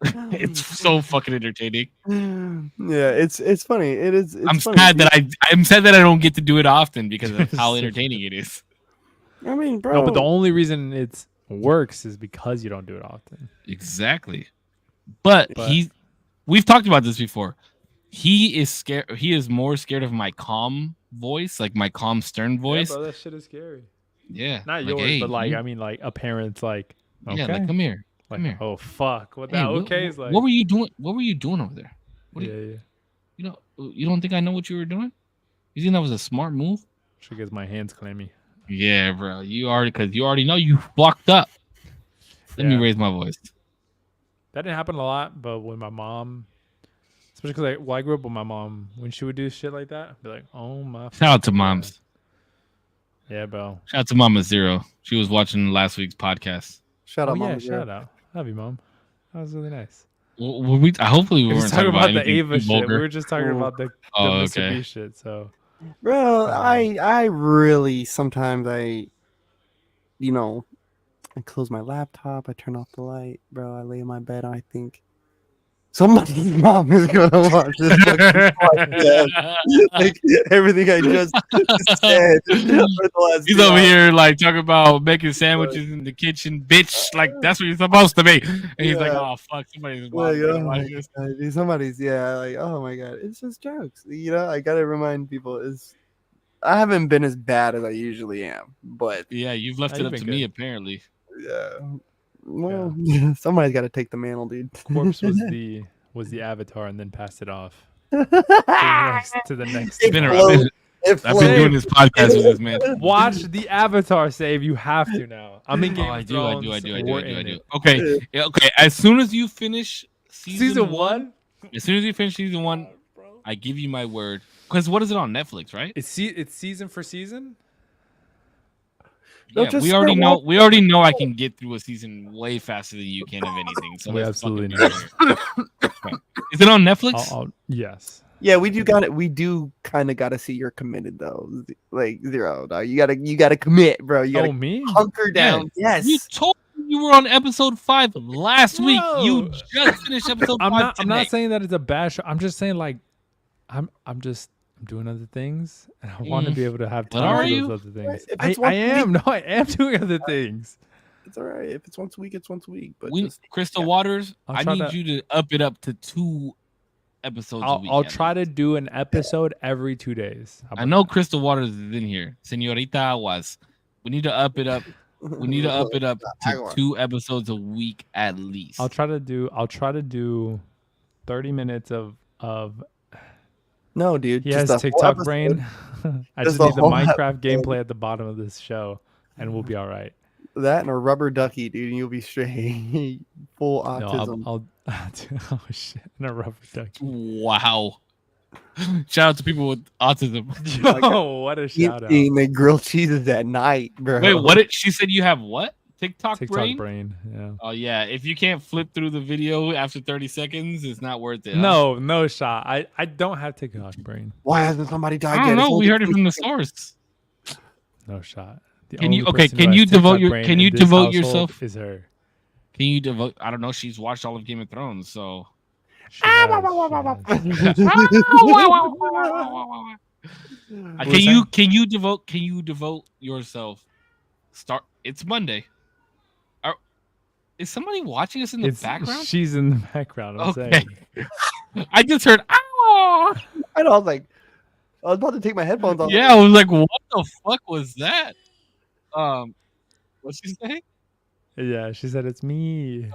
It's so fucking entertaining.
Yeah, it's funny. It is. It's
I'm
funny.
sad that I don't get to do it often because of how entertaining it is.
I mean, bro.
no, but the only reason it works is because you don't do it often.
Exactly. But we've talked about this before. He is scared. He is more scared of my calm voice, like my calm, stern voice.
Yeah, bro, that shit is scary.
Yeah.
Not
like,
yours,
hey,
but like
you-
I mean, like a parent's like, okay,
yeah, like come here.
like,
come here.
oh fuck, what
Hey,
that
what-
okay is like.
What were you doing? What were you doing over there? What
yeah,
do
yeah.
you don't think I know what you were doing? You think that was a smart move?
She gets my hands clammy.
Yeah, bro. You already know you fucked up. Let me
Yeah.
raise my voice.
That didn't happen a lot, but when my mom, especially because I grew up with my mom, when she would do shit like that, I'd be like, oh my.
Shout out to
fucking
moms.
God. Yeah, bro.
Shout out to Mama Zero. She was watching last week's podcast.
Shout
Oh
out,
yeah,
Mama
shout out. Love you, mom. That was really nice.
Well, hopefully we
We were
weren't
talking about the
anything
Ava
too
shit.
vulgar.
We were just talking about the
Oh,
Mr.
okay.
B shit. So
Bro, I really sometimes I close my laptop, I turn off the light, bro. I lay in my bed, and I think somebody's mom is gonna watch this fucking podcast. Like everything I just said for the last
He's
2
over
hours.
here like talking about making sandwiches in the kitchen, bitch. Like that's what you're supposed to be. And he's like,
Yeah.
"Oh fuck, somebody's
Like,
mom."
oh my God, dude, somebody's like, oh my God, it's just jokes. I gotta remind people I haven't been as bad as I usually am, but
Yeah, you've left
Nah,
it
you've
up
been
to
good.
me apparently.
yeah. Well, somebody's got to take the mantle, dude.
Corpse was the avatar and then passed it off to the next
It
Been,
avatar.
I've been,
It
I've been
Save.
doing this podcast with this man.
Watch the Avatar, Save. You have to now. I'm in Game
Oh,
of
I do.
Thrones. We're in it.
Okay, yeah, okay. As soon as you finish
Season one.
as soon as you finish season one, I give you my word. Because what is it on Netflix, right?
It's season for season.
They'll
Yeah,
just
we
start
already know.
watching
We already know I can get through a season way faster than you can of anything. So
We
let's fucking
absolutely
be
know.
clear. Is it on Netflix?
Yes.
Yeah, we do kind of got to see you're committed though. Like Zero, dog. You gotta commit, bro. You gotta
Oh, me?
hunker down. Yes.
You told me you were on episode 5 last week. You
Bro.
just finished episode 5
I'm
today.
not saying that it's a bad show. I'm just saying like I'm doing other things and I want to be able to have
But
time
are
for
you?
those other things.
If
I
it's once a
am. No, I am doing other things.
It's all right. If it's once a week, it's once a week. But
We,
just
Crystal Waters,
I'll
I
try
need
to-
you to up it up to 2 episodes a week.
I'll
at
try to
least.
do an episode every 2 days. How
I
about
know
that?
Crystal Waters is in here. Senorita Aguas. We need to up it up. We need to up it up to 2 episodes a week at least.
I'll try to do 30 minutes of
no, dude.
he
just
has
a whole
TikTok
episode.
brain. I
Just
just
a
need the
whole
Minecraft
episode.
gameplay at the bottom of this show and we'll be all right.
That and a rubber ducky, dude. And you'll be straight full autism.
No, I'll oh shit, and a rubber ducky.
Wow. Shout out to people with autism.
Yo, what a shout out.
Eating the grilled cheeses at night, bro.
Wait, what did she said you have what? TikTok
TikTok
brain?
Yeah.
Oh yeah, if you can't flip through the video after 30 seconds, it's not worth it. huh?
No shot. I don't have TikTok brain.
Why hasn't somebody died
I
yet?
don't
It's
know.
only
We heard it from the
20
source.
No shot. The
Can you-
only
okay,
person
can
who has
you devote
TikTok
your-
brain
can
in
you
this
devote
household
yourself-
Is her.
Can you devote? I don't know. She's watched all of Game of Thrones, so.
She has.
Can you devote yourself? Start. It's Monday. Is somebody watching us in the background?
She's in the background. I'm
Okay.
saying.
I just heard. "Ah!"
I know. I was about to take my headphones off.
Yeah, I was like, what the fuck was that? What's she say?
Yeah, she said it's me.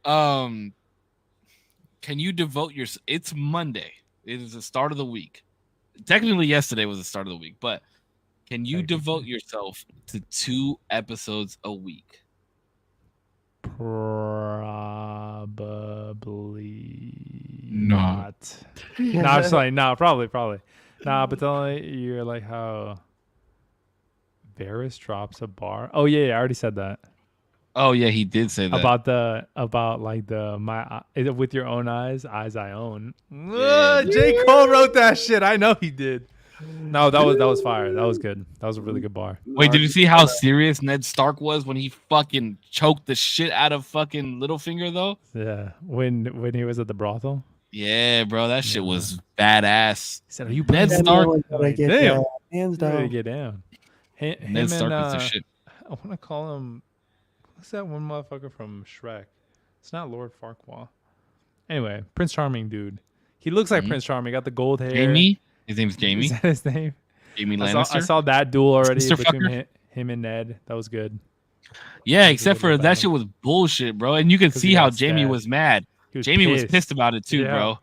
Can you devote your? It's Monday. It is the start of the week. Technically, yesterday was the start of the week, but can you devote yourself to 2 episodes a week?
Probably
No.
not. No, I'm just like, no, probably. Nah, but then you're like how Varys drops a bar. Oh yeah, I already said that.
Oh yeah, he did say that.
About like with your own eyes I own.
Yeah.
J. Cole wrote that shit. I know he did. No, that was fire. That was good. That was a really good bar.
Wait, did you see how serious Ned Stark was when he fucking choked the shit out of fucking Littlefinger though?
Yeah, when he was at the brothel.
Yeah, bro, that shit was badass.
He said, "Are you
Ned
playing
Stark?
Like,
Get
damn.
down. Hands
Ready to
down.
get down." Him
Ned Stark
and,
was the shit.
I want to call him. What's that one motherfucker from Shrek? It's not Lord Farquaad. Anyway, Prince Charming dude. He looks like
Mhm.
Prince Charming. Got the gold hair.
Jamie? His name's Jamie.
Is that his name?
Jamie
I
Lannister.
saw that duel already
Sister
between
fucker.
him and Ned. That was good.
Yeah,
That was a
except
good
for that
battle.
shit was bullshit, bro. And you could
'Cause
see
he
how
got
Jamie
stabbed.
was mad.
He was
Jamie was
pissed.
pissed about it too,
Yeah.
bro.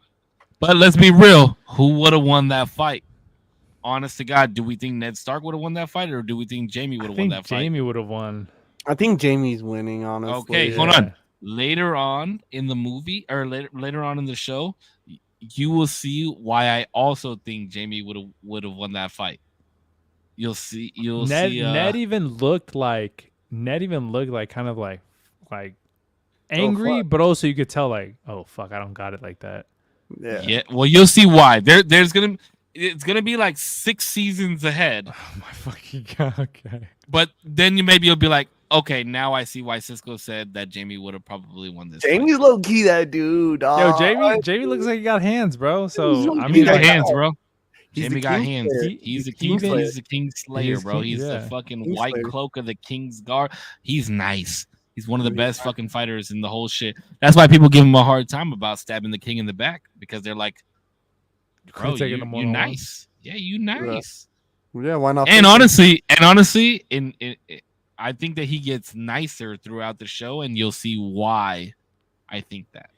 But let's be real. Who would have won that fight? Honest to God, do we think Ned Stark would have won that fight, or do we think Jamie would
I
have won
think
that fight?
Jamie would have won.
I think Jamie's winning, honestly.
Okay,
Yeah.
hold on. Later on in the movie, or later on in the show, you will see why I also think Jamie would have won that fight. You'll see.
Ned even looked like kind of like angry,
fuck.
but also you could tell like, oh fuck, I don't got it like that.
Yeah.
Yeah. Well, you'll see why. It's gonna be like 6 seasons ahead.
Oh my fucking god. Okay.
But then you'll be like, okay, now I see why Cisco said that Jamie would have probably won this.
Jamie's low key that dude.
Yo,
dog.
Jamie looks like he got hands, bro. So I
Jamie
mean,
got
like,
hands, bro.
He's
Jamie
the
got
King
hands.
Slayer.
He's the
King
king.
Slayer.
He's the king slayer,
He's
bro.
king-
He's the
yeah.
fucking
King
white
Slayer.
cloak of the king's guard. He's nice. He's one of the best fucking fighters in the whole shit. That's why people give him a hard time about stabbing the king in the back, because they're like, bro,
could've taken
you
him one-on-one.
nice. Yeah, you nice.
Yeah, why not?
And
fix it?
honestly, I think that he gets nicer throughout the show, and you'll see why. I think that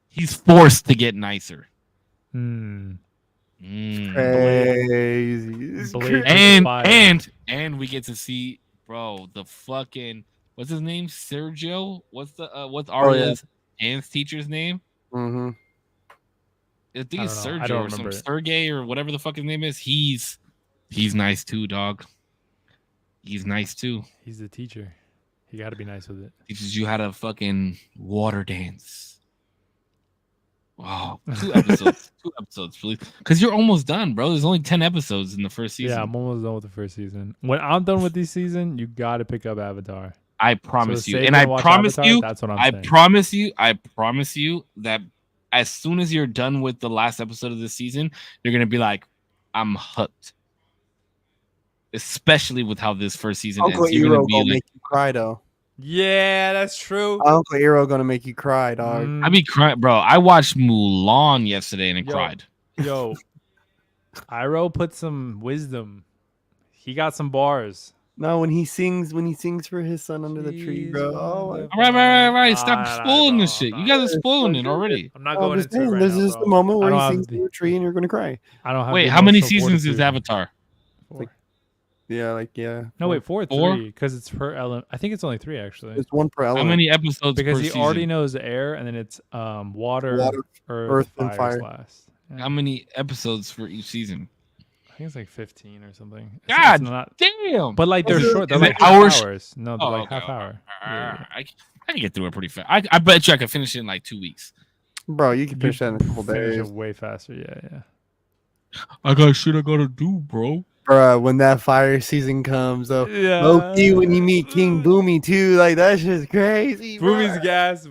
he's forced to get nicer.
Hmm.
Crazy. It's
Blade
crazy.
with fire.
And we get to see, bro, the fucking what's his name? Sergio? What's
Oh, yeah.
Arya's dance teacher's name?
Mm-hmm.
I think
I
it's
don't know. I
Sergio
don't
or some
remember it.
Sergey or whatever the fuck his name is. He's nice too, dog. He's nice too.
He's the teacher. He got to be nice with it.
Teaches you how to fucking water dance. Wow, 2 episodes, please. Because you're almost done, bro. There's only 10 episodes in the first season.
Yeah, I'm almost done with the first season. When I'm done with this season, you got to pick up Avatar.
I promise
So
you,
save
and
it
I
and watch
promise
Avatar,
you,
that's what I'm
I
saying.
promise you that as soon as you're done with the last episode of the season, you're gonna be like, I'm hooked. Especially with how this first season
Uncle
ends, you're gonna
Iroh
be
gonna
like,
make you cry though.
Yeah, that's true.
Uncle Iroh gonna make you cry, dog.
I be crying, bro. I watched Mulan yesterday and cried.
Yo, Iroh put some wisdom. He got some bars.
No, when he sings for his son under the tree, bro. Oh,
Right. Stop spoiling this shit. You guys are spoiling it already.
I'm not
I'm
going
just
into it
saying,
right
there's
now,
just
bro.
a moment
I
where
don't
he
have
sings
the-
to a tree and you're gonna cry.
I don't have.
Wait,
the
how many
emotional
seasons is
fortitude.
Avatar?
4.
Yeah.
No, wait, 4 or
Four?
3 because it's per element. I think it's only 3 actually.
It's one per
How
element.
many episodes
Because
per
he
season?
already knows air, and then it's water, earth,
and
fire.
fire.
Last. Yeah.
How many episodes for each season?
I think it's like 15 or something.
God
it's not,
damn.
but like they're
Is it-
short. They're
is it
like half
hours?
hours. No, they're like half hour. Yeah.
I can get through it pretty fast. I bet you I can finish it in like 2 weeks.
Bro, you can finish that in a couple
Finish
days.
it way faster. Yeah.
I got shit I gotta do, bro.
Bro, when that fire season comes, though.
Yeah.
Low key, when you meet King Boomy too, like that shit's crazy. Bro.
Boomy's gas.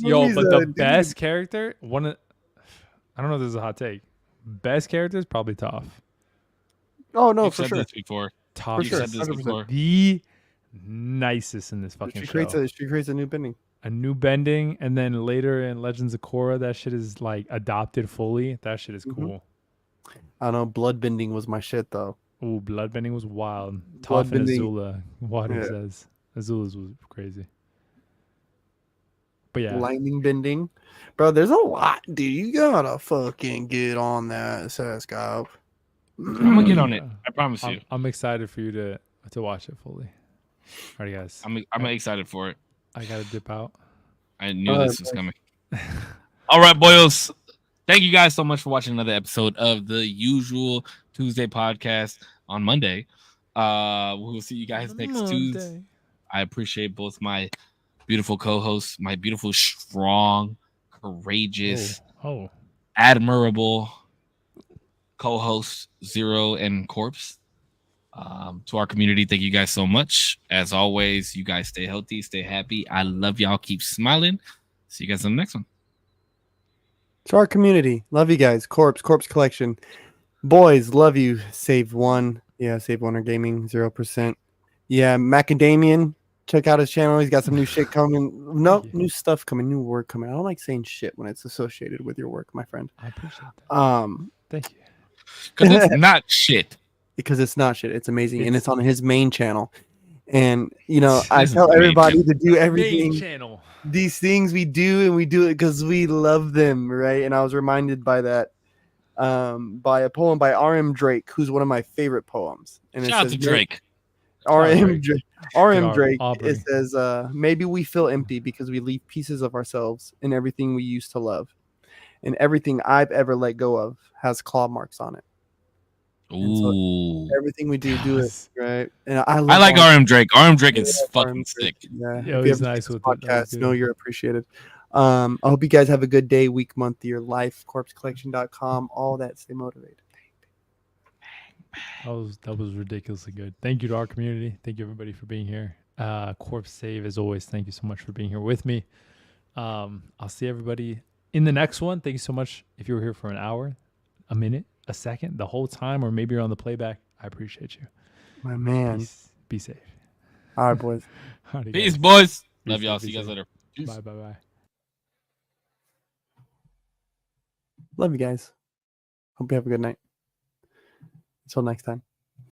Yo,
Boomy's
but
a
the
dude.
best character, I don't know if this is a hot take. Best character is probably Toph.
Oh no,
You've
for
said
sure.
this before.
Toph
For
You've
sure.
said this
100%.
before.
the nicest in this fucking
She
show.
creates a new bending.
A new bending, and then later in Legends of Korra, that shit is like adopted fully. That shit is
Mhm.
cool.
I don't know, blood bending was my shit though.
Ooh, blood bending was wild.
Blood
Toph and
bending-
Azula. Water
Yeah.
says Azula's was crazy. But yeah,
Lightning bending. Bro, there's a lot, dude. You gotta fucking get on that, Sascope.
I'm gonna get on it. I promise you.
I'm excited for you to watch it fully. Alright, guys.
I'm excited for it.
I gotta dip out.
I knew
All right,
this was coming. All right, boyos. Thank you guys so much for watching another episode of the usual Tuesday podcast on Monday. We will see you guys next Tuesday. I appreciate both my beautiful co-hosts, my beautiful, strong, courageous, admirable co-hosts, Zero and Korpsx. To our community, thank you guys so much. As always, you guys stay healthy, stay happy. I love y'all. Keep smiling. See you guys on the next one.
To our community, love you guys. Korpsx Collection. Boys, love you. Save One. Yeah, Save One or Gaming, 0%. Yeah, Macadamian. Check out his channel. He's got some new shit coming. No, new stuff coming, new work coming. I don't like saying shit when it's associated with your work, my friend.
I appreciate that.
Thank
you.
Because it's not shit.
Because it's not shit. It's amazing. And it's on his main channel. And, you know,
This
I
is
tell
the main
everybody
channel.
to do everything.
Main channel.
These things we do, and we do it because we love them, right? And I was reminded by that by a poem by R.M. Drake, who's one of my favorite poems. And it
Shout out
says,
to Drake.
R.M. Drake.
Aubrey.
It says, maybe we feel empty because we leave pieces of ourselves in everything we used to love, and everything I've ever let go of has claw marks on it. And so
Ooh.
everything we do it
Yes.
right. And I
like RM Drake. RM Drake is
Yeah,
fucking
RM Drake.
sick.
Yeah,
Yo,
if you
he's
ever
nice
see this
with it. That was
podcast, know
good.
you're appreciated. I hope you guys have a good day, week, month, year, life. Korpscollection.com, all that. Stay motivated.
That was ridiculously good. Thank you to our community. Thank you everybody for being here. Corpse Save, as always, thank you so much for being here with me. I'll see everybody in the next one. Thank you so much. If you were here for an hour, a minute, a second, the whole time, or maybe you're on the playback, I appreciate you.
My man.
Peace. Be safe.
All right, boys.
Alrighty,
Peace,
guys.
boys.
Be
Love
safe,
y'all.
be
See you guys
safe.
later. Peace.
Bye.
Love you guys. Hope you have a good night. Until next time.